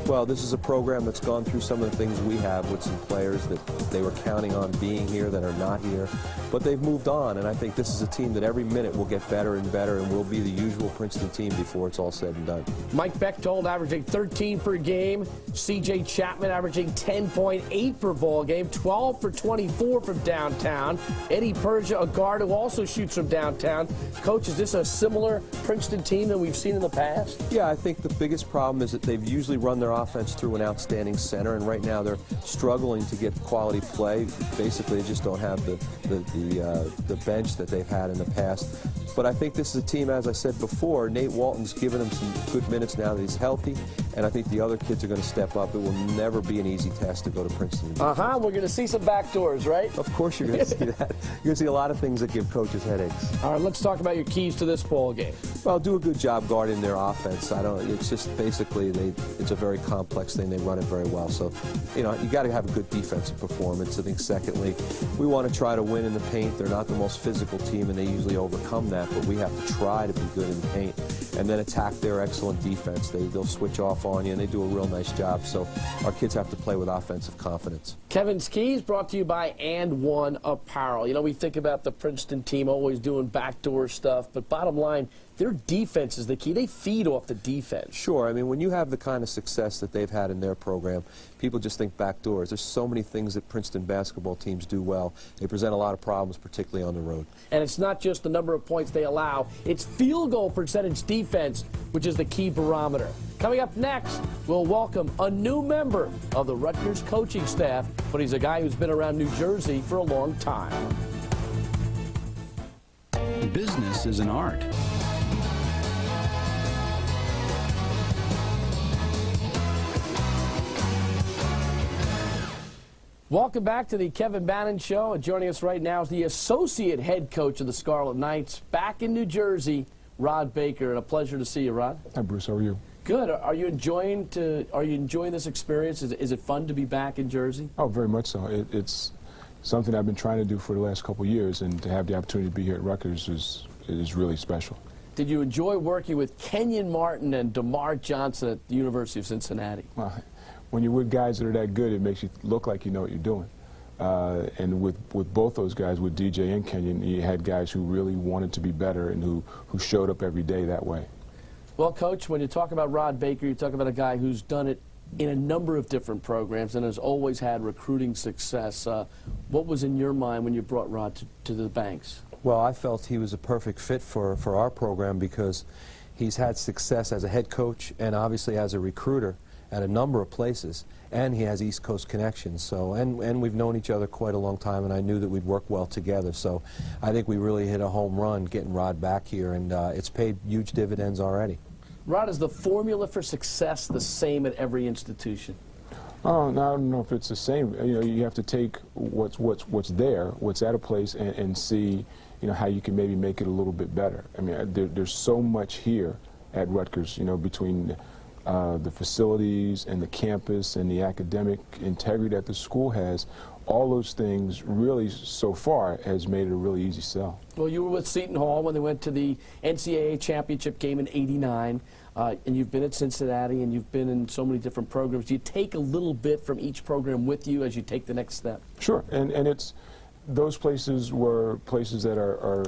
Well, this is a program that's gone through some of the things we have with some players that they were counting on being here that are not here. But they've moved on, and I think this is a team that every minute will get better and better and will be the usual Princeton team before it's all said and done. Mike Bechtold averaging 13 per game. C.J. Chapman averaging 10.8 per ball game. 12 for 24 from downtown. Eddie Persia, a guard who also shoots from downtown. Coach, is this a similar Princeton team that we've seen in the past? Yeah, I think the biggest problem is that they've usually run their offense through an outstanding center, and right now they're struggling to get quality play. Basically, they just don't have the bench that they've had in the past. But I think this is a team, as I said before, Nate Walton's given them some good minutes now that he's healthy, and I think the other kids are going to step up. It will never be an easy task to go to Princeton. We're going to see some back doors, right? Of course you're going to see that. You're going to see a lot of things that give coaches headaches. All right, let's talk about your keys to this ball game. Well, do a good job guarding their offense. It's just basically it's a very complex thing. They run it very well. So, you know, you got to have a good defensive performance. I think secondly, we want to try to win in the paint. They're not the most physical team, and they usually overcome that, but we have to try to be good in the paint. and then attack their excellent defense. They'll switch off on you, and they do a real nice job. So our kids have to play with offensive confidence. Kevin's Keys brought to you by And One Apparel. You know, we think about the Princeton team always doing backdoor stuff, but bottom line, their defense is the key. They feed off the defense. Sure. I mean, when you have the kind of success that they've had in their program, people just think backdoors. There's so many things that Princeton basketball teams do well. They present a lot of problems, particularly on the road. And it's not just the number of points they allow, it's field goal percentage defense, which is the key barometer. Coming up next, we'll welcome a new member of the Rutgers coaching staff, but he's a guy who's been around New Jersey for a long time. Business is an art. Welcome back to the Kevin Bannon Show. And joining us right now is the associate head coach of the Scarlet Knights back in New Jersey, Rod Baker. And a pleasure to see you, Rod. Hi, Bruce. How are you? Good. Are you enjoying this experience? Is it fun to be back in Jersey? Oh, very much so. It's something I've been trying to do for the last couple of years, and to have the opportunity to be here at Rutgers is really special. Did you enjoy working with Kenyon Martin and DeMar Johnson at the University of Cincinnati? Well, when you're with guys that are that good, it makes you look like you know what you're doing. And with both those guys, with DJ and Kenyon, you had guys who really wanted to be better and who showed up every day that way. Well, Coach, when you talk about Rod Baker, you talk about a guy who's done it in a number of different programs and has always had recruiting success. What was in your mind when you brought Rod to the Banks? Well, I felt he was a perfect fit for our program because he's had success as a head coach and obviously as a recruiter at a number of places, and he has East Coast connections. So, and we've known each other quite a long time, and I knew that we'd work well together. So, I think we really hit a home run getting Rod back here, and it's paid huge dividends already. Rod, is the formula for success the same at every institution? Oh, no, I don't know if it's the same. You know, you have to take what's there, what's at a place, and see, you know, how you can maybe make it a little bit better. I mean, there's so much here at Rutgers, you know, between the facilities and the campus and the academic integrity that the school has. All those things really so far has made it a really easy sell. Well, you were with Seton Hall when they went to the NCAA championship game in '89, and you've been at Cincinnati and you've been in so many different programs. Do you take a little bit from each program with you as you take the next step? Sure, and it's those places were places that are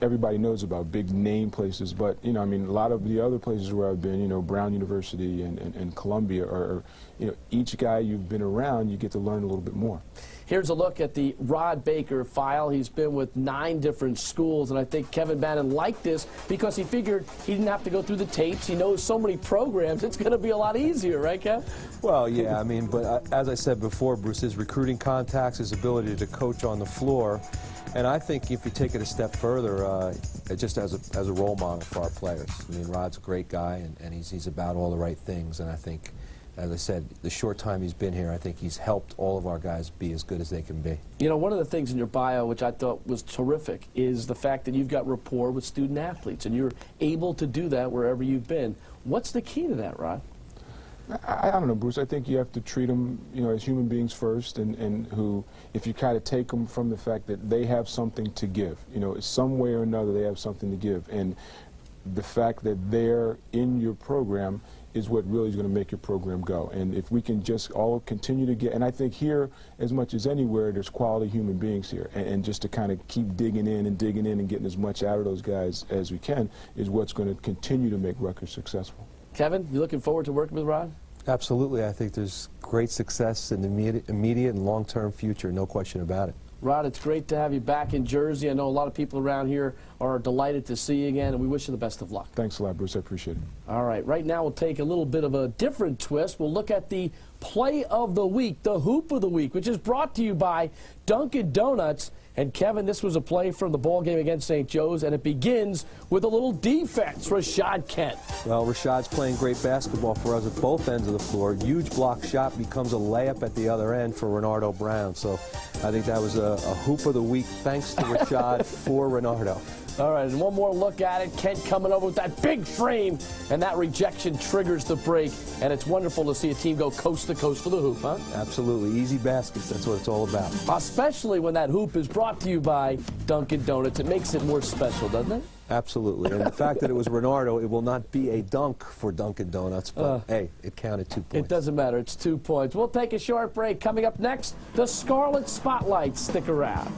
everybody knows about, big name places, but, you know, I mean, a lot of the other places where I've been, you know, Brown University and Columbia, are, you know, each guy you've been around, you get to learn a little bit more. Here's a look at the Rod Baker file. He's been with 9 different schools, and I think Kevin Bannon liked this because he figured he didn't have to go through the tapes. He knows so many programs. It's going to be a lot easier, right, Kev? Well, yeah, I mean, but as I said before, Bruce, his recruiting contacts, his ability to coach on the floor, and I think if you take it a step further, just as a role model for our players. I mean, Rod's a great guy, and he's about all the right things, and I think, as I said, the short time he's been here, I think he's helped all of our guys be as good as they can be. You know, one of the things in your bio, which I thought was terrific, is the fact that you've got rapport with student athletes, and you're able to do that wherever you've been. What's the key to that, Rod? I don't know, Bruce. I think you have to treat them, you know, as human beings first, and who, if you kind of take them from the fact that they have something to give, you know, some way or another they have something to give, and the fact that they're in your program is what really is going to make your program go. And if we can just all continue to get, and I think here, as much as anywhere, there's quality human beings here, and just to kind of keep digging in and getting as much out of those guys as we can is what's going to continue to make Rutgers successful. Kevin, you looking forward to working with Rod? Absolutely. I think there's great success in the immediate and long-term future, no question about it. Rod, it's great to have you back in Jersey. I know a lot of people around here are delighted to see you again, and we wish you the best of luck. Thanks a lot, Bruce. I appreciate it. All right. Right now, we'll take a little bit of a different twist. We'll look at the play of the week, the hoop of the week, which is brought to you by Dunkin' Donuts. And, Kevin, this was a play from the ball game against St. Joe's, and it begins with a little defense. Rashad Kent. Well, Rashad's playing great basketball for us at both ends of the floor. Huge block shot becomes a layup at the other end for Renardo Brown. So I think that was a hoop of the week thanks to Rashad for Renardo. All right, and one more look at it. Kent coming over with that big frame, and that rejection triggers the break. And it's wonderful to see a team go coast to coast for the hoop, huh? Absolutely. Easy baskets. That's what it's all about. Especially when that hoop is brought to you by Dunkin' Donuts. It makes it more special, doesn't it? Absolutely. And the fact that it was Renardo, it will not be a dunk for Dunkin' Donuts, but hey, it counted 2 points. It doesn't matter. It's 2 points. We'll take a short break. Coming up next, the Scarlet Spotlight. Stick around.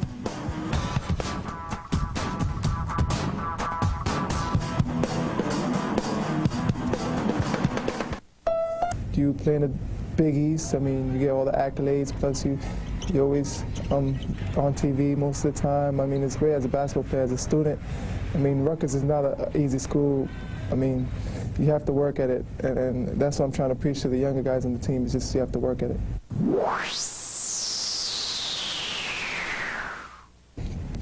You play in the Big East, I mean, you get all the accolades, plus you're always on TV most of the time. I mean, it's great as a basketball player, as a student. I mean, Rutgers is not an easy school. I mean, you have to work at it, and that's what I'm trying to preach to the younger guys on the team, is just you have to work at it.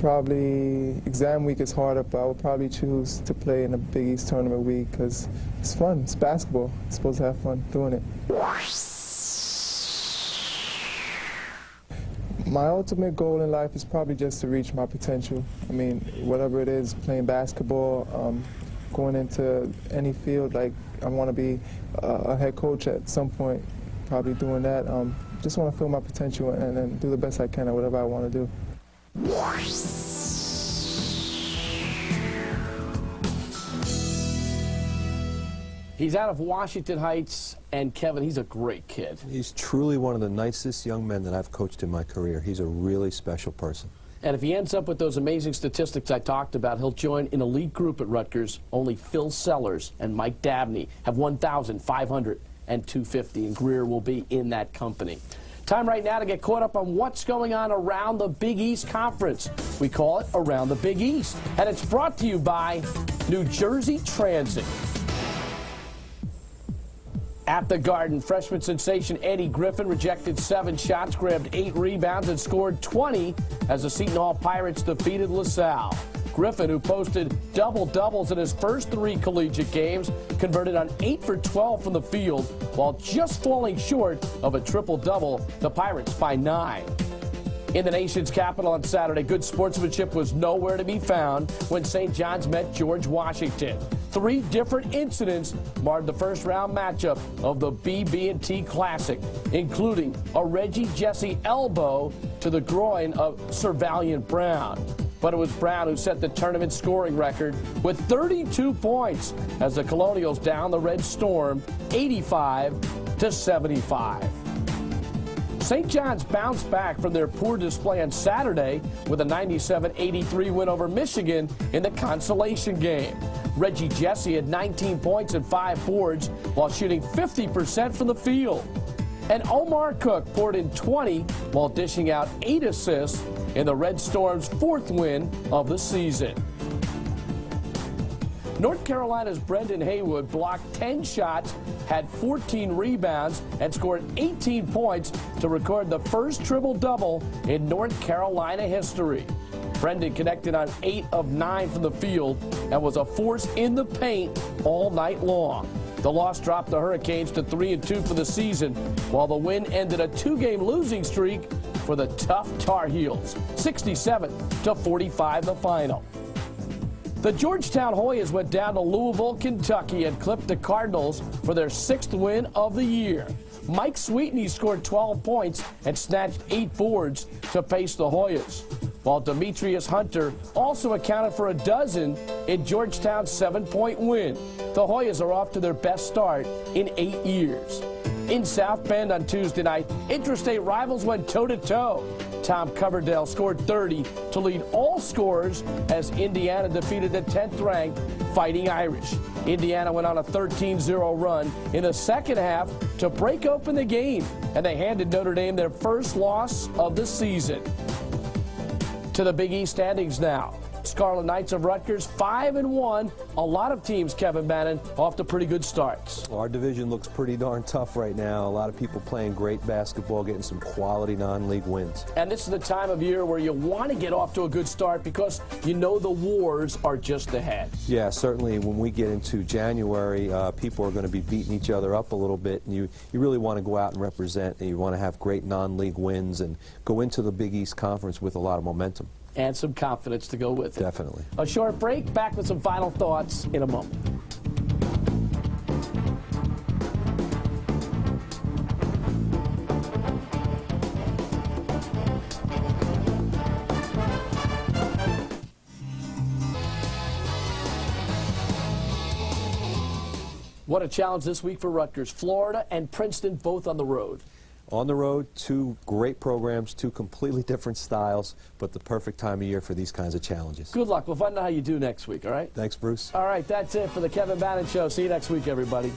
Probably exam week is harder, but I would probably choose to play in a Big East tournament week because it's fun. It's basketball. You're supposed to have fun doing it. My ultimate goal in life is probably just to reach my potential. I mean, whatever it is, playing basketball, going into any field, like I want to be a head coach at some point, probably doing that. Just want to feel my potential and do the best I can at whatever I want to do. He's out of Washington Heights, and Kevin, he's a great kid. He's truly one of the nicest young men that I've coached in my career. He's a really special person. And if he ends up with those amazing statistics I talked about, he'll join an elite group at Rutgers. Only Phil Sellers and Mike Dabney have 1,500 and 250, and Greer will be in that company. Time right now to get caught up on what's going on around the Big East Conference. We call it Around the Big East, and it's brought to you by New Jersey Transit. At the Garden, freshman sensation Eddie Griffin rejected 7 shots, grabbed 8 rebounds, and scored 20 as the Seton Hall Pirates defeated LaSalle. Griffin, who posted double-doubles in his first 3 collegiate games, converted on 8 for 12 from the field, while just falling short of a triple-double, the Pirates by 9. In the nation's capital on Saturday, good sportsmanship was nowhere to be found when St. John's met George Washington. 3 different incidents marred the first-round matchup of the BB&T Classic, including a Reggie Jesse elbow to the groin of Sir Valiant Brown. But it was Brown who set the tournament scoring record with 32 points as the Colonials downed the Red Storm 85-75. St. John's bounced back from their poor display on Saturday with a 97-83 win over Michigan in the consolation game. Reggie Jesse had 19 points and 5 boards while shooting 50% from the field. And Omar Cook poured in 20 while dishing out 8 assists in the Red Storm's 4th win of the season. North Carolina's Brendan Haywood blocked 10 shots, had 14 rebounds, and scored 18 points to record the first triple-double in North Carolina history. Brendan connected on 8 of 9 from the field and was a force in the paint all night long. The loss dropped the Hurricanes to 3-2 for the season, while the win ended a 2-game losing streak for the tough Tar Heels, 67-45 the final. The Georgetown Hoyas went down to Louisville, Kentucky, and clipped the Cardinals for their 6th win of the year. Mike Sweetney scored 12 points and snatched 8 boards to pace the Hoyas, while Demetrius Hunter also accounted for a dozen in Georgetown's 7-point win. The Hoyas are off to their best start in 8 years. In South Bend on Tuesday night, interstate rivals went toe-to-toe. Tom Coverdale scored 30 to lead all scorers as Indiana defeated the 10th-ranked Fighting Irish. Indiana went on a 13-0 run in the second half to break open the game, and they handed Notre Dame their first loss of the season. To the Big East standings now. Scarlet Knights of Rutgers 5-1. A lot of teams, Kevin Bannon, off to pretty good starts. Our division looks pretty darn tough right now. A lot of people playing great basketball, getting some quality non-league wins. And this is the time of year where you want to get off to a good start because you know the wars are just ahead. Yeah, certainly when we get into January, people are going to be beating each other up a little bit, and you really want to go out and represent, and you want to have great non-league wins and go into the Big East Conference with a lot of momentum. And some confidence to go with it. Definitely. A short break, back with some final thoughts in a moment. What a challenge this week for Rutgers. Florida and Princeton both on the road. On the road, two great programs, two completely different styles, but the perfect time of year for these kinds of challenges. Good luck. We'll find out how you do next week, all right? Thanks, Bruce. All right, that's it for the Kevin Bannon Show. See you next week, everybody.